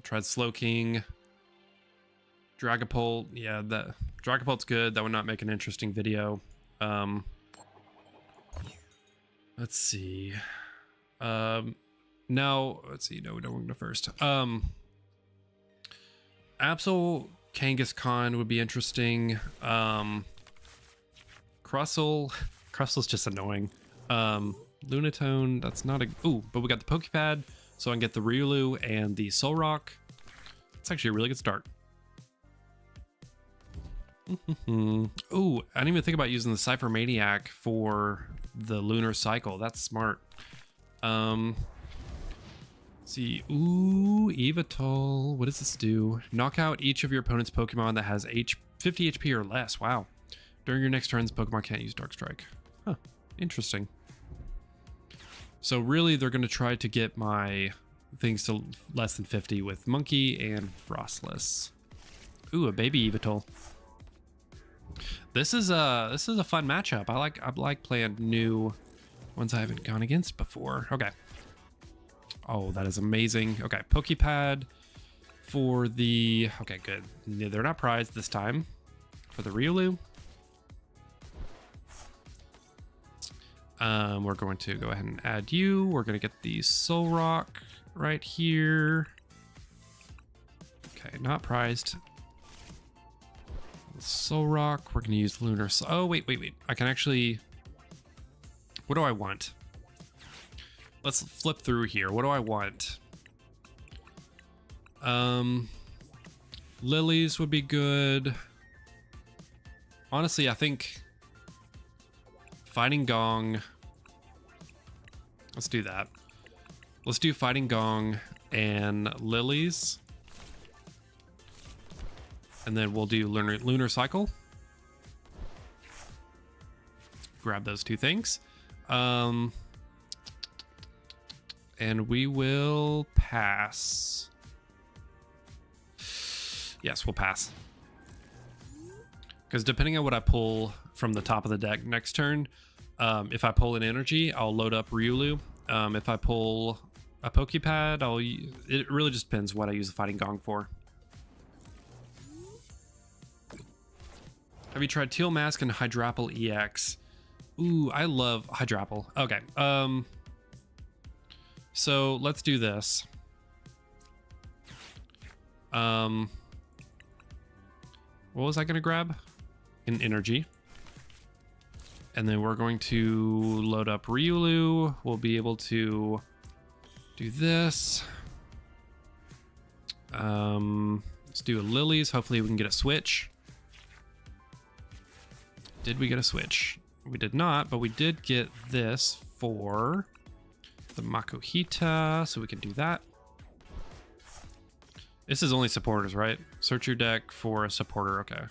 Tried Slowking. Dragapult. Yeah, that Dragapult's good. That would not make an interesting video. Let's see. No, let's see. No, we don't want to go first. Absol Kangaskhan would be interesting. Crustle's just annoying. Lunatone, that's not a... Ooh, but we got the Poképad, so I can get the Riolu and the Solrock. It's actually a really good start. Ooh, I didn't even think about using the Cypher Maniac for the Lunar Cycle. That's smart. Let's see. Ooh, Yveltal. What does this do? Knock out each of your opponent's Pokemon that has 50 HP or less. Wow. During your next turns, Pokemon can't use Dark Strike. Huh. Interesting. So really, they're going to try to get my things to less than 50 with Monkey and Frostless. Ooh, a baby Yveltal. This is a fun matchup. I like playing new ones I haven't gone against before. Okay. Oh, that is amazing. Okay, Poképad for the... Okay, good. They're not prized this time. For the Riolu. We're going to go ahead and add you. We're going to get the Solrock right here. Okay, not prized. Solrock. We're going to use Lunar... Oh, wait. I can actually... What do I want? Let's flip through here. What do I want? Lilies would be good. Honestly, I think Fighting Gong. Let's do that. Let's do Fighting Gong and Lilies. And then we'll do Lunar Cycle. Grab those 2 things. And we will pass. Yes, we'll pass. Because depending on what I pull from the top of the deck next turn, if I pull an energy, I'll load up Riolu. If I pull a Poképad, it really just depends what I use the Fighting Gong for. Have you tried Teal Mask and Hydrapple EX? Ooh, I love Hydrapple. Okay. So let's do this. What was I going to grab? An energy. And then we're going to load up Riolu. We'll be able to do this. Let's do a Lilies. Hopefully we can get a switch. Did we get a switch? We did not, but we did get this for the Makuhita, so we can do that. This is only supporters, right? Search your deck for a supporter. Okay.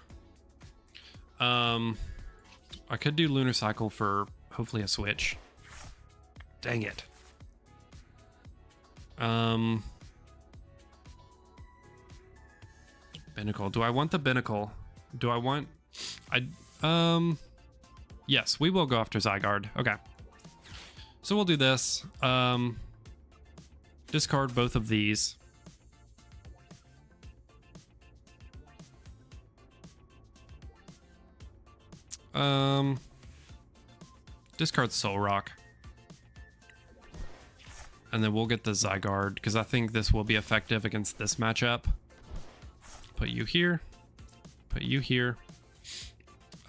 I could do Lunar Cycle for hopefully a switch. Dang it. Binnacle. Do I want the Binnacle? Do I want... Yes, we will go after Zygarde. Okay. So we'll do this. Discard both of these. Discard Soul Rock. And then we'll get the Zygarde, because I think this will be effective against this matchup. Put you here. Put you here.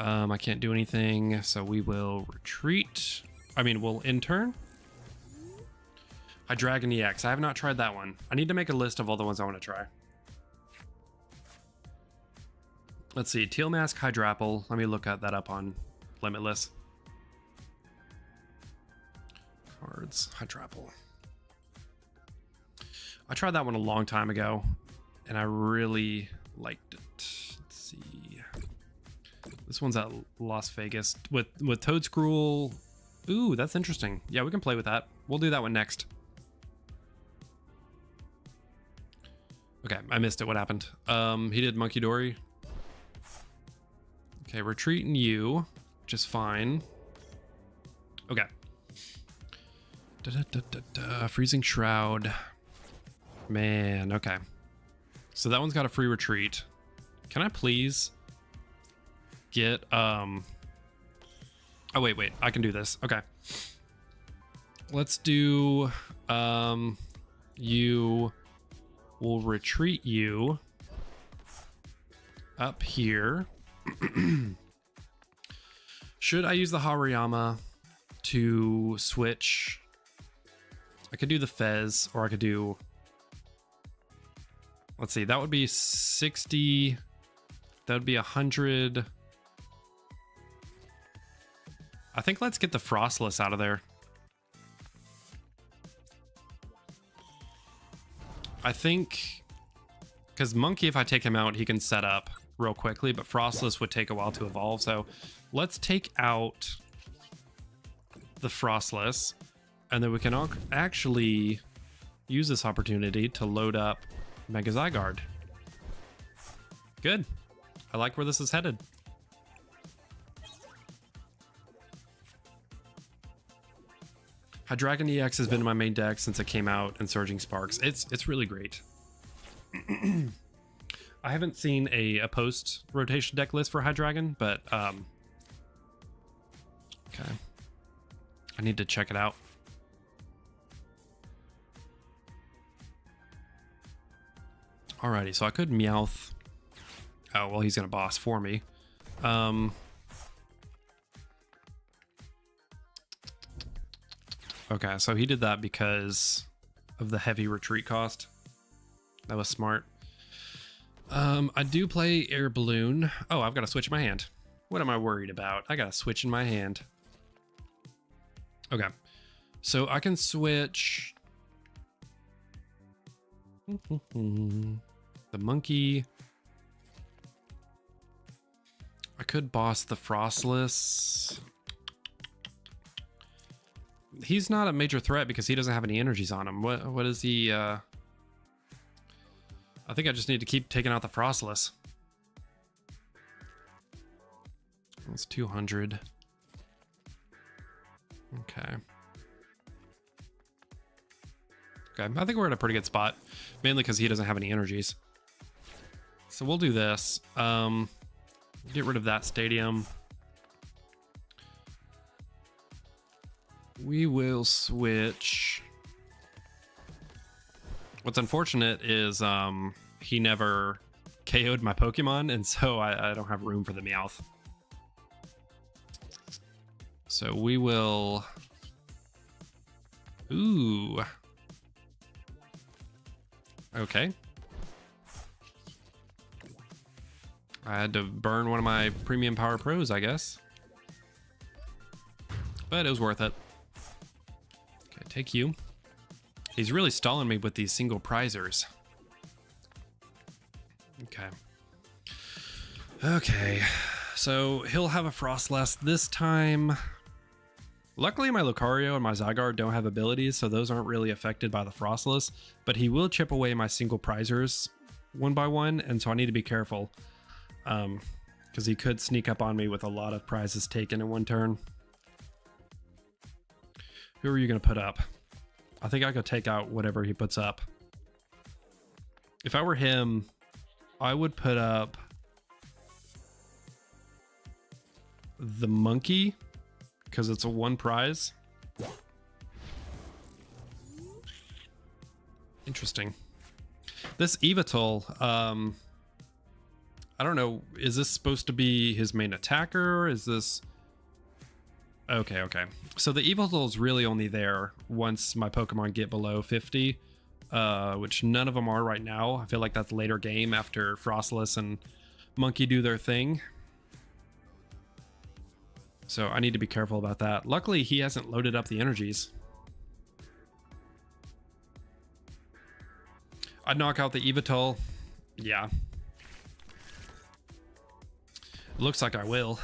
I can't do anything, so we will retreat. I mean, we'll in-turn. Hydreigon EX. I have not tried that one. I need to make a list of all the ones I want to try. Let's see. Teal Mask, Hydrapple. Let me look at that up on Limitless. Cards. Hydrapple. I tried that one a long time ago, and I really liked it. Let's see. This one's at Las Vegas with Toedscruel. Ooh, that's interesting. Yeah, we can play with that. We'll do that one next. Okay, I missed it. What happened? He did Monkey Dory. Okay, retreating you, which is fine. Okay. Freezing Shroud. Man, okay. So that one's got a free retreat. Can I please get oh wait, I can do this. Okay. Let's do you will retreat you up here. Should I use the Hariyama to switch? I could do the Fez, or I could do, let's see, that would be 60, that would be 100. I think let's get the Frostless out of there. I think, because Monkey, if I take him out, he can set up real quickly, but Frostless would take a while to evolve. So let's take out the Frostless, and then we can actually use this opportunity to load up Mega Zygarde. Good. I like where this is headed. Hydreigon EX has been in my main deck since it came out, and Surging Sparks. It's really great. I haven't seen a post rotation deck list for Hydreigon, but okay. I need to check it out. Alrighty, so I could Meowth. Oh, well, he's gonna boss for me. Okay, so he did that because of the heavy retreat cost. That was smart. I do play Air Balloon. Oh, I've got a switch in my hand. What am I worried about? I got a switch in my hand. Okay, so I can switch the Monkey. I could boss the Frostless. He's not a major threat because he doesn't have any energies on him. What is he? I think I just need to keep taking out the Frostless. That's 200. Okay. Okay, I think we're in a pretty good spot, mainly because he doesn't have any energies. So we'll do this. Get rid of that stadium. We will switch. What's unfortunate is he never KO'd my Pokemon, and so I don't have room for the Meowth. So we will... Ooh. Okay. I had to burn one of my Premium Power Pros, I guess. But it was worth it. Okay, take you. He's really stalling me with these single prizers. Okay. Okay. So he'll have a Frostless this time. Luckily, my Lucario and my Zygarde don't have abilities, so those aren't really affected by the Frostless, but he will chip away my single prizers one by one, and so I need to be careful. Because he could sneak up on me with a lot of prizes taken in one turn. Who are you going to put up? I think I could take out whatever he puts up. If I were him, I would put up the monkey, because it's a 1 prize. Interesting. This Yveltal, I don't know, is this supposed to be his main attacker? Is this... Okay. So the Yveltal is really only there once my Pokemon get below 50, which none of them are right now. I feel like that's later game after Frostless and Monkey do their thing. So I need to be careful about that. Luckily, he hasn't loaded up the energies. I'd knock out the Yveltal. Yeah. Looks like I will.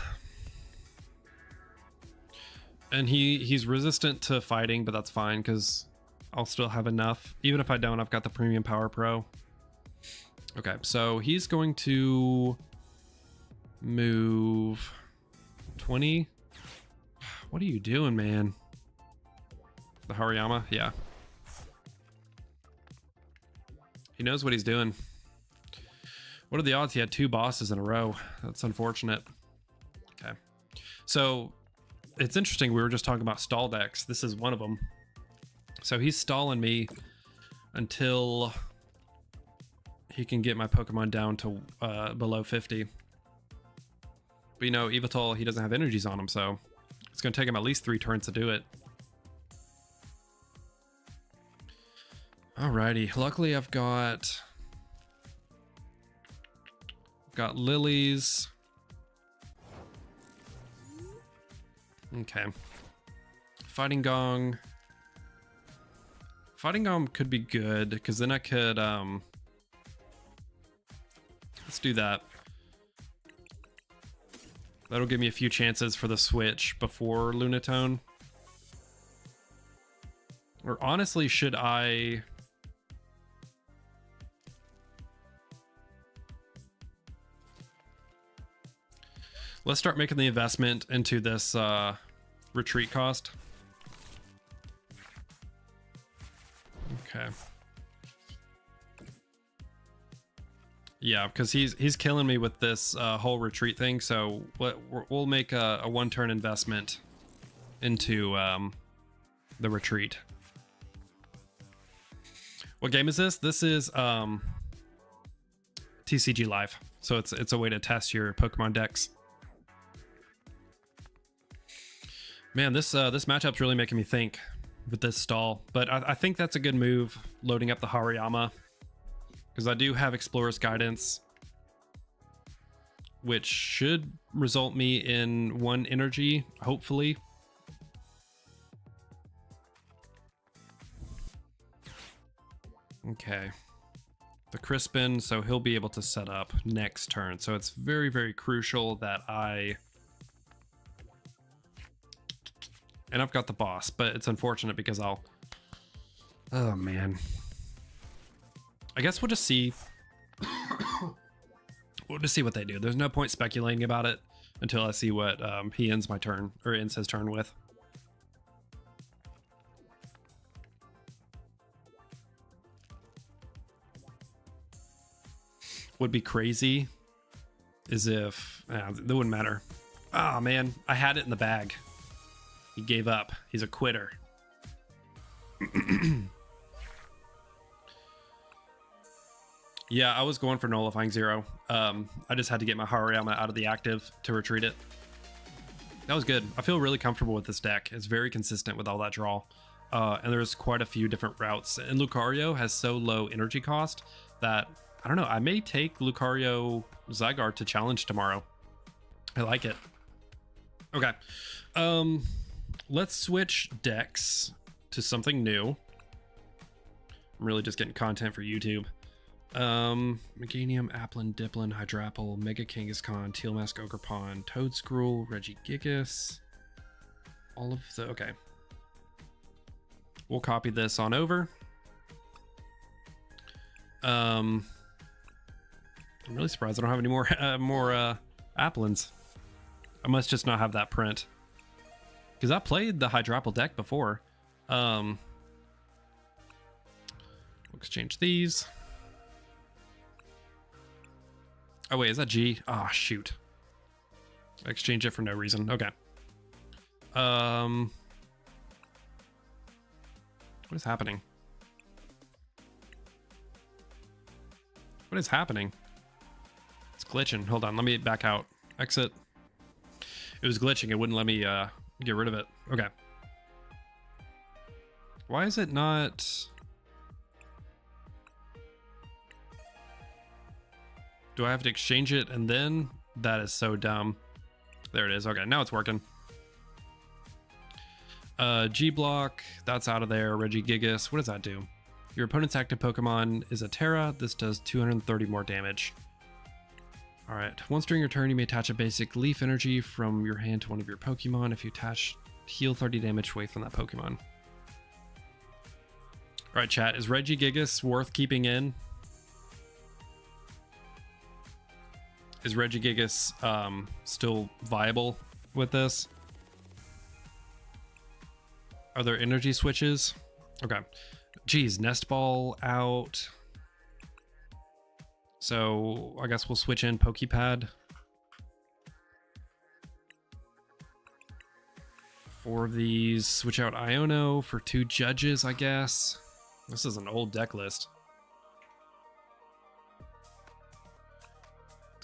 And he's resistant to fighting, but that's fine because I'll still have enough. Even if I don't, I've got the Premium Power Pro. Okay, so he's going to move 20. What are you doing, man? The Hariyama? Yeah. He knows what he's doing. What are the odds he had 2 bosses in a row? That's unfortunate. Okay. So it's interesting. We were just talking about stall decks. This is one of them. So he's stalling me until he can get my Pokemon down to below 50. But you know, Yveltal, he doesn't have energies on him, so it's going to take him at least 3 turns to do it. Alrighty. Luckily, I've got lilies. Okay. Fighting Gong. Fighting Gong could be good because then I could let's do that. That'll give me a few chances for the switch before Lunatone. Or honestly, should I... Let's start making the investment into this retreat cost. Okay. Yeah, because he's killing me with this whole retreat thing. So we'll make a 1-turn investment into the retreat. What game is this? This is TCG Live. So it's a way to test your Pokemon decks. Man, this matchup's really making me think with this stall, but I think that's a good move, loading up the Hariyama, because I do have Explorer's Guidance, which should result me in 1 energy, hopefully. Okay. The Crispin, so he'll be able to set up next turn, so it's very, very crucial that I... And I've got the boss, but it's unfortunate because I'll... Oh, man. I guess we'll just see... We'll just see what they do. There's no point speculating about it until I see what he ends my turn, or ends his turn with. Would be crazy is if... that wouldn't matter. Ah, man. I had it in the bag. He gave up. He's a quitter. Yeah, I was going for nullifying 0. I just had to get my Hariyama out of the active to retreat it. That was good. I feel really comfortable with this deck. It's very consistent with all that draw. And there's quite a few different routes. And Lucario has so low energy cost that, I don't know, I may take Lucario Zygarde to challenge tomorrow. I like it. Okay. Let's switch decks to something new. I'm really just getting content for YouTube. Meganium, Applin, Diplin, Hydrapple, Mega Kangaskhan, Teal Mask, Ogerpon, Toedscruel, Regigigas. All of the... Okay. We'll copy this on over. I'm really surprised I don't have any more Applins. I must just not have that print. Because I played the Hydrapple deck before. We'll exchange these. Oh wait, is that G? Ah, oh, shoot. I exchanged it for no reason. Okay. What is happening? What is happening? It's glitching. Hold on, let me back out. Exit. It was glitching. It wouldn't let me get rid of it. Okay. Why is it not... Do I have to exchange it and then? That is so dumb. There it is. Okay, now it's working. G-Block, that's out of there. Regigigas, what does that do? Your opponent's active Pokemon is a Terra. This does 230 more damage. Alright, once during your turn, you may attach a basic Leaf Energy from your hand to one of your Pokemon. If you attach, heal 30 damage away from that Pokemon. Alright, chat, is Regigigas worth keeping in? Is Regigigas still viable with this? Are there energy switches? Okay. Geez, Nest Ball out. So I guess we'll switch in Pokepad. 4 of these. Switch out Iono for 2 judges, I guess. This is an old deck list.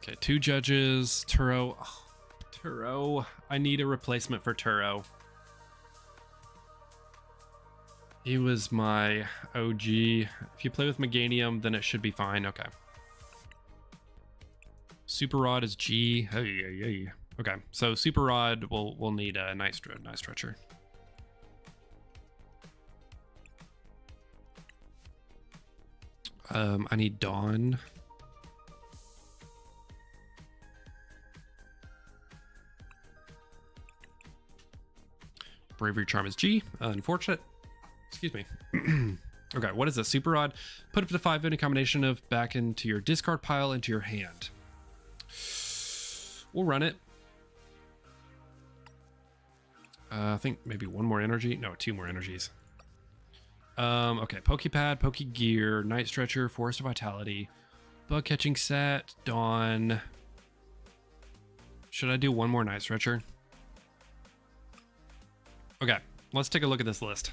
Okay, 2 judges. Turo. Oh, Turo. I need a replacement for Turo. He was my OG. If you play with Meganium, then it should be fine. Okay. Super Rod is G. Hey. Okay, so Super Rod will need a nice stretcher. I need Dawn. Bravery Charm is G. Unfortunate. Excuse me. Okay, what is a Super Rod? Put up to 5 in a combination of back into your discard pile into your hand. We'll run it. I think maybe 1 more energy. No, 2 more energies. Okay, Pokepad, Pokegear, Night Stretcher, Forest of Vitality, Bug Catching Set, Dawn. Should I do 1 more Night Stretcher? Okay, let's take a look at this list.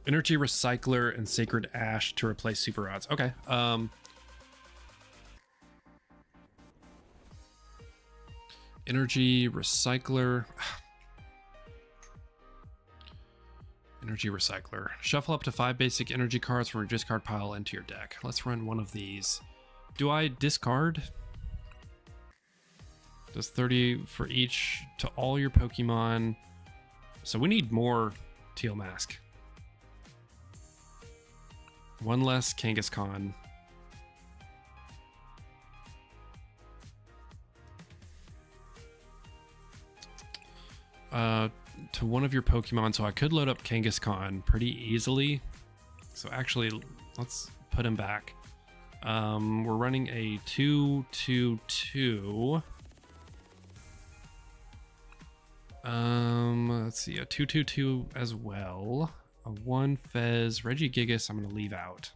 Energy Recycler and Sacred Ash to replace Super Rods. Okay. Energy Recycler. Energy Recycler. Shuffle up to 5 basic energy cards from your discard pile into your deck. Let's run 1 of these. Do I discard? Does 30 for each to all your Pokemon. So we need more Teal Mask. 1 less Kangaskhan. To one of your Pokemon, so I could load up Kangaskhan pretty easily. So actually, let's put him back. We're running a 2-2-2. Let's see, a 2-2-2 as well. A 1 Fez, Regigigas I'm gonna leave out.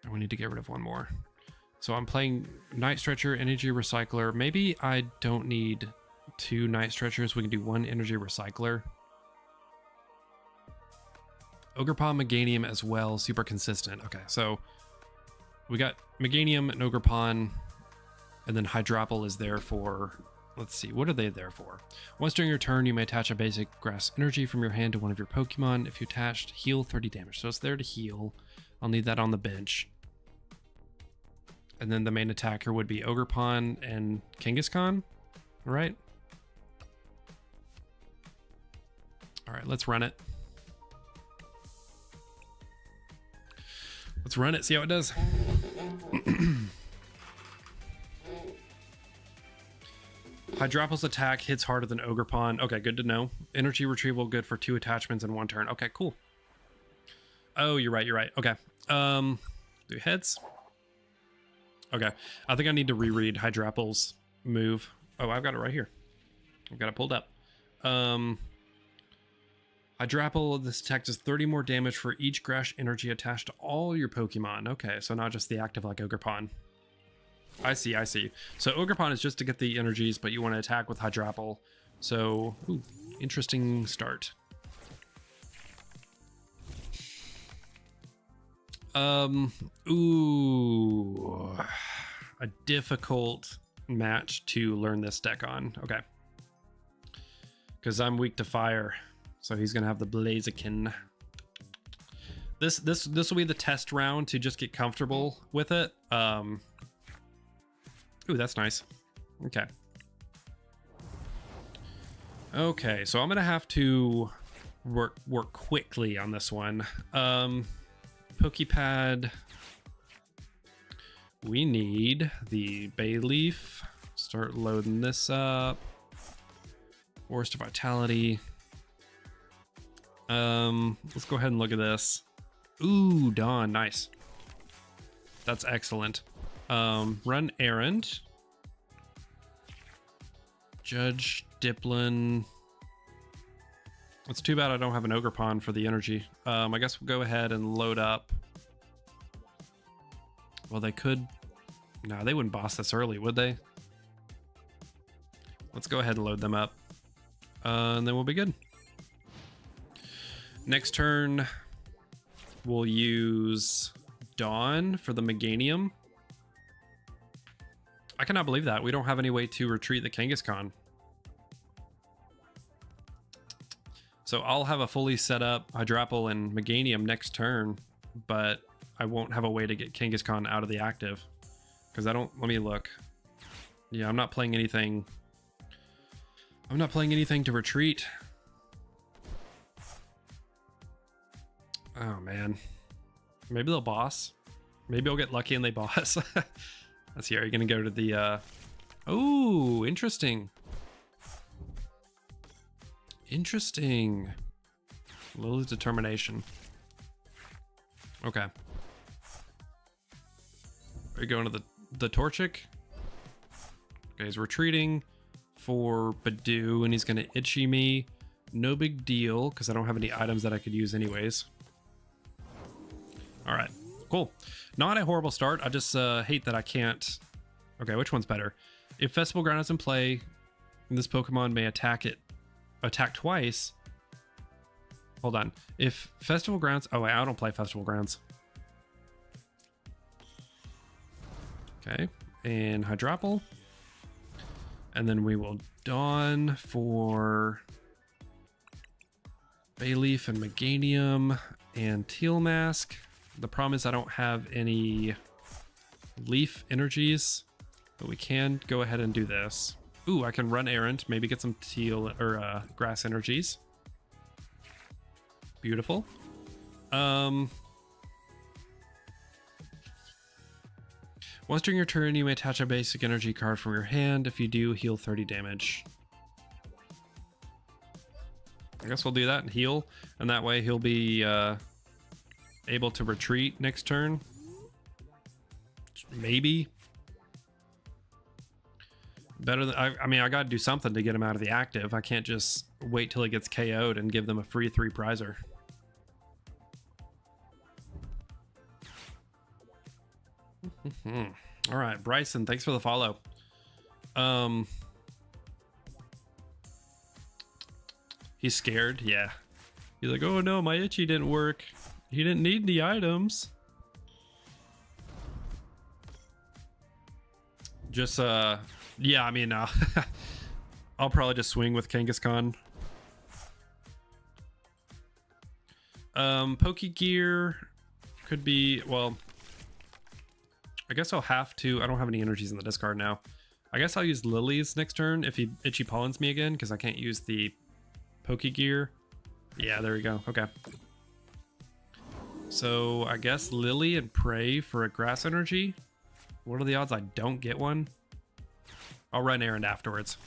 And we need to get rid of 1 more. So I'm playing Night Stretcher, Energy Recycler. Maybe I don't need 2 Night Stretchers. We can do 1 Energy Recycler. Ogerpon, Meganium as well. Super consistent. Okay, so we got Meganium and Ogerpon, and then Hydrapple is there for... Let's see, what are they there for? Once during your turn, you may attach a basic grass energy from your hand to one of your Pokemon. If you attached, heal 30 damage. So it's there to heal. I'll need that on the bench. And then the main attacker would be Ogerpon and Kangaskhan. All right. All right, let's run it. Let's run it, see how it does. Hydropple's attack hits harder than Ogerpon. Okay, good to know. Energy retrieval good for 2 attachments in 1 turn. Okay, cool. Oh, you're right. Okay. Do heads. Okay. I think I need to reread Hydropple's move. Oh, I've got it right here. I've got it pulled up. Hydropple, this attack does 30 more damage for each Grass energy attached to all your Pokemon. Okay, so not just the active like Ogerpon. I see. So Ogerpon is just to get the energies, but you want to attack with Hydropple. So, ooh, interesting start. Ooh, a difficult match to learn this deck on. Okay. Because I'm weak to fire. So he's going to have the Blaziken. This will be the test round to just get comfortable with it. Ooh, that's nice. Okay. Okay, so I'm going to have to work quickly on this one. Pokepad. We need the Bayleaf. Start loading this up. Forest of Vitality. Let's go ahead and look at this. Ooh, Dawn, nice. That's excellent. Run Errand. Judge Diplin. It's too bad I don't have an Ogerpon for the energy. I guess we'll go ahead and load up. Well, they could... No, they wouldn't boss this early, would they? Let's go ahead and load them up. And then we'll be good. Next turn, we'll use Dawn for the Meganium. I cannot believe that. We don't have any way to retreat the Kangaskhan. So I'll have a fully set up Hydropple and Meganium next turn, but I won't have a way to get Kangaskhan out of the active. Because I don't... Let me look. Yeah, I'm not playing anything... I'm not playing anything to retreat. Oh, man. Maybe they'll boss. Maybe I'll get lucky and they boss. Let's see. Are you going to go to the... Oh, interesting. Interesting. Lily's Determination. Okay. Are you going to the Torchic? Okay, he's retreating for Badoo, and he's going to itchy me. No big deal, because I don't have any items that I could use anyways. All right, cool. Not a horrible start. I just hate that I can't... Okay, which one's better? If Festival Ground is in play, this Pokemon may attack twice. Hold on. If Festival Grounds... Oh, wait, I don't play Festival Grounds. Okay, and Hydropple. And then we will Dawn for Bayleaf and Meganium and Teal Mask. The problem is I don't have any leaf energies, but we can go ahead and do this. Ooh, I can run Errand, maybe get some teal or grass energies. Beautiful. Once during your turn, you may attach a basic energy card from your hand. If you do, heal 30 damage. I guess we'll do that and heal, and that way he'll be able to retreat next turn. Maybe. Better than... I mean, I gotta do something to get him out of the active. I can't just wait till he gets KO'd and give them a free 3 prizer. All right, Bryson, thanks for the follow. He's scared. Yeah, he's like, oh no, my itchy didn't work. He didn't need the items. Just yeah, I mean, I'll probably just swing with Kangaskhan. Pokegear could be, well, I guess I'll have to... I don't have any energies in the discard now. I guess I'll use Lilies next turn if he itchy pollens me again, because I can't use the Pokegear. Yeah, there we go. Okay. So I guess Lily and Prey for a grass energy. What are the odds I don't get one? I'll run errand afterwards.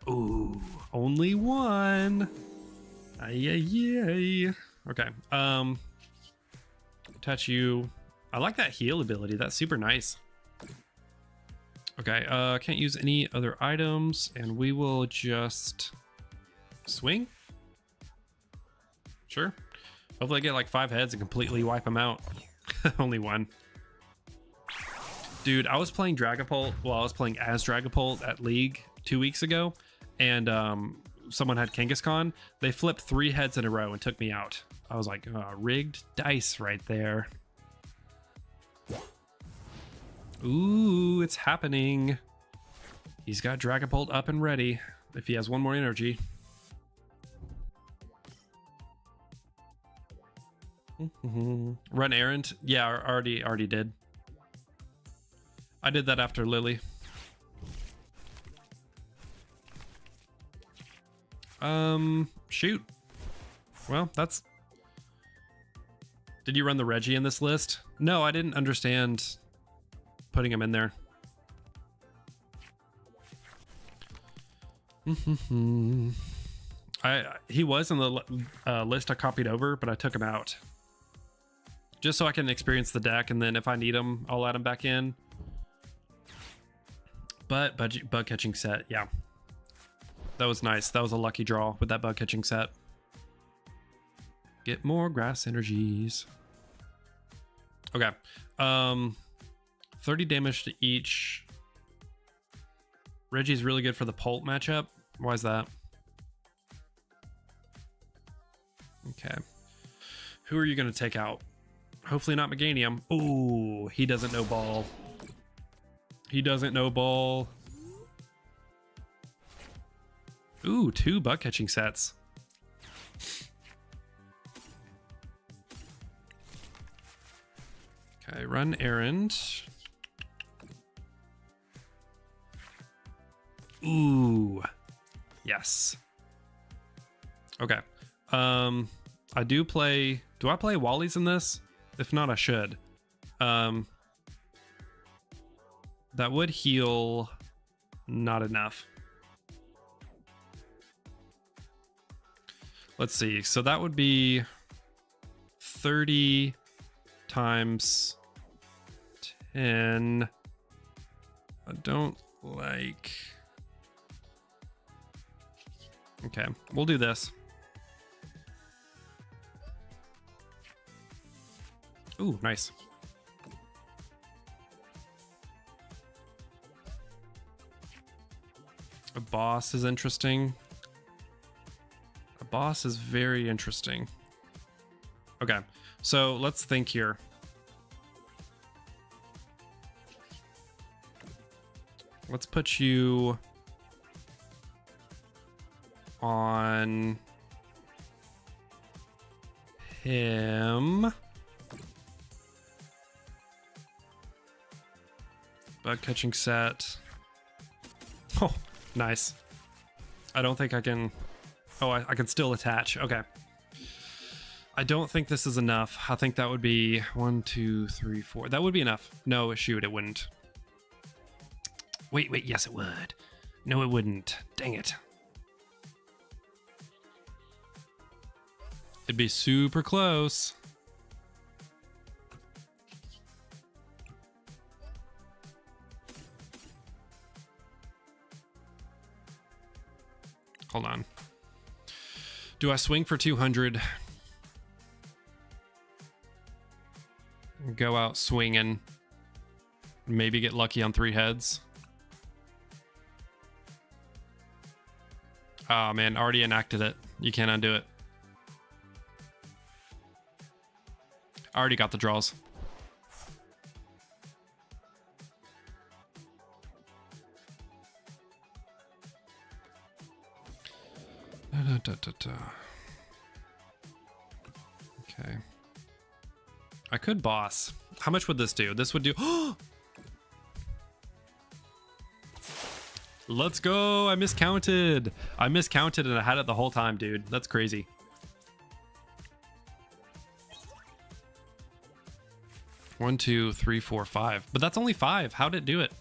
Ooh, only one. Ay. Okay. Touch you. I like that heal ability. That's super nice. Okay. Can't use any other items, and we will just swing. Sure. Hopefully I get like 5 heads and completely wipe them out. Only one. Dude, I was playing Dragapult. Well, I was playing as Dragapult at League 2 weeks ago, and someone had Kangaskhan. They flipped 3 heads in a row and took me out. I was like, rigged dice right there. Ooh, it's happening. He's got Dragapult up and ready if he has one more energy. Run errand. Yeah, already did. I did that after Lily. Shoot. Well, that's... Did you run the Reggie in this list? No, I didn't understand putting him in there. He was in the list I copied over, but I took him out. Just so I can experience the deck, and then if I need him, I'll add him back in. But bug catching set, yeah. That was nice. That was a lucky draw with that bug catching set. Get more grass energies. Okay. 30 damage to each. Reggie's really good for the Pult matchup. Why is that? Okay. Who are you going to take out? Hopefully not Meganium. Ooh, he doesn't know ball. He doesn't know ball. Ooh, 2 bug catching sets. Okay, run errand. Ooh, yes. Okay. I do play. Do I play Wally's in this? If not, I should. That would heal. Not enough. Let's see. So that would be 30 times 10. I don't like... Okay, we'll do this. Ooh, nice. A boss is interesting. A boss is very interesting. Okay, so let's think here. Let's put you on him. Bug catching set. Oh, nice. I don't think I can... Oh, I can still attach. Okay. I don't think this is enough. I think that would be 1, 2, 3, 4. That would be enough. No, shoot, it wouldn't. Wait, yes, it would. No, it wouldn't. Dang it. It'd be super close. Hold on. Do I swing for 200? Go out swinging. Maybe get lucky on 3 heads. Oh man, already enacted it. You can't undo it. I already got the draws. Okay. I could boss. How much would this do? This would do... Let's go. I miscounted. I miscounted and I had it the whole time, dude. That's crazy. 1, 2, 3, 4, 5. But that's only 5. How did it do it?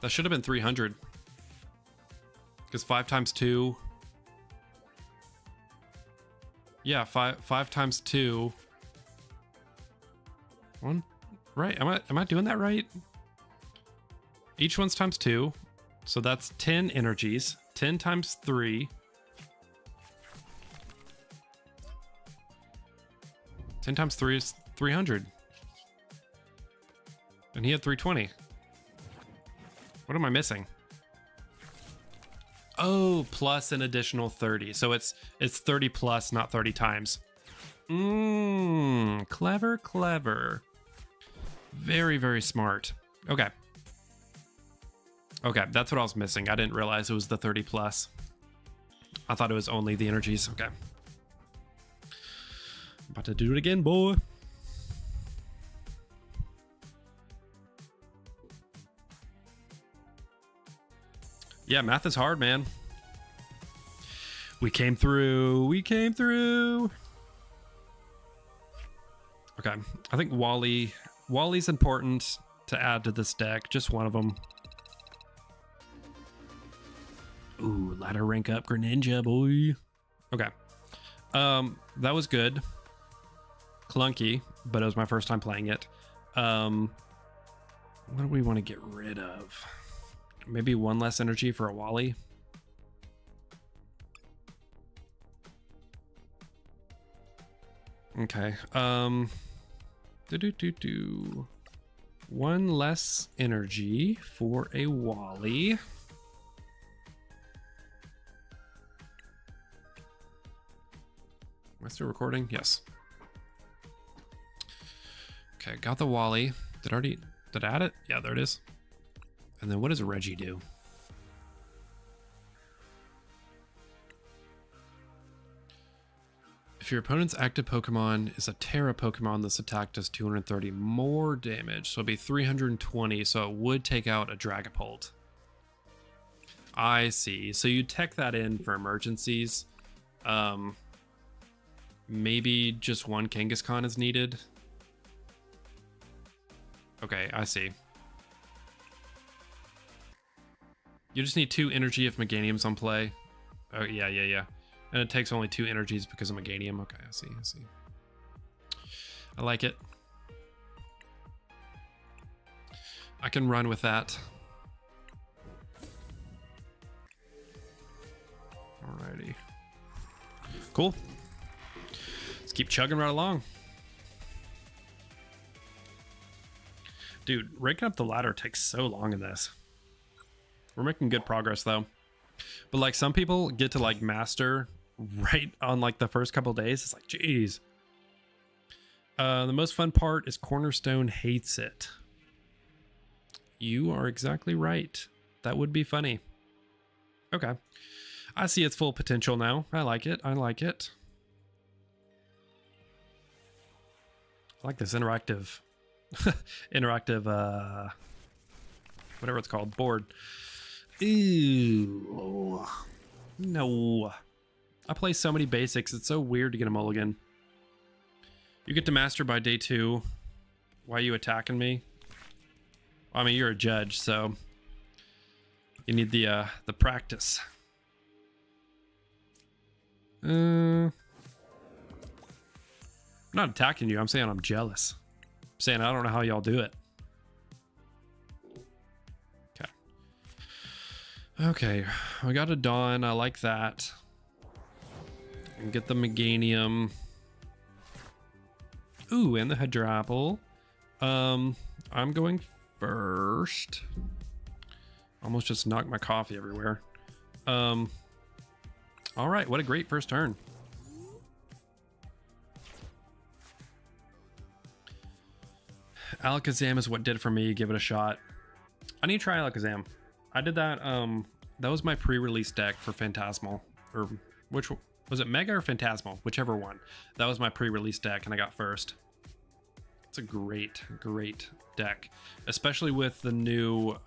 That should have been 300. Because 5 times 2. Yeah, 5 times 2. 1. Right. Am I doing that right? Each one's times 2. So that's 10 energies. 10 times 3. 10 times 3 is 300. And he had 320. What am I missing? Oh, plus an additional 30. So it's 30 plus, not 30 times. Clever, clever. Very, very smart. Okay. Okay, that's what I was missing. I didn't realize it was the 30 plus. I thought it was only the energies. Okay. About to do it again, boy. Yeah, math is hard, man. We came through. We came through. Okay, I think Wally's important to add to this deck. Just one of them. Ooh, ladder rank up Greninja, boy. Okay. That was good. Clunky, but it was my first time playing it. What do we want to get rid of? Maybe one less energy for a Wally. Okay. One less energy for a Wally. Am I still recording? Yes. Okay, got the Wally. Did I add it? Yeah, there it is. And then what does Reggie do? If your opponent's active Pokemon is a Terra Pokemon, this attack does 230 more damage. So it'd be 320, so it would take out a Dragapult. I see. So you tech that in for emergencies. Maybe just one Kangaskhan is needed. Okay, I see. You just need 2 energy if Meganium's on play. Oh, yeah. And it takes only 2 energies because of Meganium. Okay, I see. I like it. I can run with that. Alrighty. Cool. Let's keep chugging right along. Dude, ranking up the ladder takes so long in this. We're making good progress though. But like some people get to like master right on like the first couple days. It's like, geez. The most fun part is Cornerstone hates it. You are exactly right. That would be funny. Okay. I see its full potential now. I like it. I like this interactive whatever it's called, board. Ew. No. I play so many basics. It's so weird to get a mulligan. You get to master by day 2. Why are you attacking me? I mean, you're a judge, so you need the practice. I'm not attacking you. I'm saying I'm jealous. I'm saying I don't know how y'all do it. Okay, we got a Dawn. I like that. And get the Meganium. Ooh, and the Hydrapple. I'm going first. Almost just knocked my coffee everywhere. All right, what a great first turn. Alakazam is what did it for me. Give it a shot. I need to try Alakazam. I did that. That was my pre-release deck for Phantasmal, or which was it, Mega or Phantasmal, whichever one. That was my pre-release deck, and I got first. It's a great deck, especially with the new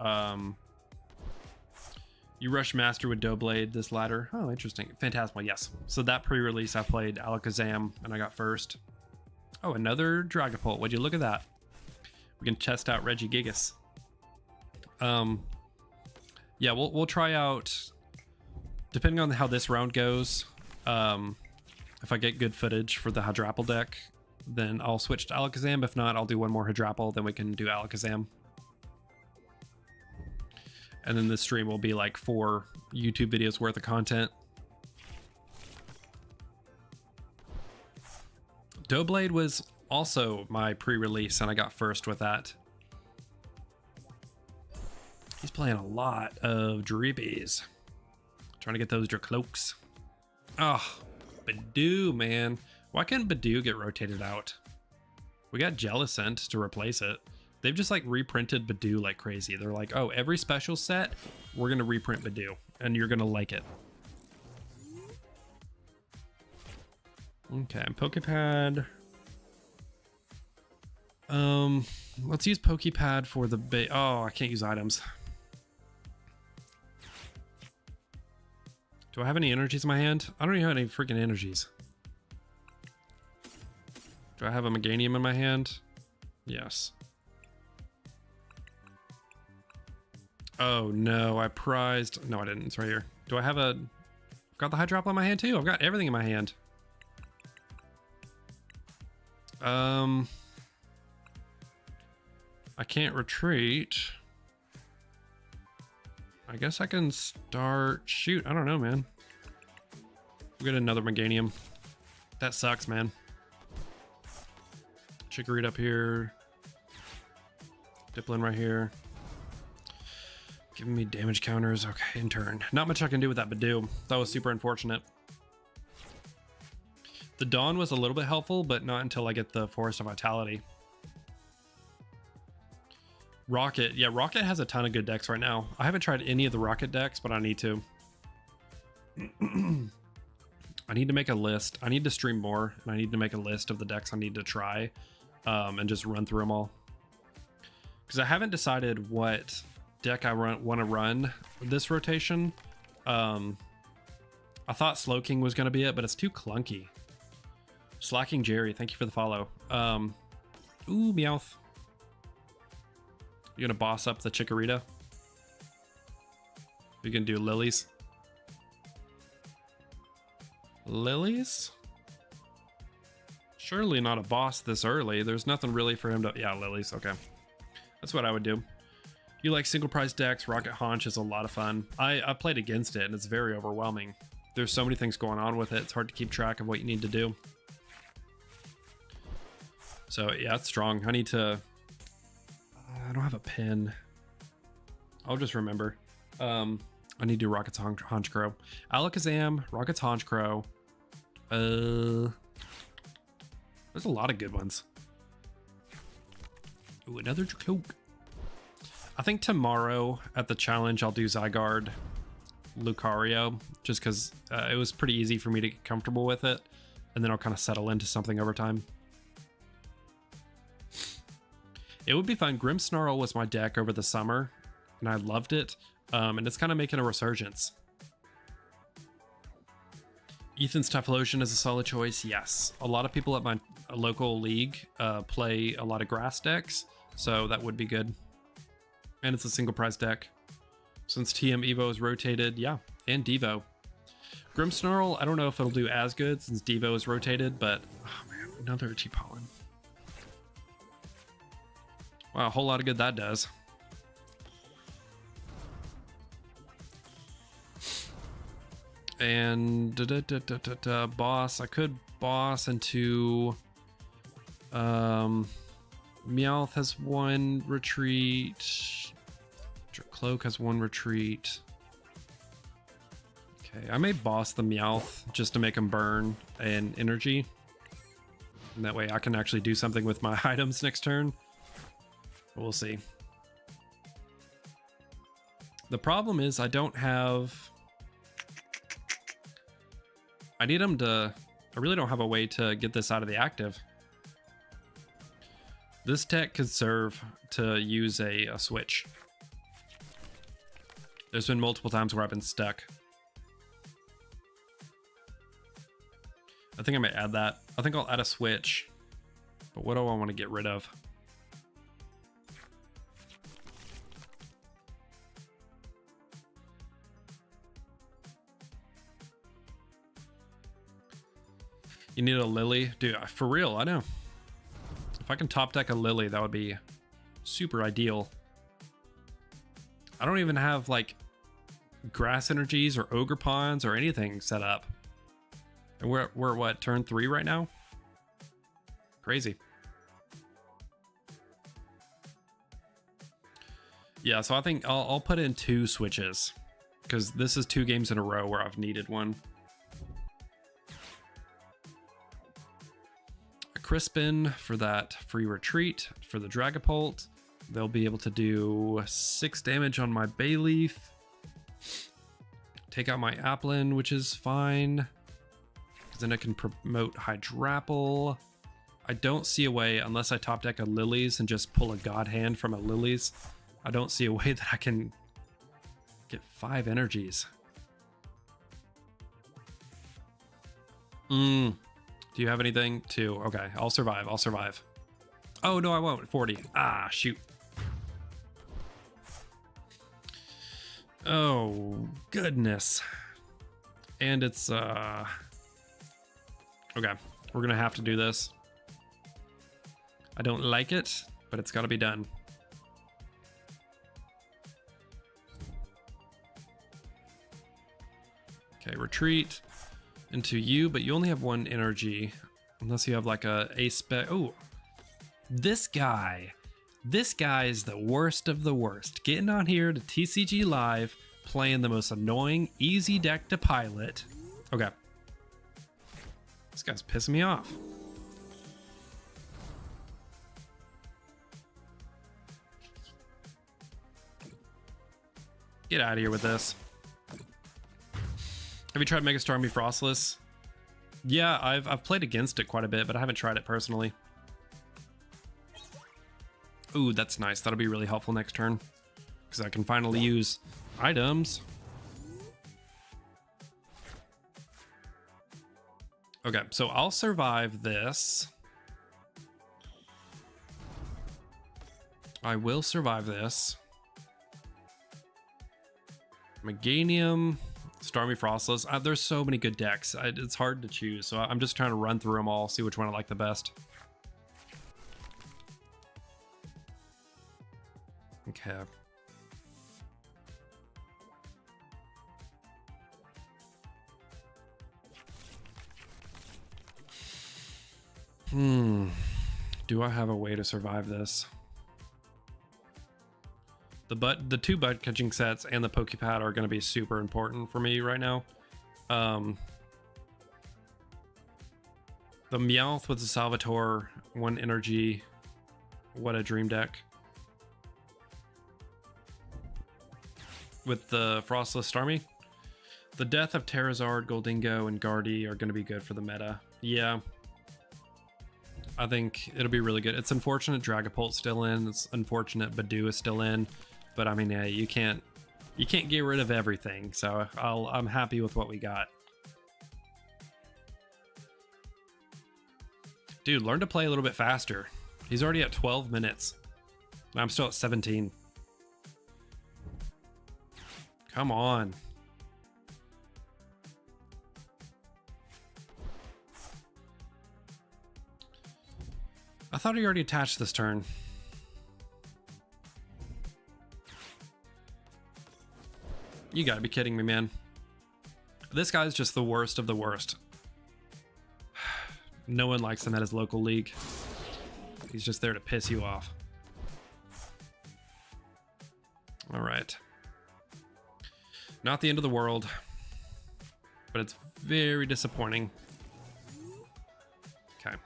You rush master with Doughblade this ladder. Oh, interesting. Phantasmal, yes. So that pre-release I played Alakazam and I got first. Oh, another Dragapult. Would you look at that? We can test out Regigigas. Yeah, we'll try out, depending on how this round goes. If I get good footage for the Hydrapple deck, then I'll switch to Alakazam. If not, I'll do one more Hydrapple, then we can do Alakazam. And then the stream will be like 4 YouTube videos worth of content. Doughblade was also my pre-release, and I got first with that. He's playing a lot of Dreebies. Trying to get those Dracloaks. Oh, Badoo, man. Why couldn't Badoo get rotated out? We got Jellicent to replace it. They've just like reprinted Badoo like crazy. They're like, oh, every special set, we're going to reprint Badoo, and you're going to like it. Okay, Pokepad. Let's use Pokepad for the oh, I can't use items. Do I have any energies in my hand? I don't even have any freaking energies. Do I have a Meganium in my hand? Yes. Oh no, I prized. No, I didn't. It's right here. Do I have a... I've got the Hydropple in my hand too. I've got everything in my hand. I can't retreat. I guess I can start... Shoot, I don't know, man. We'll get another Meganium. That sucks, man. Chikorita up here. Dipplin right here. Giving me damage counters. Okay, in turn. Not much I can do with that Badoo. That was super unfortunate. The Dawn was a little bit helpful, but not until I get the Forest of Vitality. Rocket. Yeah, Rocket has a ton of good decks right now. I haven't tried any of the Rocket decks, but I need to. I need to make a list. I need to stream more, and I need to make a list of the decks I need to try, and just run through them all. Because I haven't decided what deck I want to run this rotation. I thought Slowking was going to be it, but it's too clunky. Slacking Jerry, thank you for the follow. Ooh, Meowth. You gonna boss up the Chikorita? You can do Lilies. Lilies? Surely not a boss this early. There's nothing really for him to... Yeah, Lilies, okay. That's what I would do. You like single price decks? Rocket Haunch is a lot of fun. I played against it, and it's very overwhelming. There's so many things going on with it. It's hard to keep track of what you need to do. So yeah, it's strong. I need to... I don't have a pen. I'll just remember. I need to do Rocket's Honchkrow. Alakazam, Rocket's Honchkrow. There's a lot of good ones. Ooh, another Dracloak. I think tomorrow at the challenge I'll do Zygarde Lucario, just because it was pretty easy for me to get comfortable with it, and then I'll kind of settle into something over time. It would be fun. Grimmsnarl was my deck over the summer, and I loved it, and it's kind of making a resurgence. Ethan's Typhlosion is a solid choice, yes. A lot of people at my local league play a lot of grass decks, so that would be good. And it's a single prize deck. Since TM Evo is rotated, yeah, and Devo. Grimmsnarl, I don't know if it'll do as good since Devo is rotated, but oh man, another T-Pollen. Wow, a whole lot of good that does. And boss, I could boss into Meowth has one retreat. Cloak has one retreat. Okay, I may boss the Meowth just to make him burn an energy. And that way I can actually do something with my items next turn. We'll see. The problem is I don't have... I need him to... I really don't have a way to get this out of the active. This tech could serve to use a switch. There's been multiple times where I've been stuck. I think I might add that. I think I'll add a switch. But what do I want to get rid of? You need a lily? Dude, for real, I know. If I can top deck a lily, that would be super ideal. I don't even have like grass energies or ogre pawns or anything set up. And we're what, turn 3 right now? Crazy. Yeah, so I think I'll put in 2 switches because this is 2 games in a row where I've needed one. A Crispin for that free retreat for the Dragapult. They'll be able to do 6 damage on my Bayleaf. Take out my Applin, which is fine. Because then I can promote Hydrapple. I don't see a way, unless I top deck a Lilies and just pull a God Hand from a Lilies, I don't see a way that I can get 5 energies. Do you have anything? 2. Okay, I'll survive. I'll survive. Oh, no, I won't. 40. Ah, shoot. Oh, goodness. And it's, okay, we're gonna have to do this. I don't like it, but it's gotta be done. Okay, retreat into you, but you only have 1 energy. Unless you have like a spec. Oh, this guy is the worst of the worst. Getting on here to TCG Live, playing the most annoying, easy deck to pilot. Okay. This guy's pissing me off. Get out of here with this. Have you tried Mega Starmie Frostless? Yeah, I've played against it quite a bit, but I haven't tried it personally. Ooh, that's nice. That'll be really helpful next turn. Because I can finally use items. Okay, so I'll survive this. I will survive this. Meganium, Starmie Frostless. There's so many good decks. It's hard to choose, so I'm just trying to run through them all, see which one I like the best. Okay. Do I have a way to survive this? The 2 bud catching sets and the Pokepad are going to be super important for me right now. The Meowth with the Salvatore, 1 energy. What a dream deck. With the Frostless Starmie. The death of Terrazard, Goldingo, and Guardy are going to be good for the meta. Yeah. I think it'll be really good. It's unfortunate Dragapult's still in. It's unfortunate Badoo is still in. But I mean, yeah, you can't get rid of everything. So I'm happy with what we got. Dude, learn to play a little bit faster. He's already at 12 minutes. And I'm still at 17. Come on. I thought he already attached this turn. You gotta be kidding me, man. This guy's just the worst of the worst. No one likes him at his local league. He's just there to piss you off. All right. Not the end of the world, but it's very disappointing. Okay.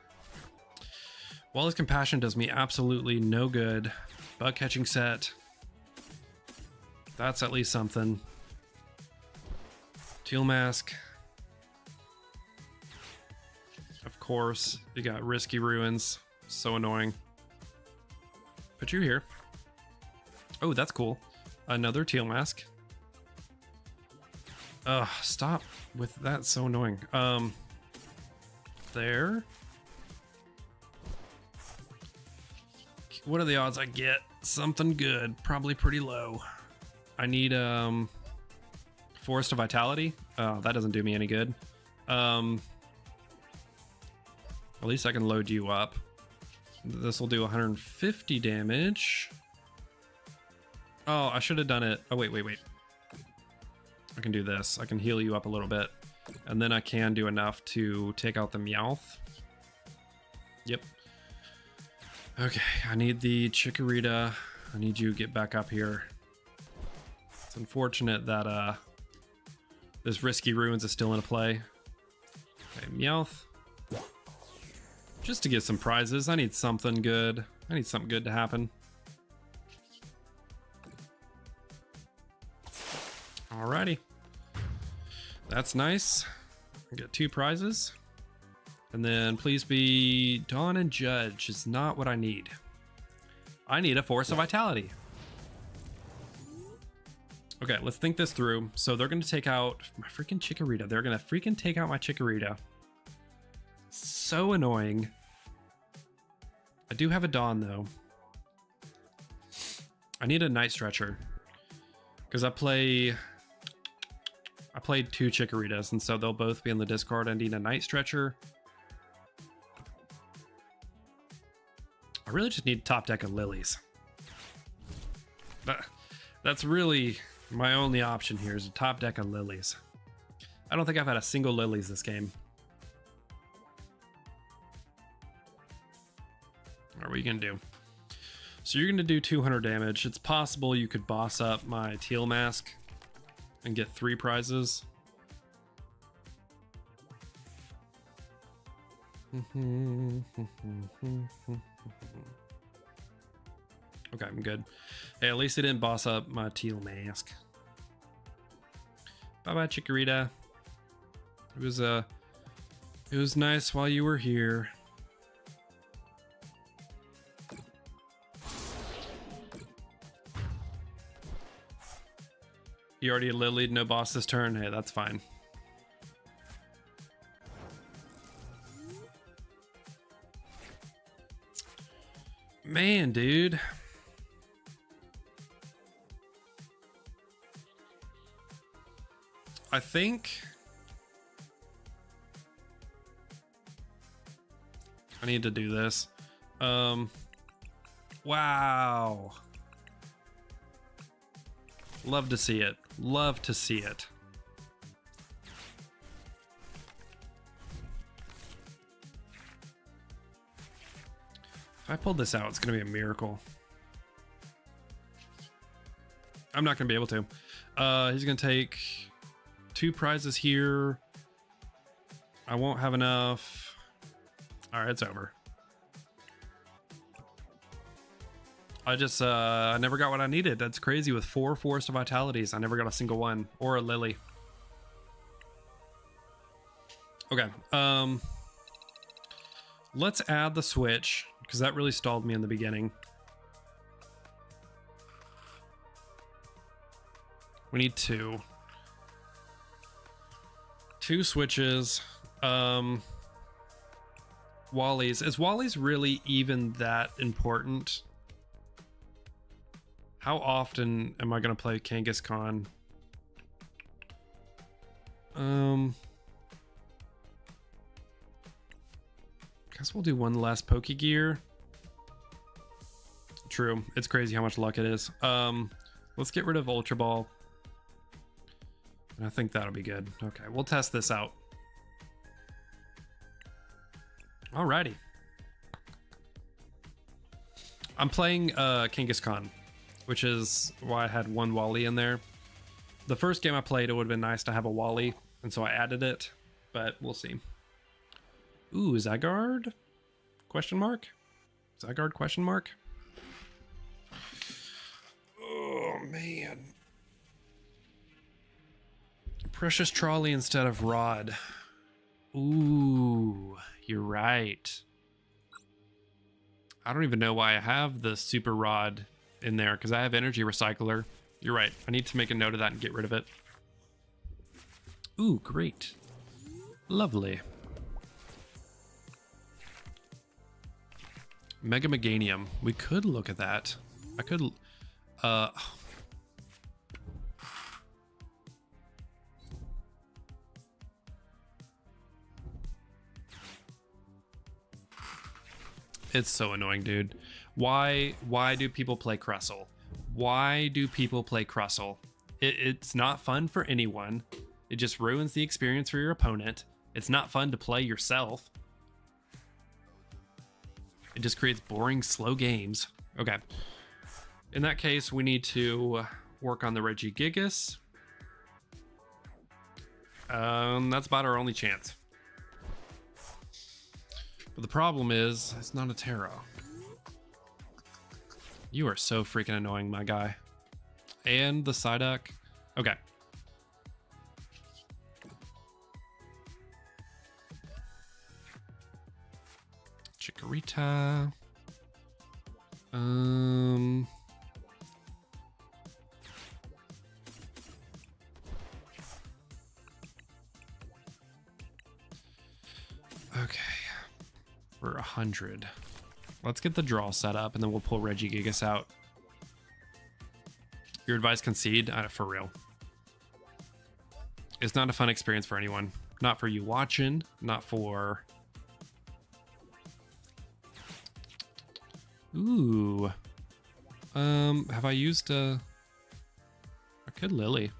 Wallace Compassion does me absolutely no good. Bug catching set. That's at least something. Teal Mask. Of course, you got Risky Ruins. So annoying. Put you here. Oh, that's cool. Another Teal Mask. Stop with that. So annoying. There. What are the odds I get something good? Probably pretty low. I need Forest of Vitality. That doesn't do me any good. At least I can load you up. This will do 150 damage. Oh, I should have done it. Oh, wait. I can do this. I can heal you up a little bit. And then I can do enough to take out the Meowth. Yep. Okay, I need the Chikorita. I need you to get back up here. It's unfortunate that this Risky Ruins is still in play. Okay, Meowth. Just to get some prizes. I need something good. I need something good to happen. Alrighty. That's nice. I get 2 prizes. And then please be Dawn and Judge is not what I need. I need a Force of Vitality. Okay, let's think this through. So they're going to take out my freaking Chikorita. They're going to freaking take out my Chikorita. So annoying. I do have a Dawn though. I need a Night Stretcher. Because I played 2 Chikoritas, and so they'll both be in the discard. I need a Night Stretcher. I really just need top deck of Lilies. That's really my only option here is a top deck of Lilies. I don't think I've had a single Lilies this game. All right, what are you gonna do? So you're gonna do 200 damage. It's possible you could boss up my Teal Mask and get 3 prizes. Okay, I'm good. Hey, at least it didn't boss up my Teal Mask. Bye-bye, Chikorita. It was nice while you were here. You already Lilied, no boss this turn. Hey, that's fine. Man, dude. I think I need to do this. Wow. Love to see it. Love to see it. If I pulled this out, it's going to be a miracle. I'm not going to be able to. He's going to take 2 prizes here. I won't have enough. All right, it's over. I never got what I needed. That's crazy. With 4 Forest of Vitalities, I never got a single one or a Lily. Okay. Let's add the switch because that really stalled me in the beginning. We need 2 switches. Wally's. Is Wally's really even that important? How often am I going to play Kangaskhan? Guess we'll do one last Pokegear. True. It's crazy how much luck it is. Let's get rid of Ultra Ball. And I think that'll be good. Okay, we'll test this out. Alrighty. I'm playing Kangaskhan, which is why I had 1 Wally in there. The first game I played, it would have been nice to have a Wally, and so I added it, but we'll see. Ooh, Zygarde? Question mark? Zygarde question mark? Oh, man. Precious Trolley instead of Rod. Ooh, you're right. I don't even know why I have the Super Rod in there because I have Energy Recycler. You're right. I need to make a note of that and get rid of it. Ooh, great. Lovely. Mega Meganium. We could look at that. I could... It's so annoying, dude. Why do people play Crustle? Why do people play Crustle? It's not fun for anyone. It just ruins the experience for your opponent. It's not fun to play yourself. It just creates boring, slow games. Okay. In that case, we need to work on the Regigigas. That's about our only chance. But the problem is, it's not a Tera. You are so freaking annoying, my guy. And the Psyduck. Okay. Chikorita. Okay. We're 100. Let's get the draw set up and then we'll pull Regigigas out. Your advice, concede? For real. It's not a fun experience for anyone. Not for you watching, not for... Ooh. Have I used I could Lily.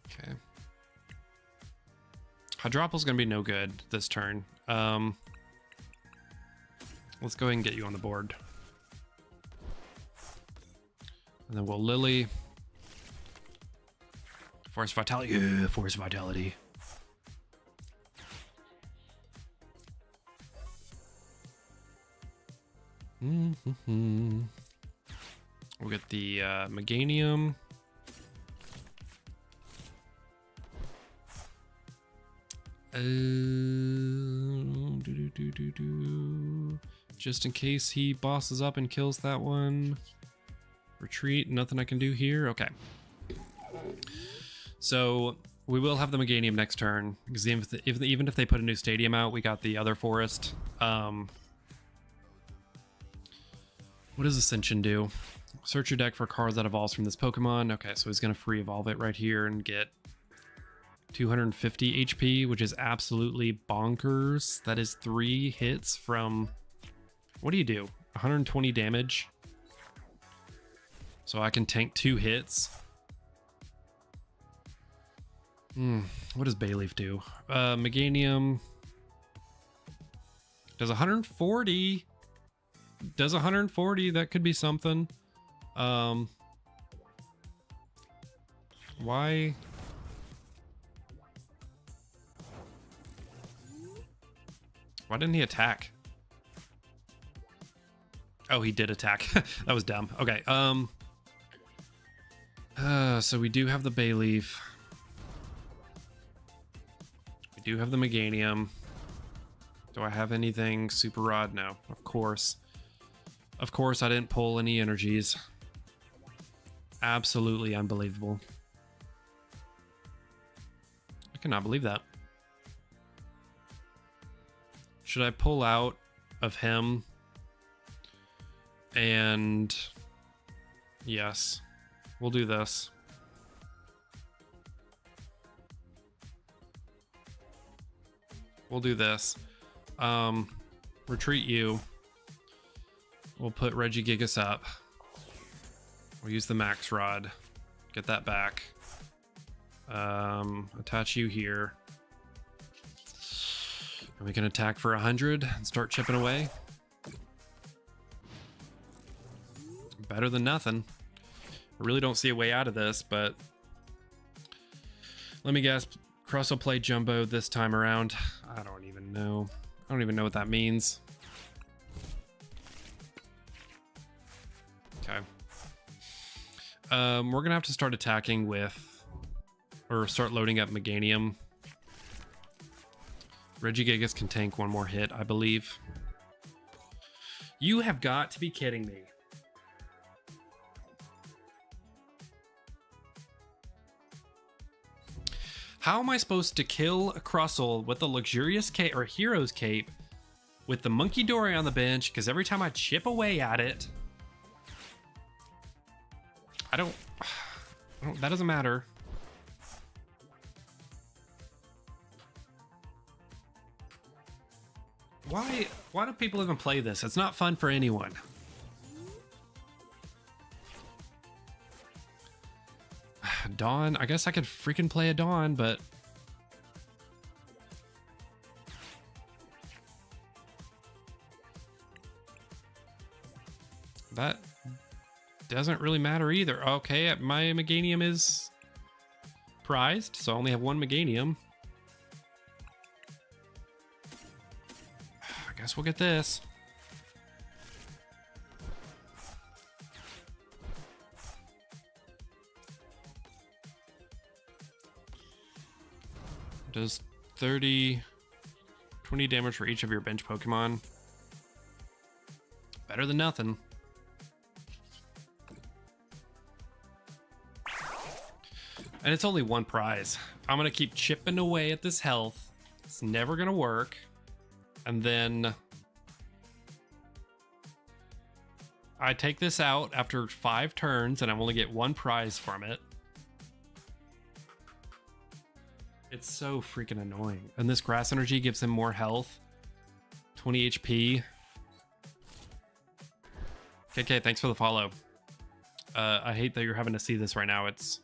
Okay. Hydrople's gonna be no good this turn. Let's go ahead and get you on the board. And then we'll Lily. Force Vitality. Yeah, Force Vitality. We'll get the Meganium. Just in case he bosses up and kills that one. Retreat, nothing I can do here. Okay. So we will have the Meganium next turn, because even if they put a new stadium out, we got the other forest. What does Ascension do? Search your deck for cards that evolves from this Pokemon. Okay, so he's going to free evolve it right here and get 250 HP, which is absolutely bonkers. That is 3 hits from... What do you do? 120 damage. So I can tank 2 hits. What does Bayleaf do? Meganium does 140. Does 140. That could be something. Why? Why didn't he attack? Oh, he did attack. That was dumb. Okay. So we do have the Bayleaf. We do have the Meganium. Do I have anything Super Rod? No, of course. Of course, I didn't pull any energies. Absolutely unbelievable. I cannot believe that. Should I pull out of him? And yes, we'll do this. We'll do this. Retreat you. We'll put Regigigas up. We'll use the Max Rod. Get that back. Attach you here. And we can attack for 100 and start chipping away. Better than nothing. I really don't see a way out of this, but let me guess. Crust will play Jumbo this time around. I don't even know. I don't even know what that means. Okay. We're gonna have to start attacking with, or start loading up Meganium. Regigigas can tank one more hit, I believe. You have got to be kidding me. How am I supposed to kill a Crustle with the luxurious cape or hero's cape with the Monkey Dory on the bench? Because every time I chip away at it, I don't that doesn't matter. Why do people even play this? It's not fun for anyone. Dawn, I guess I could freaking play a Dawn, but that doesn't really matter either. Okay, my Meganium is prized, so I only have one Meganium. I guess we'll get this. Does 20 damage for each of your bench Pokemon. Better than nothing. And it's only one prize. I'm gonna keep chipping away at this health. It's never gonna work. And then I take this out after 5 turns and I only get one prize from it. It's so freaking annoying. And this grass energy gives him more health. 20 HP. KK, thanks for the follow. I hate that you're having to see this right now. It's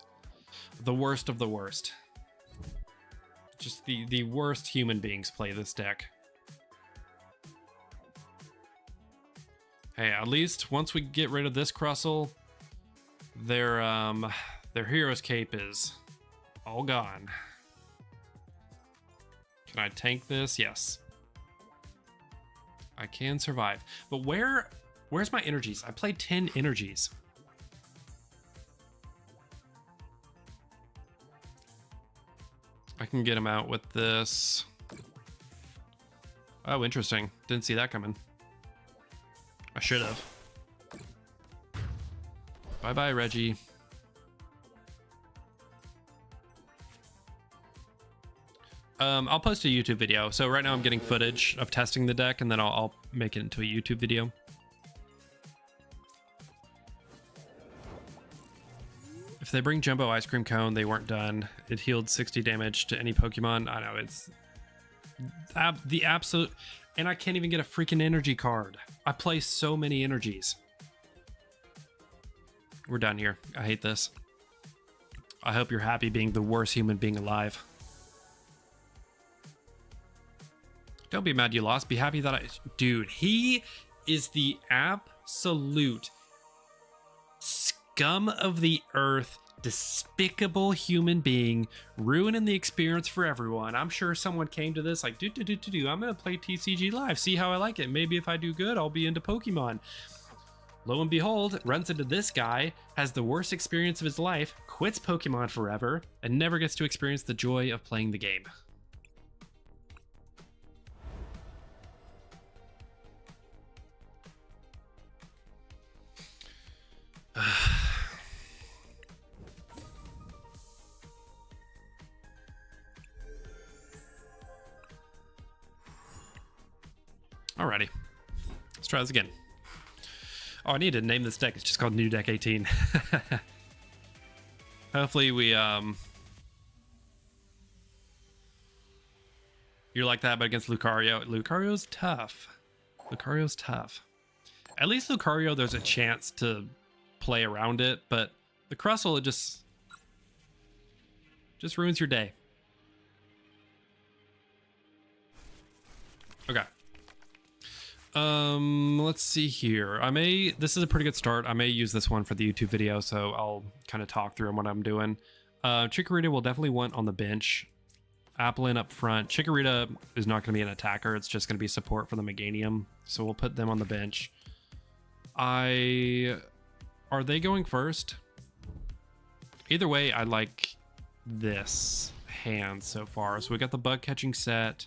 the worst of the worst. Just the worst human beings play this deck. Hey, at least once we get rid of this Crustle, their hero's cape is all gone. Can I tank this? Yes. I can survive. But where's my energies? I played 10 energies. I can get him out with this. Oh, interesting. Didn't see that coming. I should have. Bye-bye, Reggie. I'll post a YouTube video. So right now I'm getting footage of testing the deck, and then I'll make it into a YouTube video. If they bring Jumbo Ice Cream Cone, they weren't done. It healed 60 damage to any Pokemon. I know, it's the absolute... And I can't even get a freaking energy card. I play so many energies. We're done here. I hate this. I hope you're happy being the worst human being alive. Don't be mad you lost. Be happy that I... Dude, he is the absolute scum of the earth, despicable human being, ruining the experience for everyone. I'm sure someone came to this like, I'm gonna play TCG Live, see how I like it. Maybe if I do good, I'll be into Pokemon. Lo and behold, runs into this guy, has the worst experience of his life, quits Pokemon forever, and never gets to experience the joy of playing the game. Alrighty, let's try this again. Oh, I need to name this deck. It's just called New Deck 18. Hopefully we you're like that, but against Lucario. Lucario's tough. Lucario's tough. At least Lucario, there's a chance to play around it, but the Crustle, it just ruins your day. Okay. Let's see here. This is a pretty good start. I may use this one for the YouTube video, so I'll kind of talk through what I'm doing. Chikorita will definitely want on the bench. Applin up front. Chikorita is not going to be an attacker. It's just going to be support for the Meganium. So we'll put them on the bench. Are they going first? Either way, I like this hand so far. So we got the bug catching set.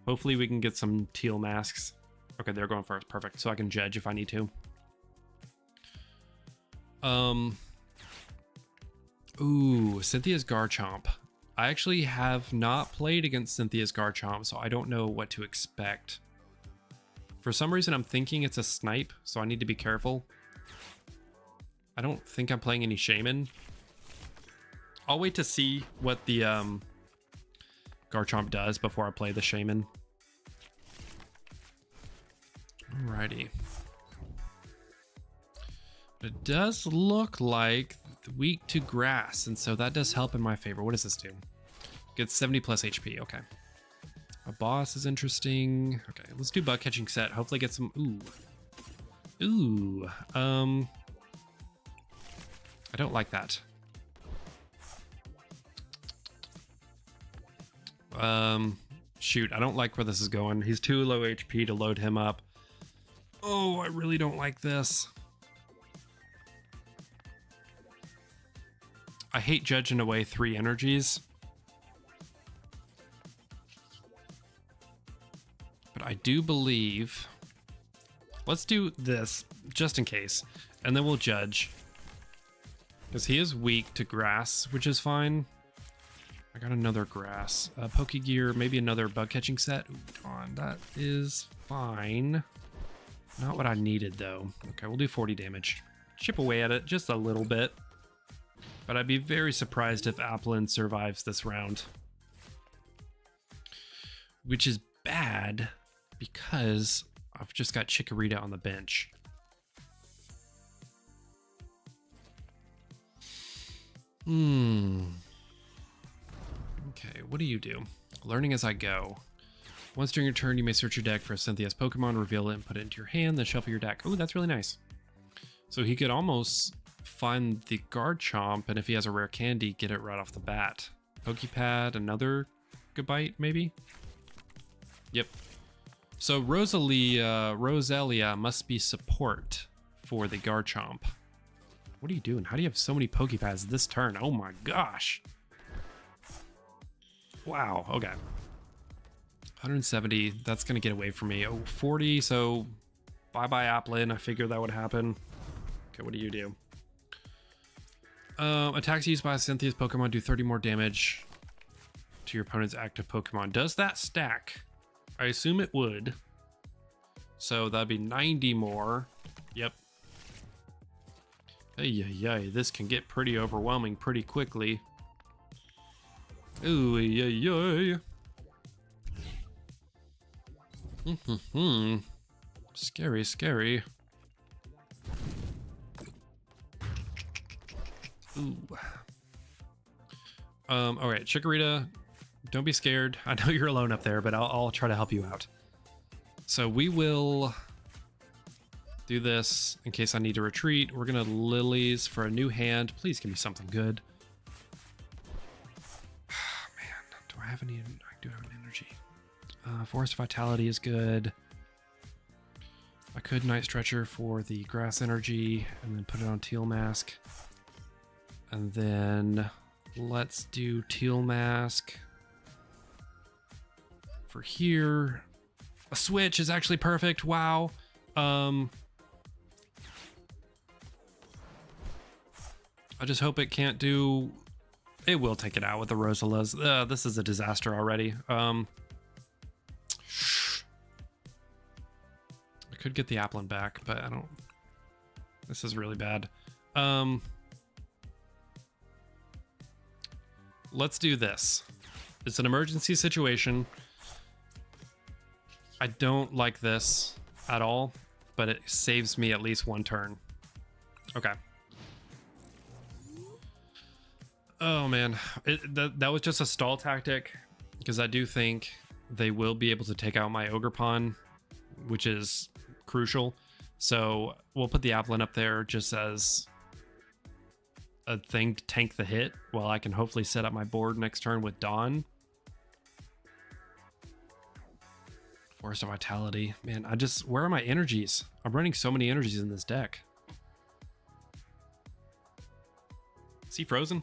Hopefully we can get some teal masks. Okay, they're going first. Perfect. So I can judge if I need to. Ooh, Cynthia's Garchomp. I actually have not played against Cynthia's Garchomp, so I don't know what to expect. For some reason, I'm thinking it's a snipe, so I need to be careful. I don't think I'm playing any Shaman. I'll wait to see what the Garchomp does before I play the Shaman. Alrighty. But it does look like weak to grass, and so that does help in my favor. What does this do? Gets 70 plus HP. Okay. A boss is interesting. Okay, let's do bug catching set. Hopefully get some. Ooh. I don't like that. Shoot, I don't like where this is going. He's too low HP to load him up. Oh, I really don't like this. I hate judging away 3 energies. But I do believe... Let's do this, just in case. And then we'll judge. Because he is weak to grass, which is fine. I got another grass. Pokegear, maybe another bug catching set. Ooh, darn, that is fine. Not what I needed, though. Okay, we'll do 40 damage. Chip away at it just a little bit. But I'd be very surprised if Applin survives this round. Which is bad because I've just got Chikorita on the bench. Okay, what do you do? Learning as I go. Once during your turn, you may search your deck for a Cynthia's Pokemon, reveal it, and put it into your hand, then shuffle your deck. Oh, that's really nice. So he could almost find the Garchomp, and if he has a rare candy, get it right off the bat. Pokepad, another Goodbite, maybe? Yep. So Roselia must be support for the Garchomp. What are you doing? How do you have so many Pokepads this turn? Oh my gosh. Wow, okay. 170, that's gonna get away from me. Oh, 40, so bye-bye Applin. I figured that would happen. Okay, what do you do? Attacks used by Cynthia's Pokemon do 30 more damage to your opponent's active Pokemon. Does that stack? I assume it would. So that'd be 90 more. Yep. Ay, this can get pretty overwhelming pretty quickly. Ooh, ay. Scary, scary. Ooh. All right, Chikorita, don't be scared. I know you're alone up there, but I'll try to help you out. So we will do this in case I need to retreat. We're gonna Lilies for a new hand. Please give me something good. Man, do I have any? I do have an energy. Forest Vitality is good. I could Night Stretcher for the grass energy and then put it on Teal Mask. And then let's do Teal Mask for here. A switch is actually perfect. Wow. I just hope it can't do... It will take it out with the Rosellas. This is a disaster already. I could get the Applin back, but I don't... This is really bad. Let's do this. It's an emergency situation. I don't like this at all, but it saves me at least one turn. Okay. Oh man, that was just a stall tactic because I do think they will be able to take out my Ogerpon, which is crucial. So we'll put the Applin up there just as a thing to tank the hit while I can hopefully set up my board next turn with Dawn. Forest of Vitality. Man, where are my energies? I'm running so many energies in this deck. Is he frozen?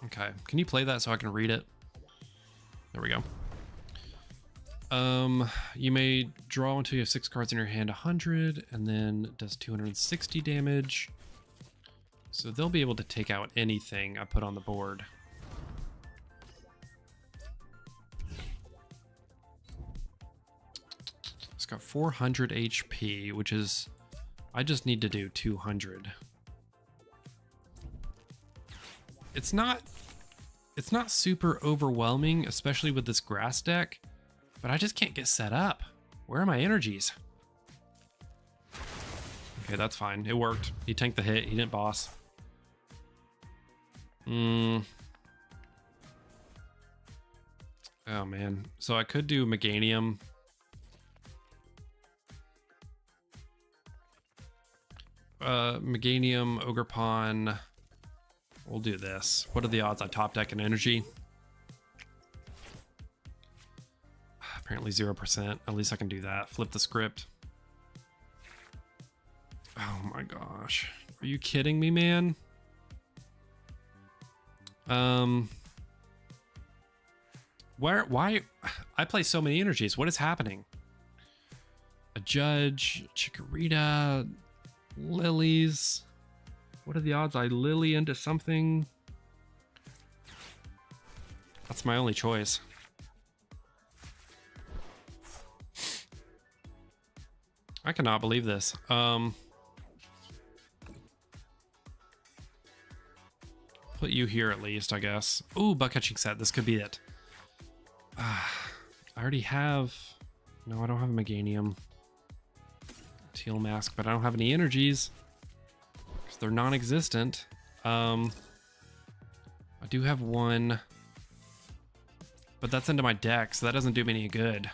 Okay, can you play that so I can read it? There we go. You may draw until you have 6 cards in your hand, 100, and then it does 260 damage. So they'll be able to take out anything I put on the board. It's got 400 HP, which is, I just need to do 200. It's not super overwhelming, especially with this grass deck, but I just can't get set up. Where are my energies? Okay, that's fine. It worked. He tanked the hit. He didn't boss. Oh man. So I could do Meganium. Meganium, Ogerpon. We'll do this. What are the odds I top deck an energy? Apparently 0%. At least I can do that. Flip the script. Oh my gosh. Are you kidding me, man? Why? I play so many energies. What is happening? A Judge, Chikorita, Lilies. What are the odds I Lily into something? That's my only choice. I cannot believe this. Put you here at least, I guess. Ooh, bug catching set. This could be it. I already have... No, I don't have a Meganium. Teal Mask, but I don't have any energies. Because they're non-existent. I do have one. But that's into my deck, so that doesn't do me any good.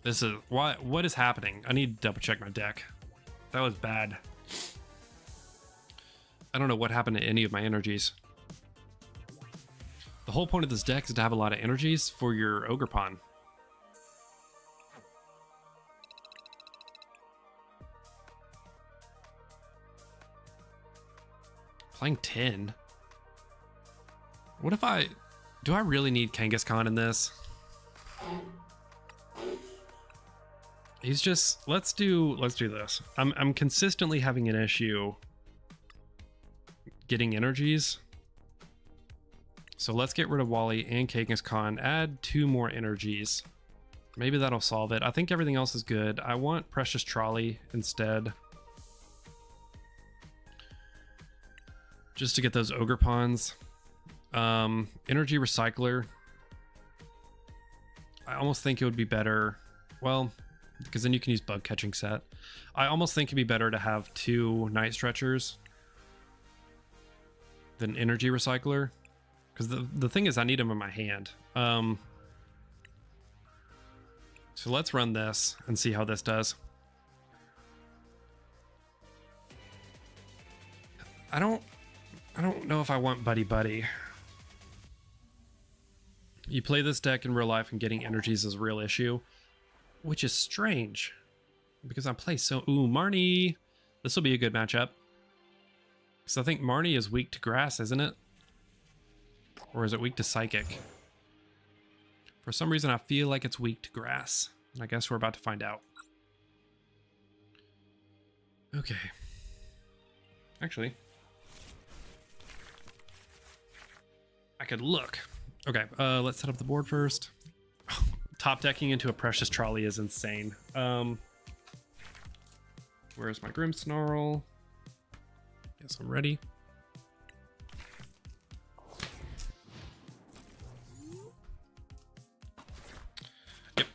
This is... What is happening? I need to double check my deck. That was bad. I don't know what happened to any of my energies. The whole point of this deck is to have a lot of energies for your Ogerpon. Playing 10. What if I... Do I really need Kangaskhan in this? He's just... Let's do this. I'm consistently having an issue getting energies. So let's get rid of Wally and Kangaskhan. Add 2 more energies. Maybe that'll solve it. I think everything else is good. I want Precious Trolley instead. Just to get those Ogerpons. Energy Recycler. I almost think it would be better. Well, because then you can use Bug Catching Set. I almost think it'd be better to have 2 Night Stretchers than Energy Recycler. Because the thing is, I need them in my hand. So let's run this and see how this does. I don't know if I want Buddy Buddy. You play this deck in real life and getting energies is a real issue, which is strange because I play so... Ooh, Marnie. This will be a good matchup. Because I think Marnie is weak to grass, isn't it? Or is it weak to psychic? For some reason, I feel like it's weak to grass. And I guess we're about to find out. Okay. Actually, I could look. Okay, let's set up the board first. Top decking into a Precious Trolley is insane. Where's my Grimmsnarl? Yes, I'm ready. Yep.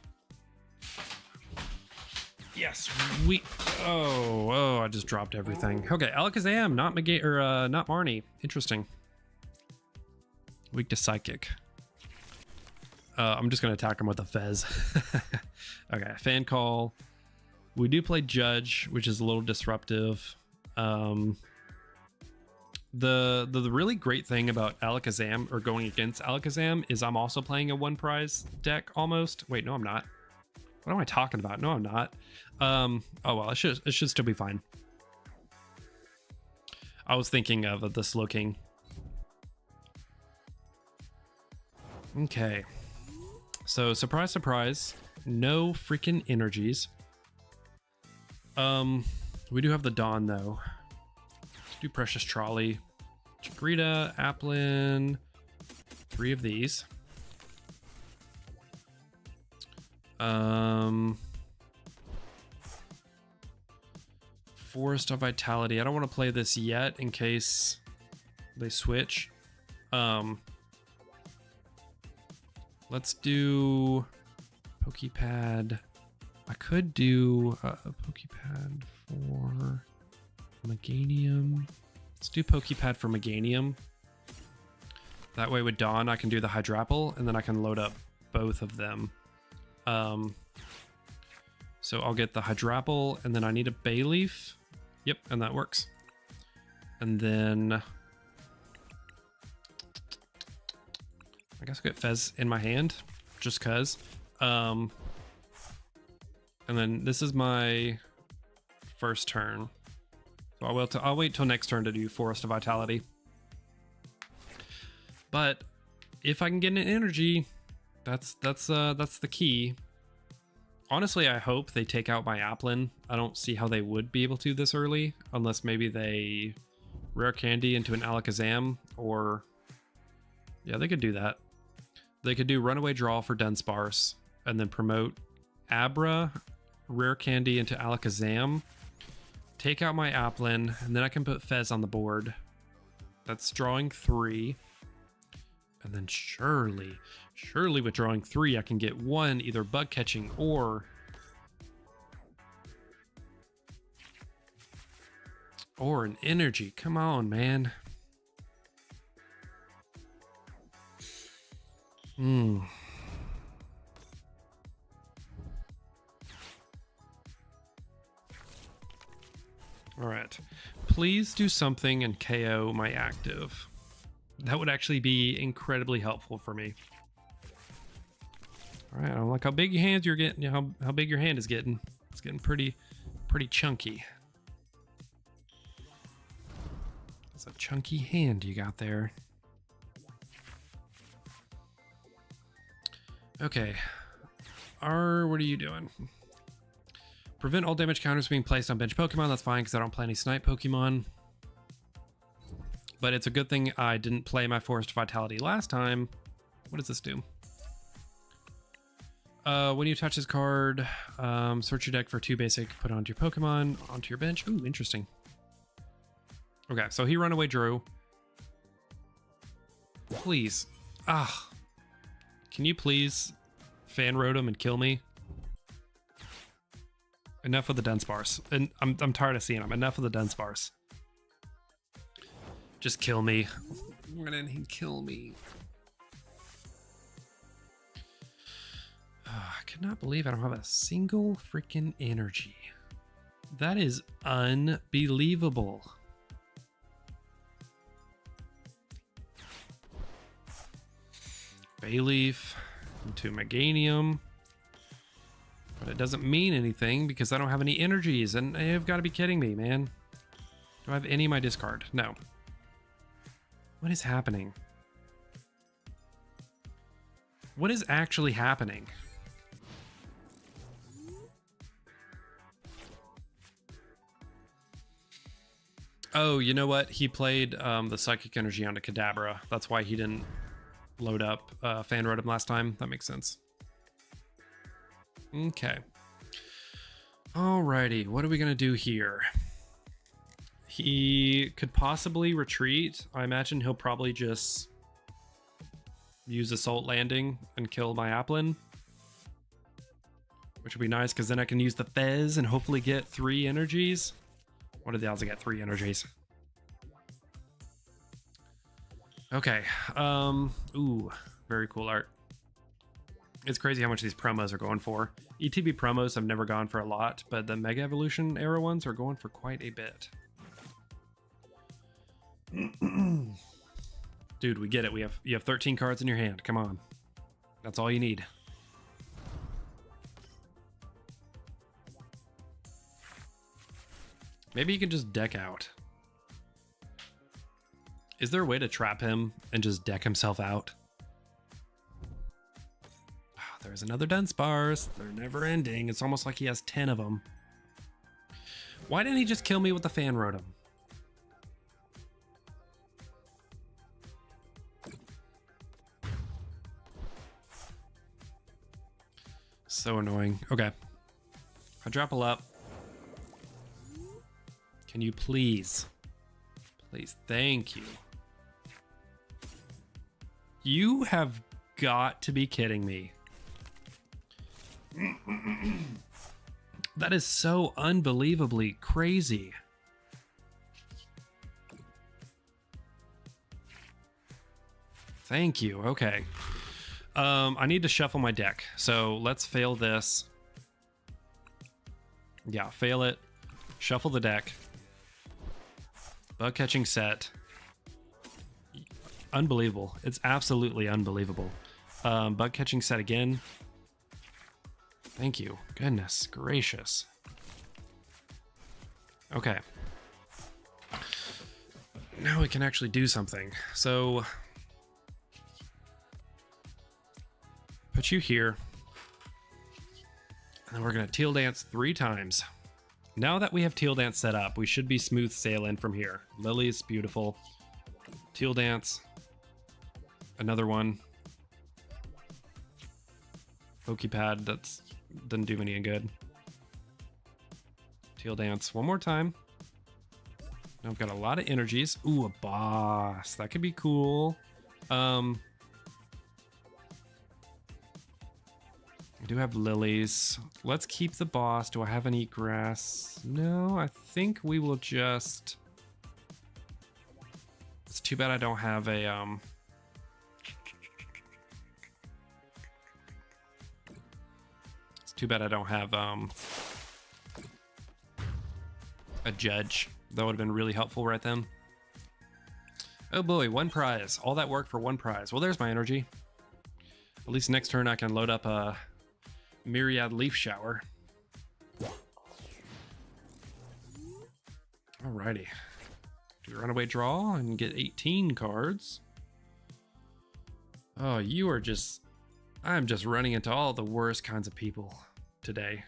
Yes, we... Oh, I just dropped everything. Okay, Alakazam, not not Marnie. Interesting. Weak to Psychic. I'm just going to attack him with a Fez. Okay, Fan Call. We do play Judge, which is a little disruptive. The really great thing about Alakazam, or going against Alakazam, is I'm also playing a 1 prize deck almost. Wait, no, I'm not. What am I talking about? No, I'm not. Oh well, it should still be fine. I was thinking of the Slowking. Okay. So surprise, surprise, no freaking energies. We do have the Dawn though. Let's do Precious Trolley, Chikorita, Applin, 3 of these. Forest of Vitality. I don't want to play this yet in case they switch. Let's do Pokepad. I could do a Pokepad for Meganium. Let's do Pokepad for Meganium. That way with Dawn, I can do the Hydrapple, and then I can load up both of them. So I'll get the Hydrapple, and then I need a Bayleaf. Yep, and that works. And then I guess I'll get Fez in my hand, just cause. And then this is my first turn. So I'll wait till next turn to do Forest of Vitality. But if I can get an energy, that's the key. Honestly, I hope they take out my Applin. I don't see how they would be able to this early, unless maybe they Rare Candy into an Alakazam, or yeah, they could do that. They could do Runaway Draw for Dunsparce, and then promote Abra, Rare Candy into Alakazam, take out my Applin, and then I can put Fez on the board. That's drawing 3. And then surely with drawing 3, I can get 1 either bug catching or an energy. Come on, man. All right. Please do something and KO my active. That would actually be incredibly helpful for me. All right, I don't like how big your hands you're getting. How big your hand is getting. It's getting pretty chunky. It's a chunky hand you got there. Okay. What are you doing? Prevent all damage counters being placed on bench Pokemon. That's fine because I don't play any Snipe Pokemon. But it's a good thing I didn't play my Forest Vitality last time. What does this do? When you touch this card, search your deck for 2 basic, put onto your Pokemon, onto your bench. Ooh, interesting. Okay, so he Runaway Drew. Please. Can you please Fan Rotom and kill me? Enough of the Dunsparce. And I'm tired of seeing him. Enough of the Dunsparce. Just kill me. Why didn't he kill me? I cannot believe I don't have a single freaking energy. That is unbelievable. Bayleaf into Meganium. But it doesn't mean anything because I don't have any energies, and you've got to be kidding me, man. Do I have any in my discard? No. What is happening? What is actually happening? Oh, you know what? He played the Psychic Energy onto Kadabra. That's why he didn't load up Fan Rotom last time. That makes sense. Okay. Alrighty, what are we gonna do here? He could possibly retreat. I imagine he'll probably just use Assault Landing and kill my Applin, which would be nice because then I can use the Fez and hopefully get 3 energies. What are the odds I get 3 energies? Okay. Ooh, very cool art. It's crazy how much these promos are going for. ETB promos have never gone for a lot, but the Mega Evolution era ones are going for quite a bit. Dude, we get it. You have 13 cards in your hand. Come on. That's all you need. Maybe you can just deck out. Is there a way to trap him and just deck himself out? There's another Dunsparce. They're never ending. It's almost like he has 10 of them. Why didn't he just kill me with the fan rotom? So annoying. Okay. Quadruple up. Can you please? Please, thank you. You have got to be kidding me. That is so unbelievably crazy. Thank you. Okay. I need to shuffle my deck. So let's fail this. Yeah, fail it. Shuffle the deck. Bug catching set. Unbelievable. It's absolutely unbelievable. Bug catching set again. Thank you. Goodness gracious. Okay. Now we can actually do something. So put you here. And then we're going to Teal Dance 3 times. Now that we have Teal Dance set up, we should be smooth sailing from here. Lily's beautiful. Teal Dance. Another one. Pokepad, that's doesn't do me any good. Teal Dance one more time. Now I've got a lot of energies. Ooh, a boss. That could be cool. I do have lilies. Let's keep the boss. Do I have any grass? No, I think we will just... It's too bad I don't have a... It's too bad I don't have a judge. That would have been really helpful right then. Oh boy, 1 prize. All that work for 1 prize. Well, there's my energy. At least next turn I can load up a Myriad Leaf Shower. Alrighty. Do a runaway draw and get 18 cards. Oh, you are just... I'm just running into all the worst kinds of people today.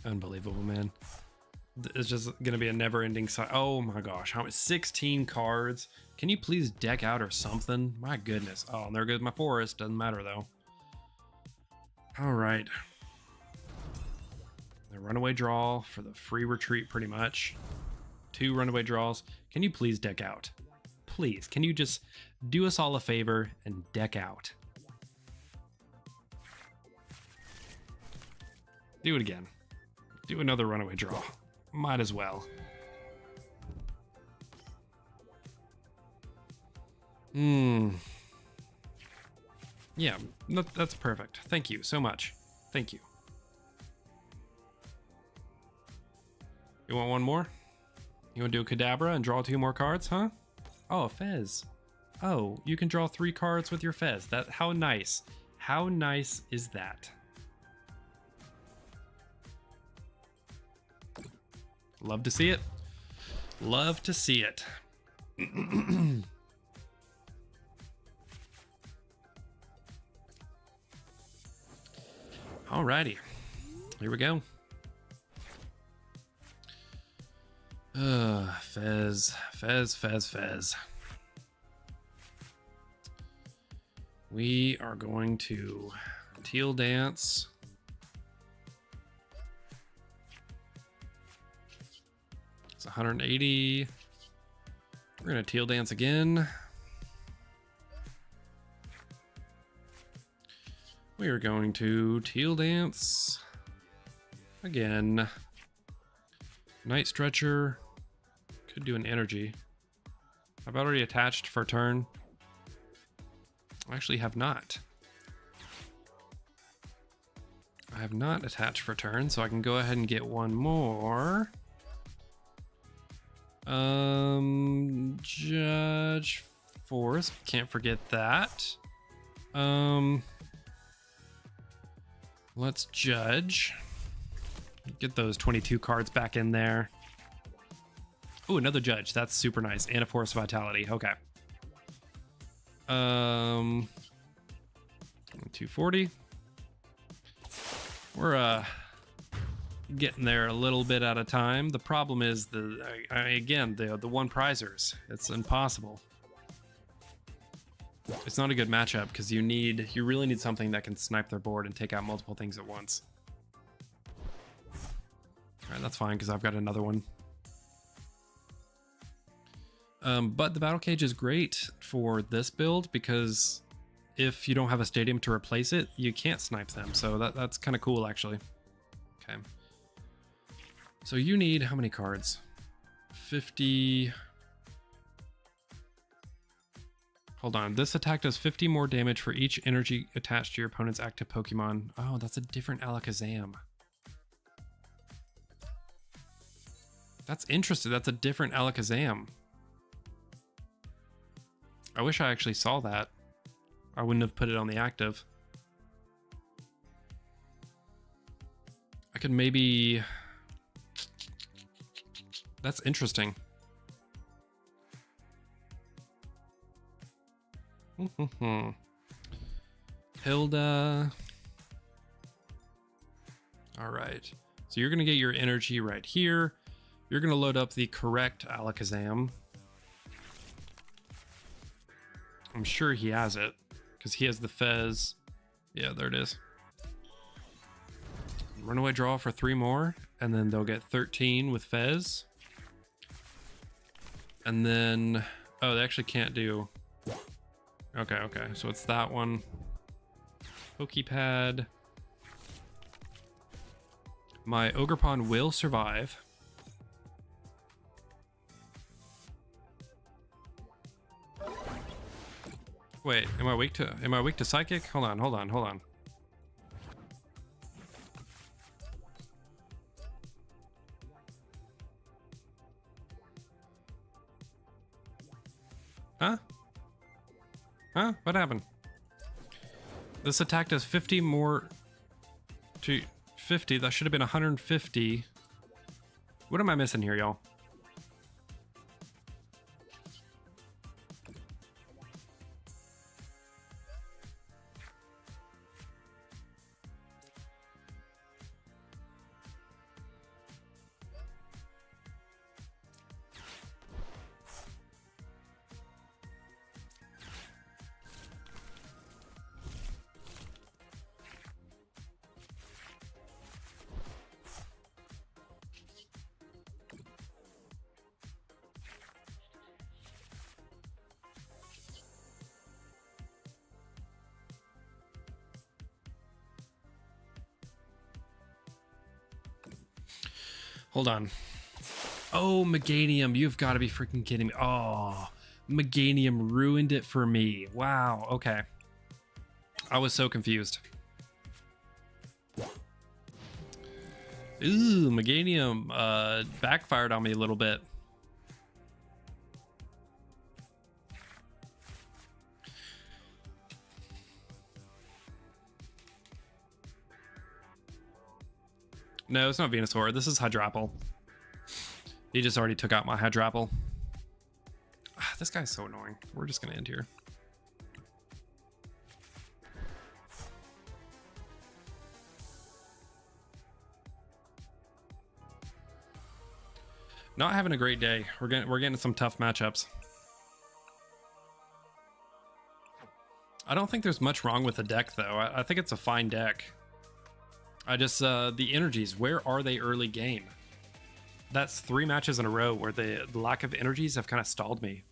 Unbelievable, man. It's just gonna be a never-ending oh my gosh, how much? 16 cards. Can you please deck out or something? My goodness. Oh, and there goes my forest. Doesn't matter though. All right. The runaway draw for the free retreat, pretty much. 2 runaway draws. Can you please deck out? Please, can you just do us all a favor and deck out? Do it again. Do another runaway draw. Might as well. Yeah, that's perfect. Thank you so much. Thank you. You want one more? You want to do a Kadabra and draw 2 more cards, huh? Oh, a Fez. Oh, you can draw 3 cards with your Fez. How nice. How nice is that? Love to see it. Love to see it. Alrighty. Here we go. Fez. We are going to Teal Dance. It's 180. We're gonna Teal Dance again. We are going to Teal Dance again. Night Stretcher. Could do an energy. I've already attached for turn. I actually have not. I have not attached for turn, so I can go ahead and get one more. Judge Force. Can't forget that. Let's judge. Get those 22 cards back in there. Oh, another judge. That's super nice. And a Force Vitality. Okay. 240. We're getting there a little bit at a time. The problem is again the one prizers. It's impossible. It's not a good matchup because you really need something that can snipe their board and take out multiple things at once. All right, that's fine because I've got another one. But the Battle Cage is great for this build because if you don't have a stadium to replace it, you can't snipe them. So that's kind of cool, actually. Okay. So you need how many cards? 50. Hold on. This attack does 50 more damage for each energy attached to your opponent's active Pokemon. Oh, that's a different Alakazam. That's interesting. That's a different Alakazam. I wish I actually saw that. I wouldn't have put it on the active. I could maybe... That's interesting. Hilda. All right. So you're going to get your energy right here. You're going to load up the correct Alakazam. I'm sure he has it because he has the Fez. Yeah, there it is. Runaway draw for 3 more, and then they'll get 13 with Fez. And then, oh, they actually can't do. Okay, so it's that one. Pokepad. My Ogerpon will survive. Wait, am I weak to Psychic? Hold on. Huh? What happened? This attack does 50 more to 50. That should have been 150. What am I missing here, y'all? Hold on. Oh, Meganium, you've got to be freaking kidding me. Oh, Meganium ruined it for me. Wow, okay. I was so confused. Ooh, Meganium backfired on me a little bit. No, it's not Venusaur. This is Hydrapple. He just already took out my Hydrapple. This guy's so annoying. We're just going to end here. Not having a great day. We're getting some tough matchups. I don't think there's much wrong with the deck, though. I think it's a fine deck. I just, the energies, where are they early game? That's 3 matches in a row where the lack of energies have kind of stalled me.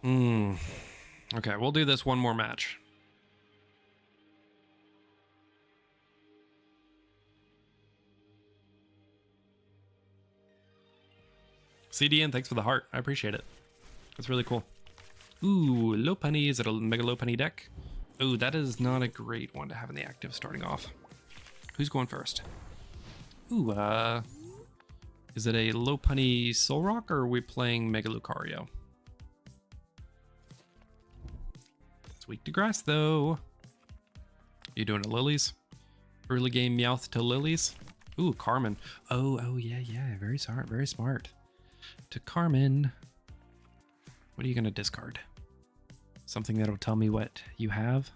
Okay, we'll do this one more match. CDN, thanks for the heart. I appreciate it. That's really cool. Ooh, Lopunny. Is it a Mega Lopunny deck? Ooh, that is not a great one to have in the active starting off. Who's going first? Ooh, is it a Lopunny Solrock, or are we playing Mega Lucario? It's weak to grass, though. You doing a Lilies? Early game Meowth to Lilies? Ooh, Carmen. Oh, yeah. Very smart, very smart. To Carmen. What are you going to discard? Something that'll tell me what you have?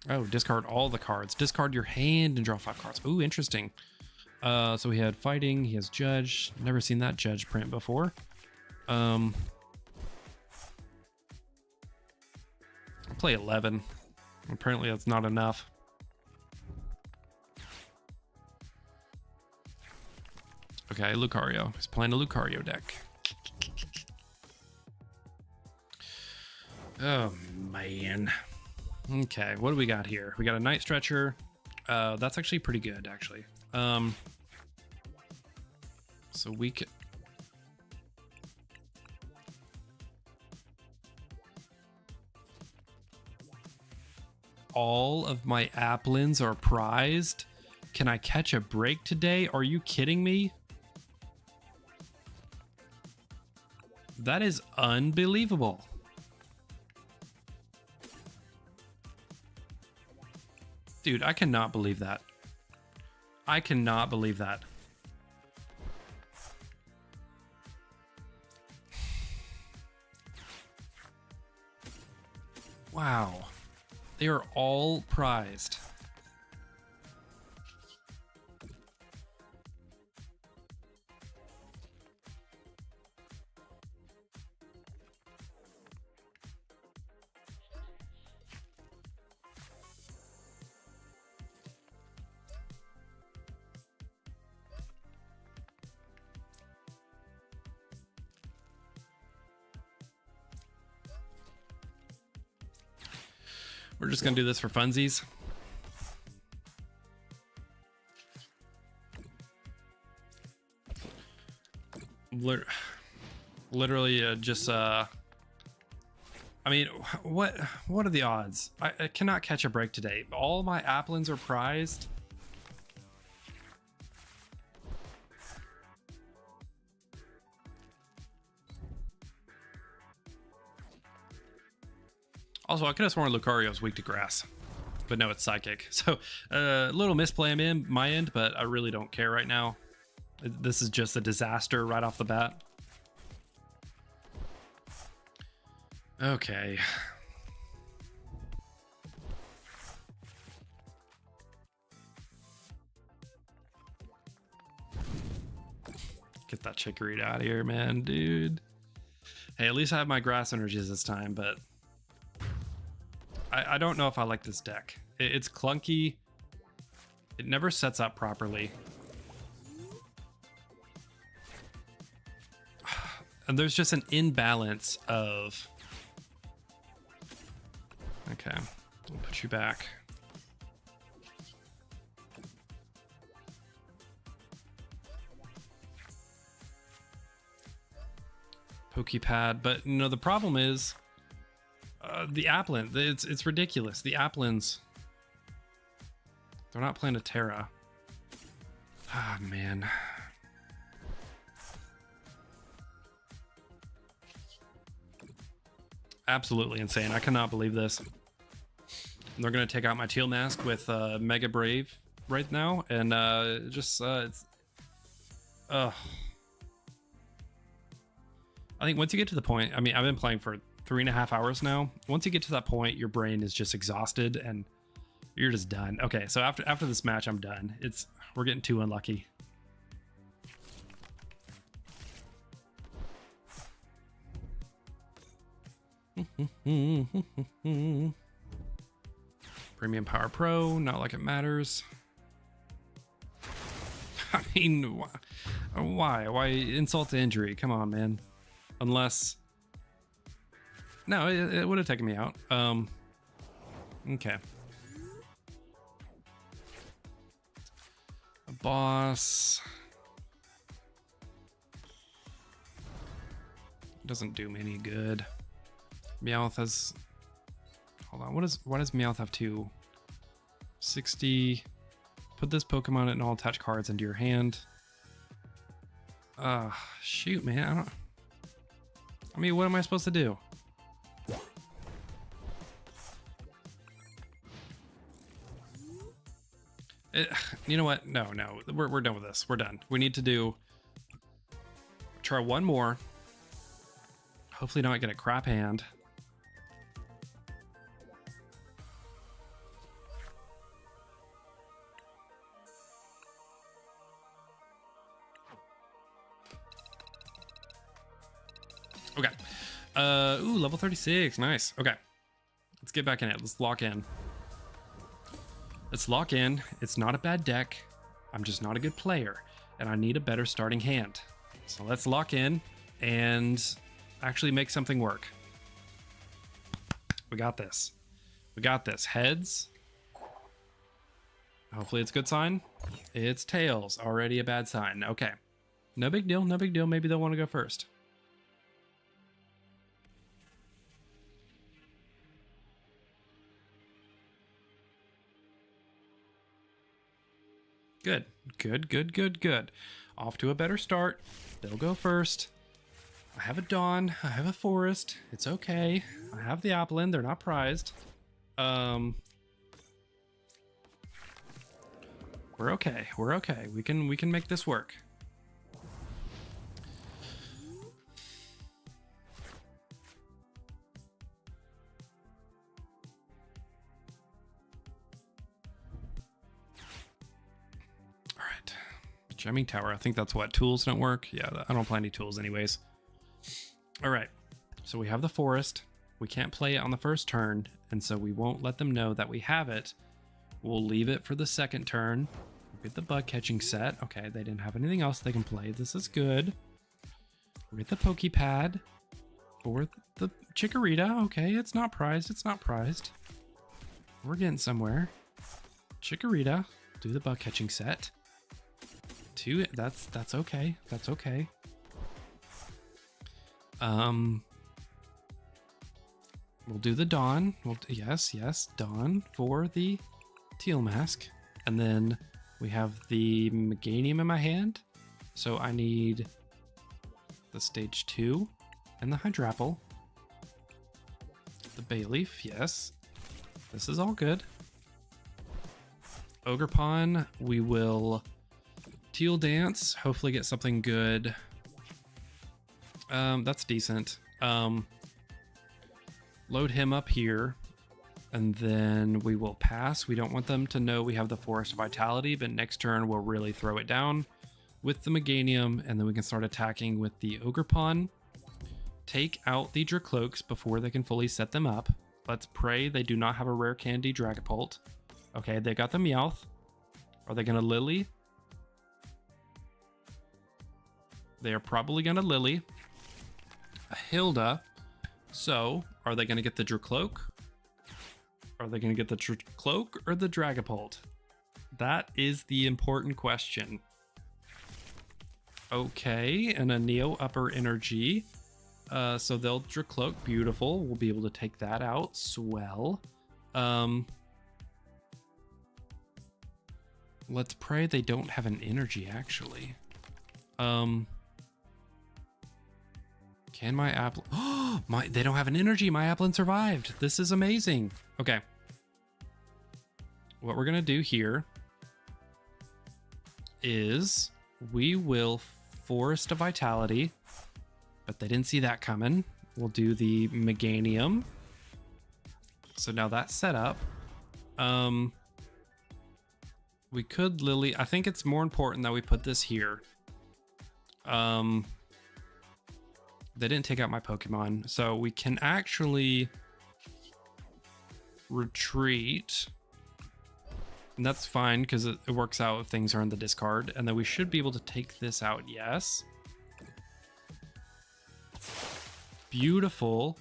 Oh, discard all the cards. Discard your hand and draw 5 cards. Ooh, interesting. So he had Fighting, he has Judge. Never seen that Judge print before. I'll play 11. Apparently that's not enough. Okay, Lucario. He's playing a Lucario deck. Oh, man. Okay, what do we got here? We got a Night Stretcher. That's actually pretty good, actually. So we could... All of my Applins are prized? Can I catch a break today? Are you kidding me? That is unbelievable. Dude, I cannot believe that. I cannot believe that. Wow. They are all prized. We're just gonna do this for funsies. Literally, just I mean, what are the odds? I cannot catch a break today. All my Applins are prized. Also, I could have sworn Lucario's weak to grass, but no, it's Psychic. So a little misplay on my end, but I really don't care right now. This is just a disaster right off the bat. Okay. Get that Chikorita out of here, man, dude. Hey, at least I have my grass energies this time, but I don't know if I like this deck. It's clunky. It never sets up properly. And there's just an imbalance of... Okay, I'll put you back. Pokepad, but you know, the problem is the Applin. It's ridiculous. The Applins, they're not playing a Terra. Ah, man. Absolutely insane. I cannot believe this. They're gonna take out my Teal Mask with Mega Brave right now, and it's I think once you get to the point, I mean, I've been playing for 3.5 hours now. Once you get to that point, your brain is just exhausted and you're just done. Okay, so after this match, I'm done. We're getting too unlucky. Premium Power Pro, not like it matters. I mean, why insult to injury? Come on, man. Unless, no, it would have taken me out. Okay. A boss doesn't do me any good. Meowth has, hold on, why does Meowth have 260? Put this Pokemon and all attached cards into your hand. Shoot, man. I mean, what am I supposed to do? You know what? No, we're done with this. We're done. We need to try one more. Hopefully not get a crap hand. Okay. Ooh, level 36. Nice. Okay. Let's get back in it. Let's lock in. Let's lock in. It's not a bad deck. I'm just not a good player, and I need a better starting hand. So let's lock in and actually make something work. We got this. We got this. Heads. Hopefully it's a good sign. It's tails. Already a bad sign. Okay. No big deal. No big deal. Maybe they'll want to go first. Good. Good. Off to a better start. They'll go first. I have a Dawn. I have a Forest. It's okay. I have the Applin. They're not prized. We're okay. We're okay. We can make this work. All right. Gemming Tower. I think that's what, tools don't work. Yeah, I don't play any tools anyways. All right. So we have the Forest. We can't play it on the first turn, and so we won't let them know that we have it. We'll leave it for the second turn. We'll get the bug catching set. Okay, they didn't have anything else they can play. This is good. We'll get the Pokepad for the Chikorita. Okay, it's not prized. It's not prized. We're getting somewhere. Chikorita, do the bug catching set. Two. That's okay. That's okay. We'll do the Dawn. Yes, Dawn for the Teal Mask. And then we have the Meganium in my hand. So I need the Stage 2 and the Hydrapple. The Bayleaf, yes. This is all good. Ogerpon, we will Teal Dance, hopefully get something good. That's decent. Load him up here, and then we will pass. We don't want them to know we have the Forest of Vitality, but next turn we'll really throw it down with the Meganium, and then we can start attacking with the Ogerpon. Take out the Dracloaks before they can fully set them up. Let's pray they do not have a rare candy Dragapult. Okay, they got the Meowth. Are they gonna Lily? They are probably gonna Lily. A Hilda. So, are they going to get the Dracloak? Are they going to get the Dracloak or the Dragapult? That is the important question. Okay, and a Neo Upper Energy. So they'll Dracloak. Beautiful. We'll be able to take that out. Swell. Let's pray they don't have an energy, actually. Can my Applin... Oh, they don't have an energy. My Applin survived. This is amazing. Okay. What we're going to do here is we will Forest of Vitality, but they didn't see that coming. We'll do the Meganium. So now that's set up. We could Lily... I think it's more important that we put this here. They didn't take out my Pokemon, so we can actually retreat And that's fine because it works out if things are in the discard. And then we should be able to take this out. Yes. Beautiful.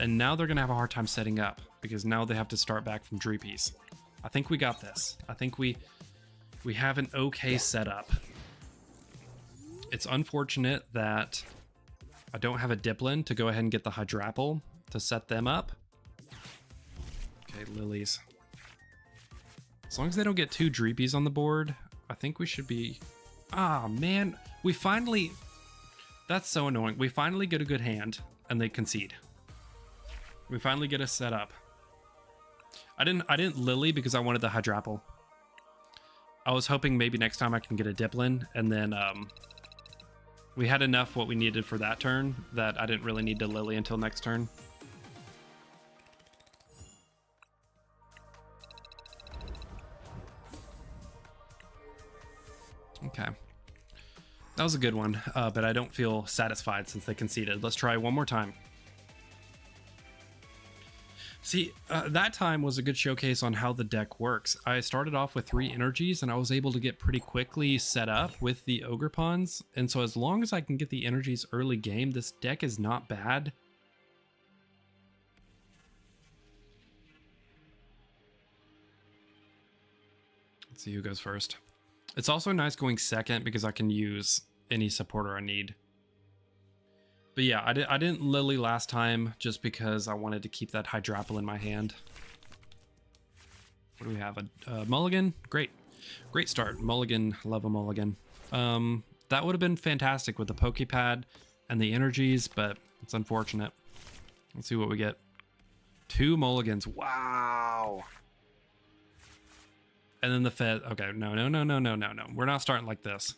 And now they're going to have a hard time setting up because now they have to start back from Dreepies. I think we got this. I think we have an okay setup. It's unfortunate that I don't have a Dipplin to go ahead and get the Hydrapple to set them up. Okay, lilies. As long as they don't get 2 Dreepies on the board, I think we should be... Ah, man. We finally... That's so annoying. We finally get a good hand, and they concede. We finally get a setup. I didn't Lily because I wanted the Hydrapple. I was hoping maybe next time I can get a Dipplin, and then we had enough what we needed for that turn that I didn't really need to Lily until next turn. Okay. That was a good one, but I don't feel satisfied since they conceded. Let's try one more time. See, that time was a good showcase on how the deck works. I started off with 3 energies, and I was able to get pretty quickly set up with the Ogre Pawns. And so as long as I can get the energies early game, this deck is not bad. Let's see who goes first. It's also nice going second because I can use any supporter I need. But yeah, I didn't Lily last time just because I wanted to keep that Hydrapple in my hand. What do we have? A mulligan? Great. Great start. Mulligan. Love a mulligan. That would have been fantastic with the Pokepad and the energies, but it's unfortunate. Let's see what we get. 2 mulligans. Wow. And then the Fez. Okay, no. We're not starting like this.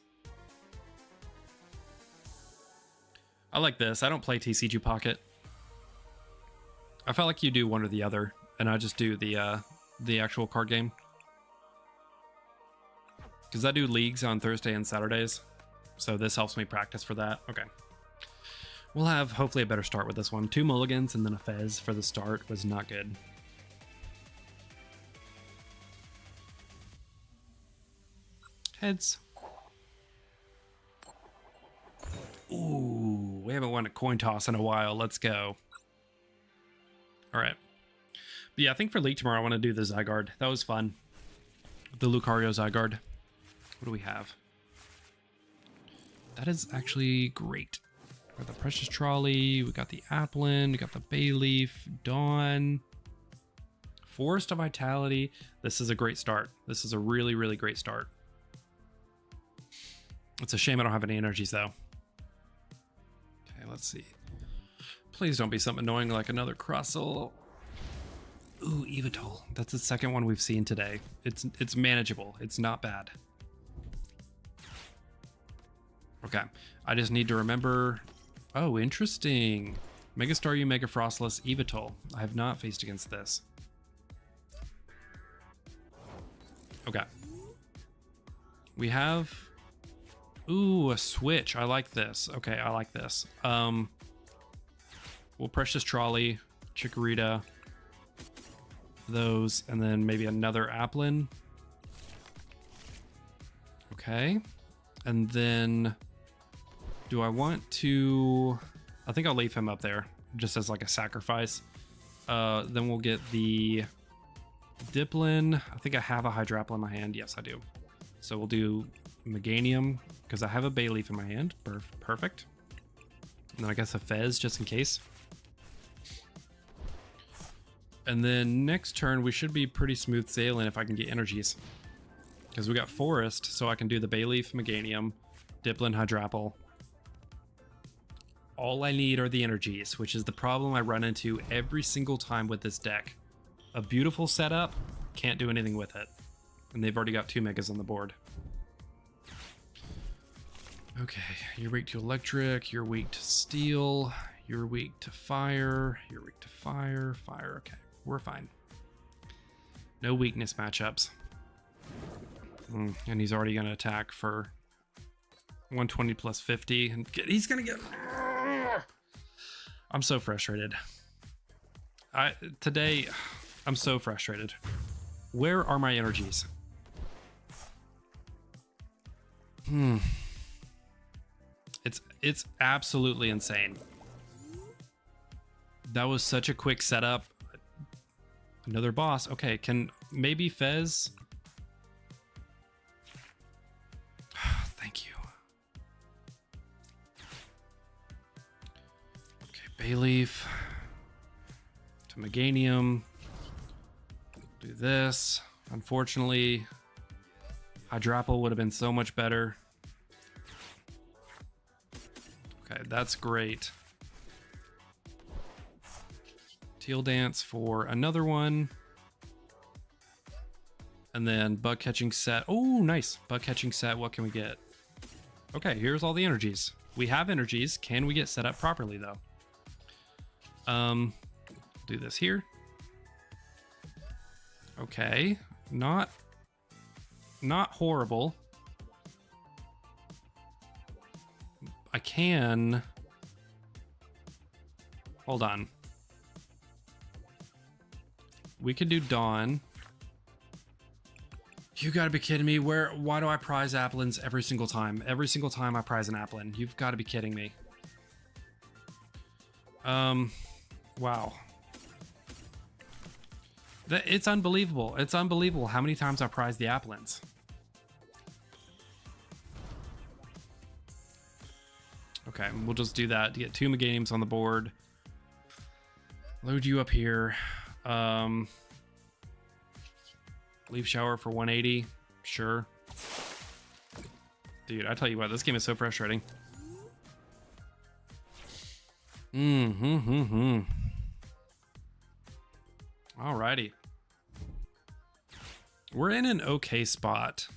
I like this. I don't play TCG Pocket. I felt like you do one or the other, and I just do the actual card game. Because I do leagues on Thursday and Saturdays, so this helps me practice for that. Okay. We'll have hopefully a better start with this one. 2 mulligans and then a Fez for the start was not good. Heads. Ooh, we haven't won a coin toss in a while. Let's go. All right. But yeah, I think for League tomorrow, I want to do the Zygarde. That was fun. The Lucario Zygarde. What do we have? That is actually great. We got the Precious Trolley. We got the Applin. We got the Bayleaf. Dawn. Forest of Vitality. This is a great start. This is a really, really great start. It's a shame I don't have any energies, though. Okay, let's see. Please don't be something annoying like another Crustle. Ooh, Yveltal. That's the second one we've seen today. It's manageable. It's not bad. Okay, I just need to remember... Oh, interesting. Mega Staryu, Mega Frostless, Yveltal. I have not faced against this. Okay. We have... Ooh, a switch. I like this. Okay, I like this. Well, Precious Trolley, Chikorita, those, and then maybe another Applin. Okay. And then do I want to... I think I'll leave him up there just as like a sacrifice. Then we'll get the Dipplin. I think I have a Hydrapple in my hand. Yes, I do. So we'll do Meganium because I have a Bayleaf in my hand. Perfect. And then I guess a Fez just in case. And then next turn we should be pretty smooth sailing if I can get energies. Because we got Forest, so I can do the Bayleaf, Meganium, Dipplin, Hydrapple. All I need are the energies, which is the problem I run into every single time with this deck. A beautiful setup, can't do anything with it. And they've already got 2 megas on the board. Okay, you're weak to electric, you're weak to steel, you're weak to fire, you're weak to fire, okay, we're fine. No weakness matchups. And he's already gonna attack for 120 plus 50, and he's gonna get... I'm so frustrated. Today, I'm so frustrated. Where are my energies? It's absolutely insane. That was such a quick setup. Another boss. Okay, can maybe Fez? Thank you. Okay, Bayleaf. To Meganium. Do this. Unfortunately, Hydrapple would have been so much better. Okay, that's great. Teal Dance for another one. And then Bug Catching Set. Oh, nice. Bug Catching Set. What can we get? Okay, here's all the energies. We have energies. Can we get set up properly, though? Do this here. Okay. Not horrible. I can... Hold on. We could do Dawn. You gotta be kidding me. Why do I prize Applins every single time? Every single time I prize an Applin. You've got to be kidding me. Wow. It's unbelievable. It's unbelievable how many times I prize the Applins. Okay, we'll just do that to get 2 Meganiums on the board. Load you up here. Leaf Shower for 180. Sure. Dude, I tell you what, this game is so frustrating. Alrighty. We're in an okay spot.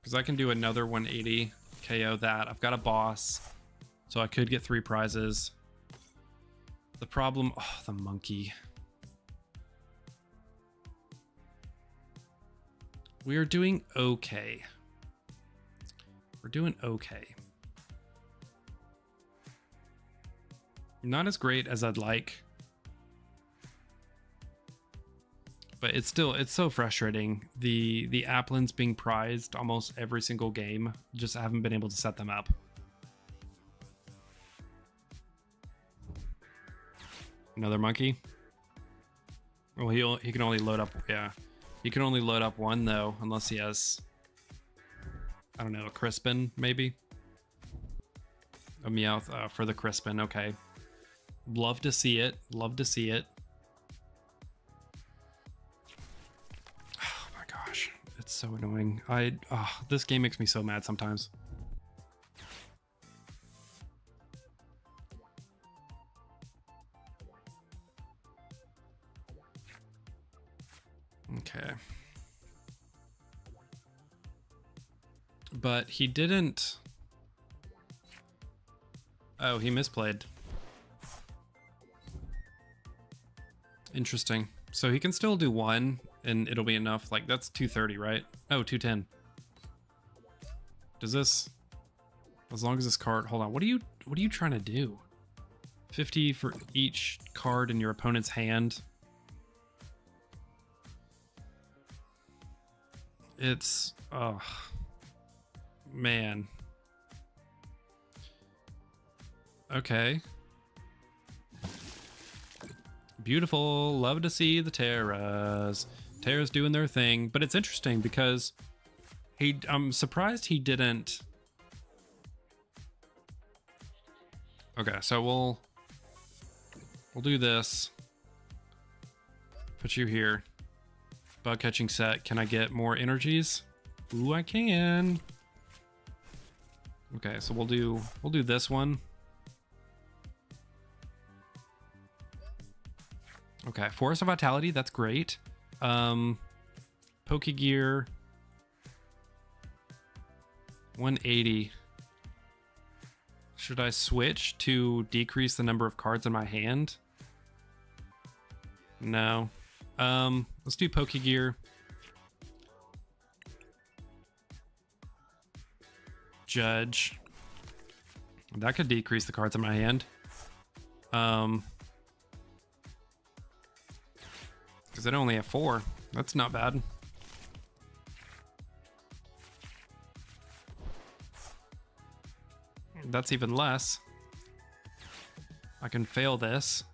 Because I can do another 180. KO that. I've got a boss. So I could get 3 prizes. The problem... Oh, the monkey. We are doing okay. We're doing okay. Not as great as I'd like. But it's so frustrating. The Applins being prized almost every single game. Just haven't been able to set them up. Another monkey. Well, he can only load up, yeah. He can only load up 1 though, unless he has, I don't know, a Crispin maybe. A Meowth for the Crispin. Okay. Love to see it. Love to see it. Oh my gosh, it's so annoying. This game makes me so mad sometimes. Okay. But he didn't... Oh, he misplayed. Interesting. So he can still do 1 and it'll be enough. Like, that's 230, right? Oh, 210. Does this... As long as this card... Hold on. What are you trying to do? 50 for each card in your opponent's hand. It's... Oh... Man. Okay. Beautiful. Love to see the Terras. Terra's doing their thing, but it's interesting because I'm surprised he didn't. Okay, so we'll do this. Put you here. Bug catching set. Can I get more energies? Ooh, I can. Okay, so we'll do this one. Okay, Forest of Vitality, that's great. Pokegear 180. Should I switch to decrease the number of cards in my hand? No. Let's do Pokegear. Judge. That could decrease the cards in my hand. Because I only have 4. That's not bad. That's even less. I can fail this.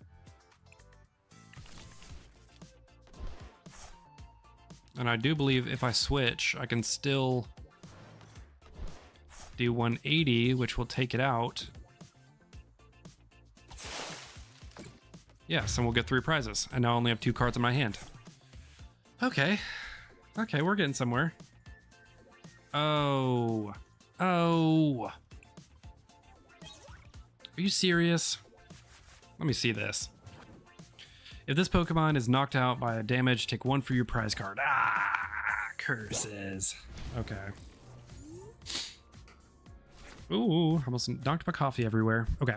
And I do believe if I switch, I can still do 180, which will take it out. Yes, and we'll get 3 prizes. And now I only have 2 cards in my hand. Okay. Okay, we're getting somewhere. Oh. Oh. Are you serious? Let me see this. If this Pokemon is knocked out by a damage, take 1 for your prize card. Ah, curses. Okay. Ooh, almost knocked my coffee everywhere. Okay.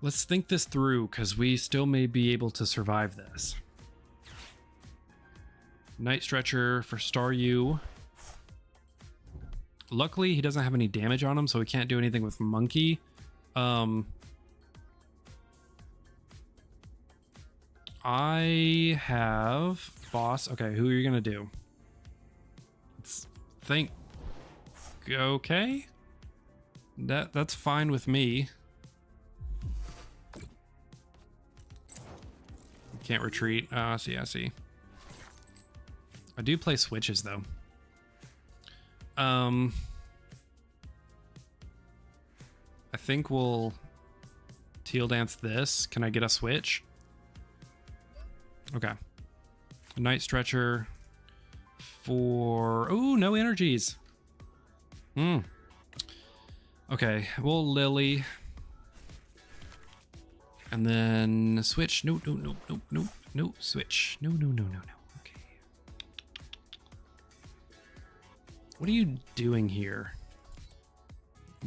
Let's think this through, because we still may be able to survive this. Night Stretcher for Staryu. Luckily, he doesn't have any damage on him, so we can't do anything with Monkey. I have Boss. Okay, who are you gonna do? Let's think. Okay. That's fine with me. Can't retreat. I see. I do play switches though. I think we'll Teal Dance this. Can I get a switch? Okay. Night Stretcher for... Oh, no energies. Okay, we'll Lily. And then switch. No, switch. No. Okay. What are you doing here?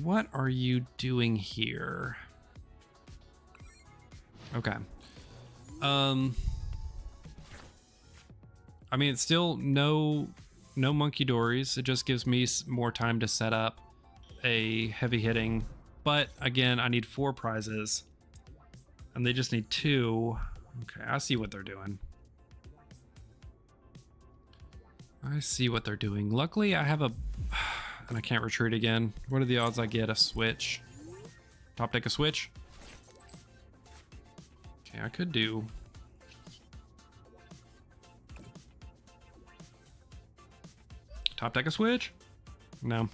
What are you doing here? Okay. I mean, it's still no Monkey Dories. It just gives me more time to set up a heavy hitting. But again, I need 4 prizes. And they just need 2. Okay, I see what they're doing. Luckily, I have a... And I can't retreat again. What are the odds I get a switch? Top deck a switch? Okay, I could do... Top deck a switch? No.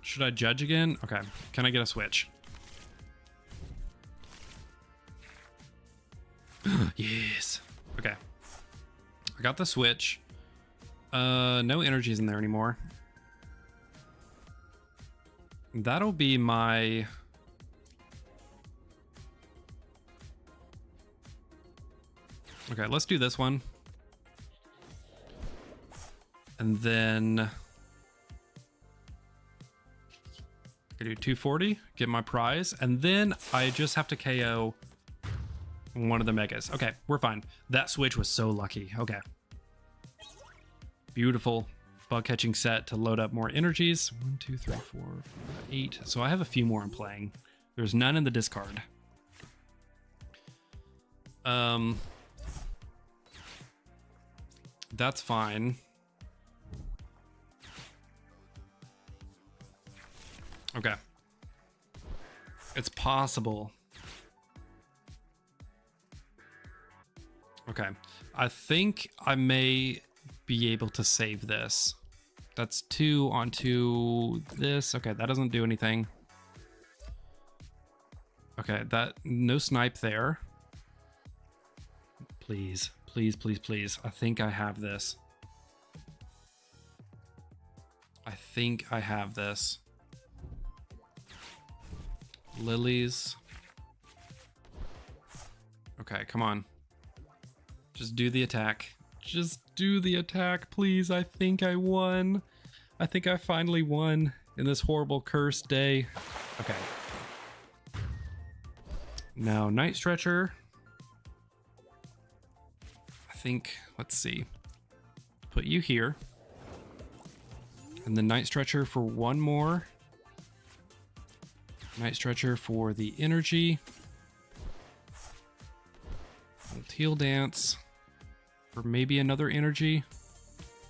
Should I judge again? Okay, can I get a switch? Yes. Okay. I got the switch. No energies in there anymore. That'll be my... Okay, let's do this one. And then... I do 240, get my prize, and then I just have to KO one of the megas. Okay, we're fine. That switch was so lucky. Okay. Beautiful bug catching set to load up more energies. 1, 2, 3, 4, 5, 8. So I have a few more I'm playing. There's none in the discard. That's fine. Okay. It's possible. Okay. I think I may be able to save this. That's 2 onto this. Okay, that doesn't do anything. Okay, that no snipe there. Please. I think I have this. Lilies. Okay, come on. Just do the attack. Please. I think I won. I think I finally won in this horrible cursed day. Okay. Now, Night Stretcher. I think, let's see. Put you here. And then Night Stretcher for 1 more. Night Stretcher for the energy. Teal Dance for maybe another energy.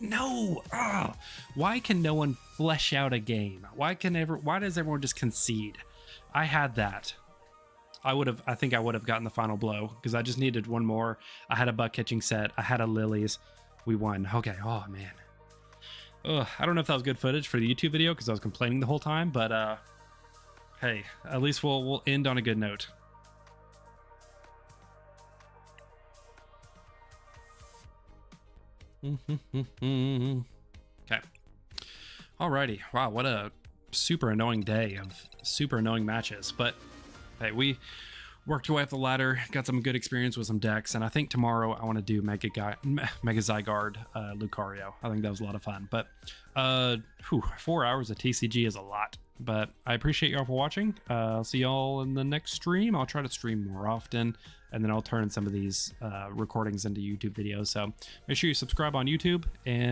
No. Ah, why can no one flesh out a game? Why does everyone just concede? I had that. I think I would have gotten the final blow because I just needed one more. I had a butt catching set. I had a Lilies. We won. Okay. Oh man. Ugh, I don't know if that was good footage for the YouTube video because I was complaining the whole time, but hey, at least we'll end on a good note. Okay. Alrighty. Wow, what a super annoying day of super annoying matches. But hey, we worked our way up the ladder, got some good experience with some decks, and I think tomorrow I want to do Mega Zygarde Lucario. I think that was a lot of fun. But 4 hours of TCG is a lot. But I appreciate y'all for watching. I'll see y'all in the next stream. I'll try to stream more often, and then I'll turn some of these recordings into YouTube videos. So make sure you subscribe on YouTube and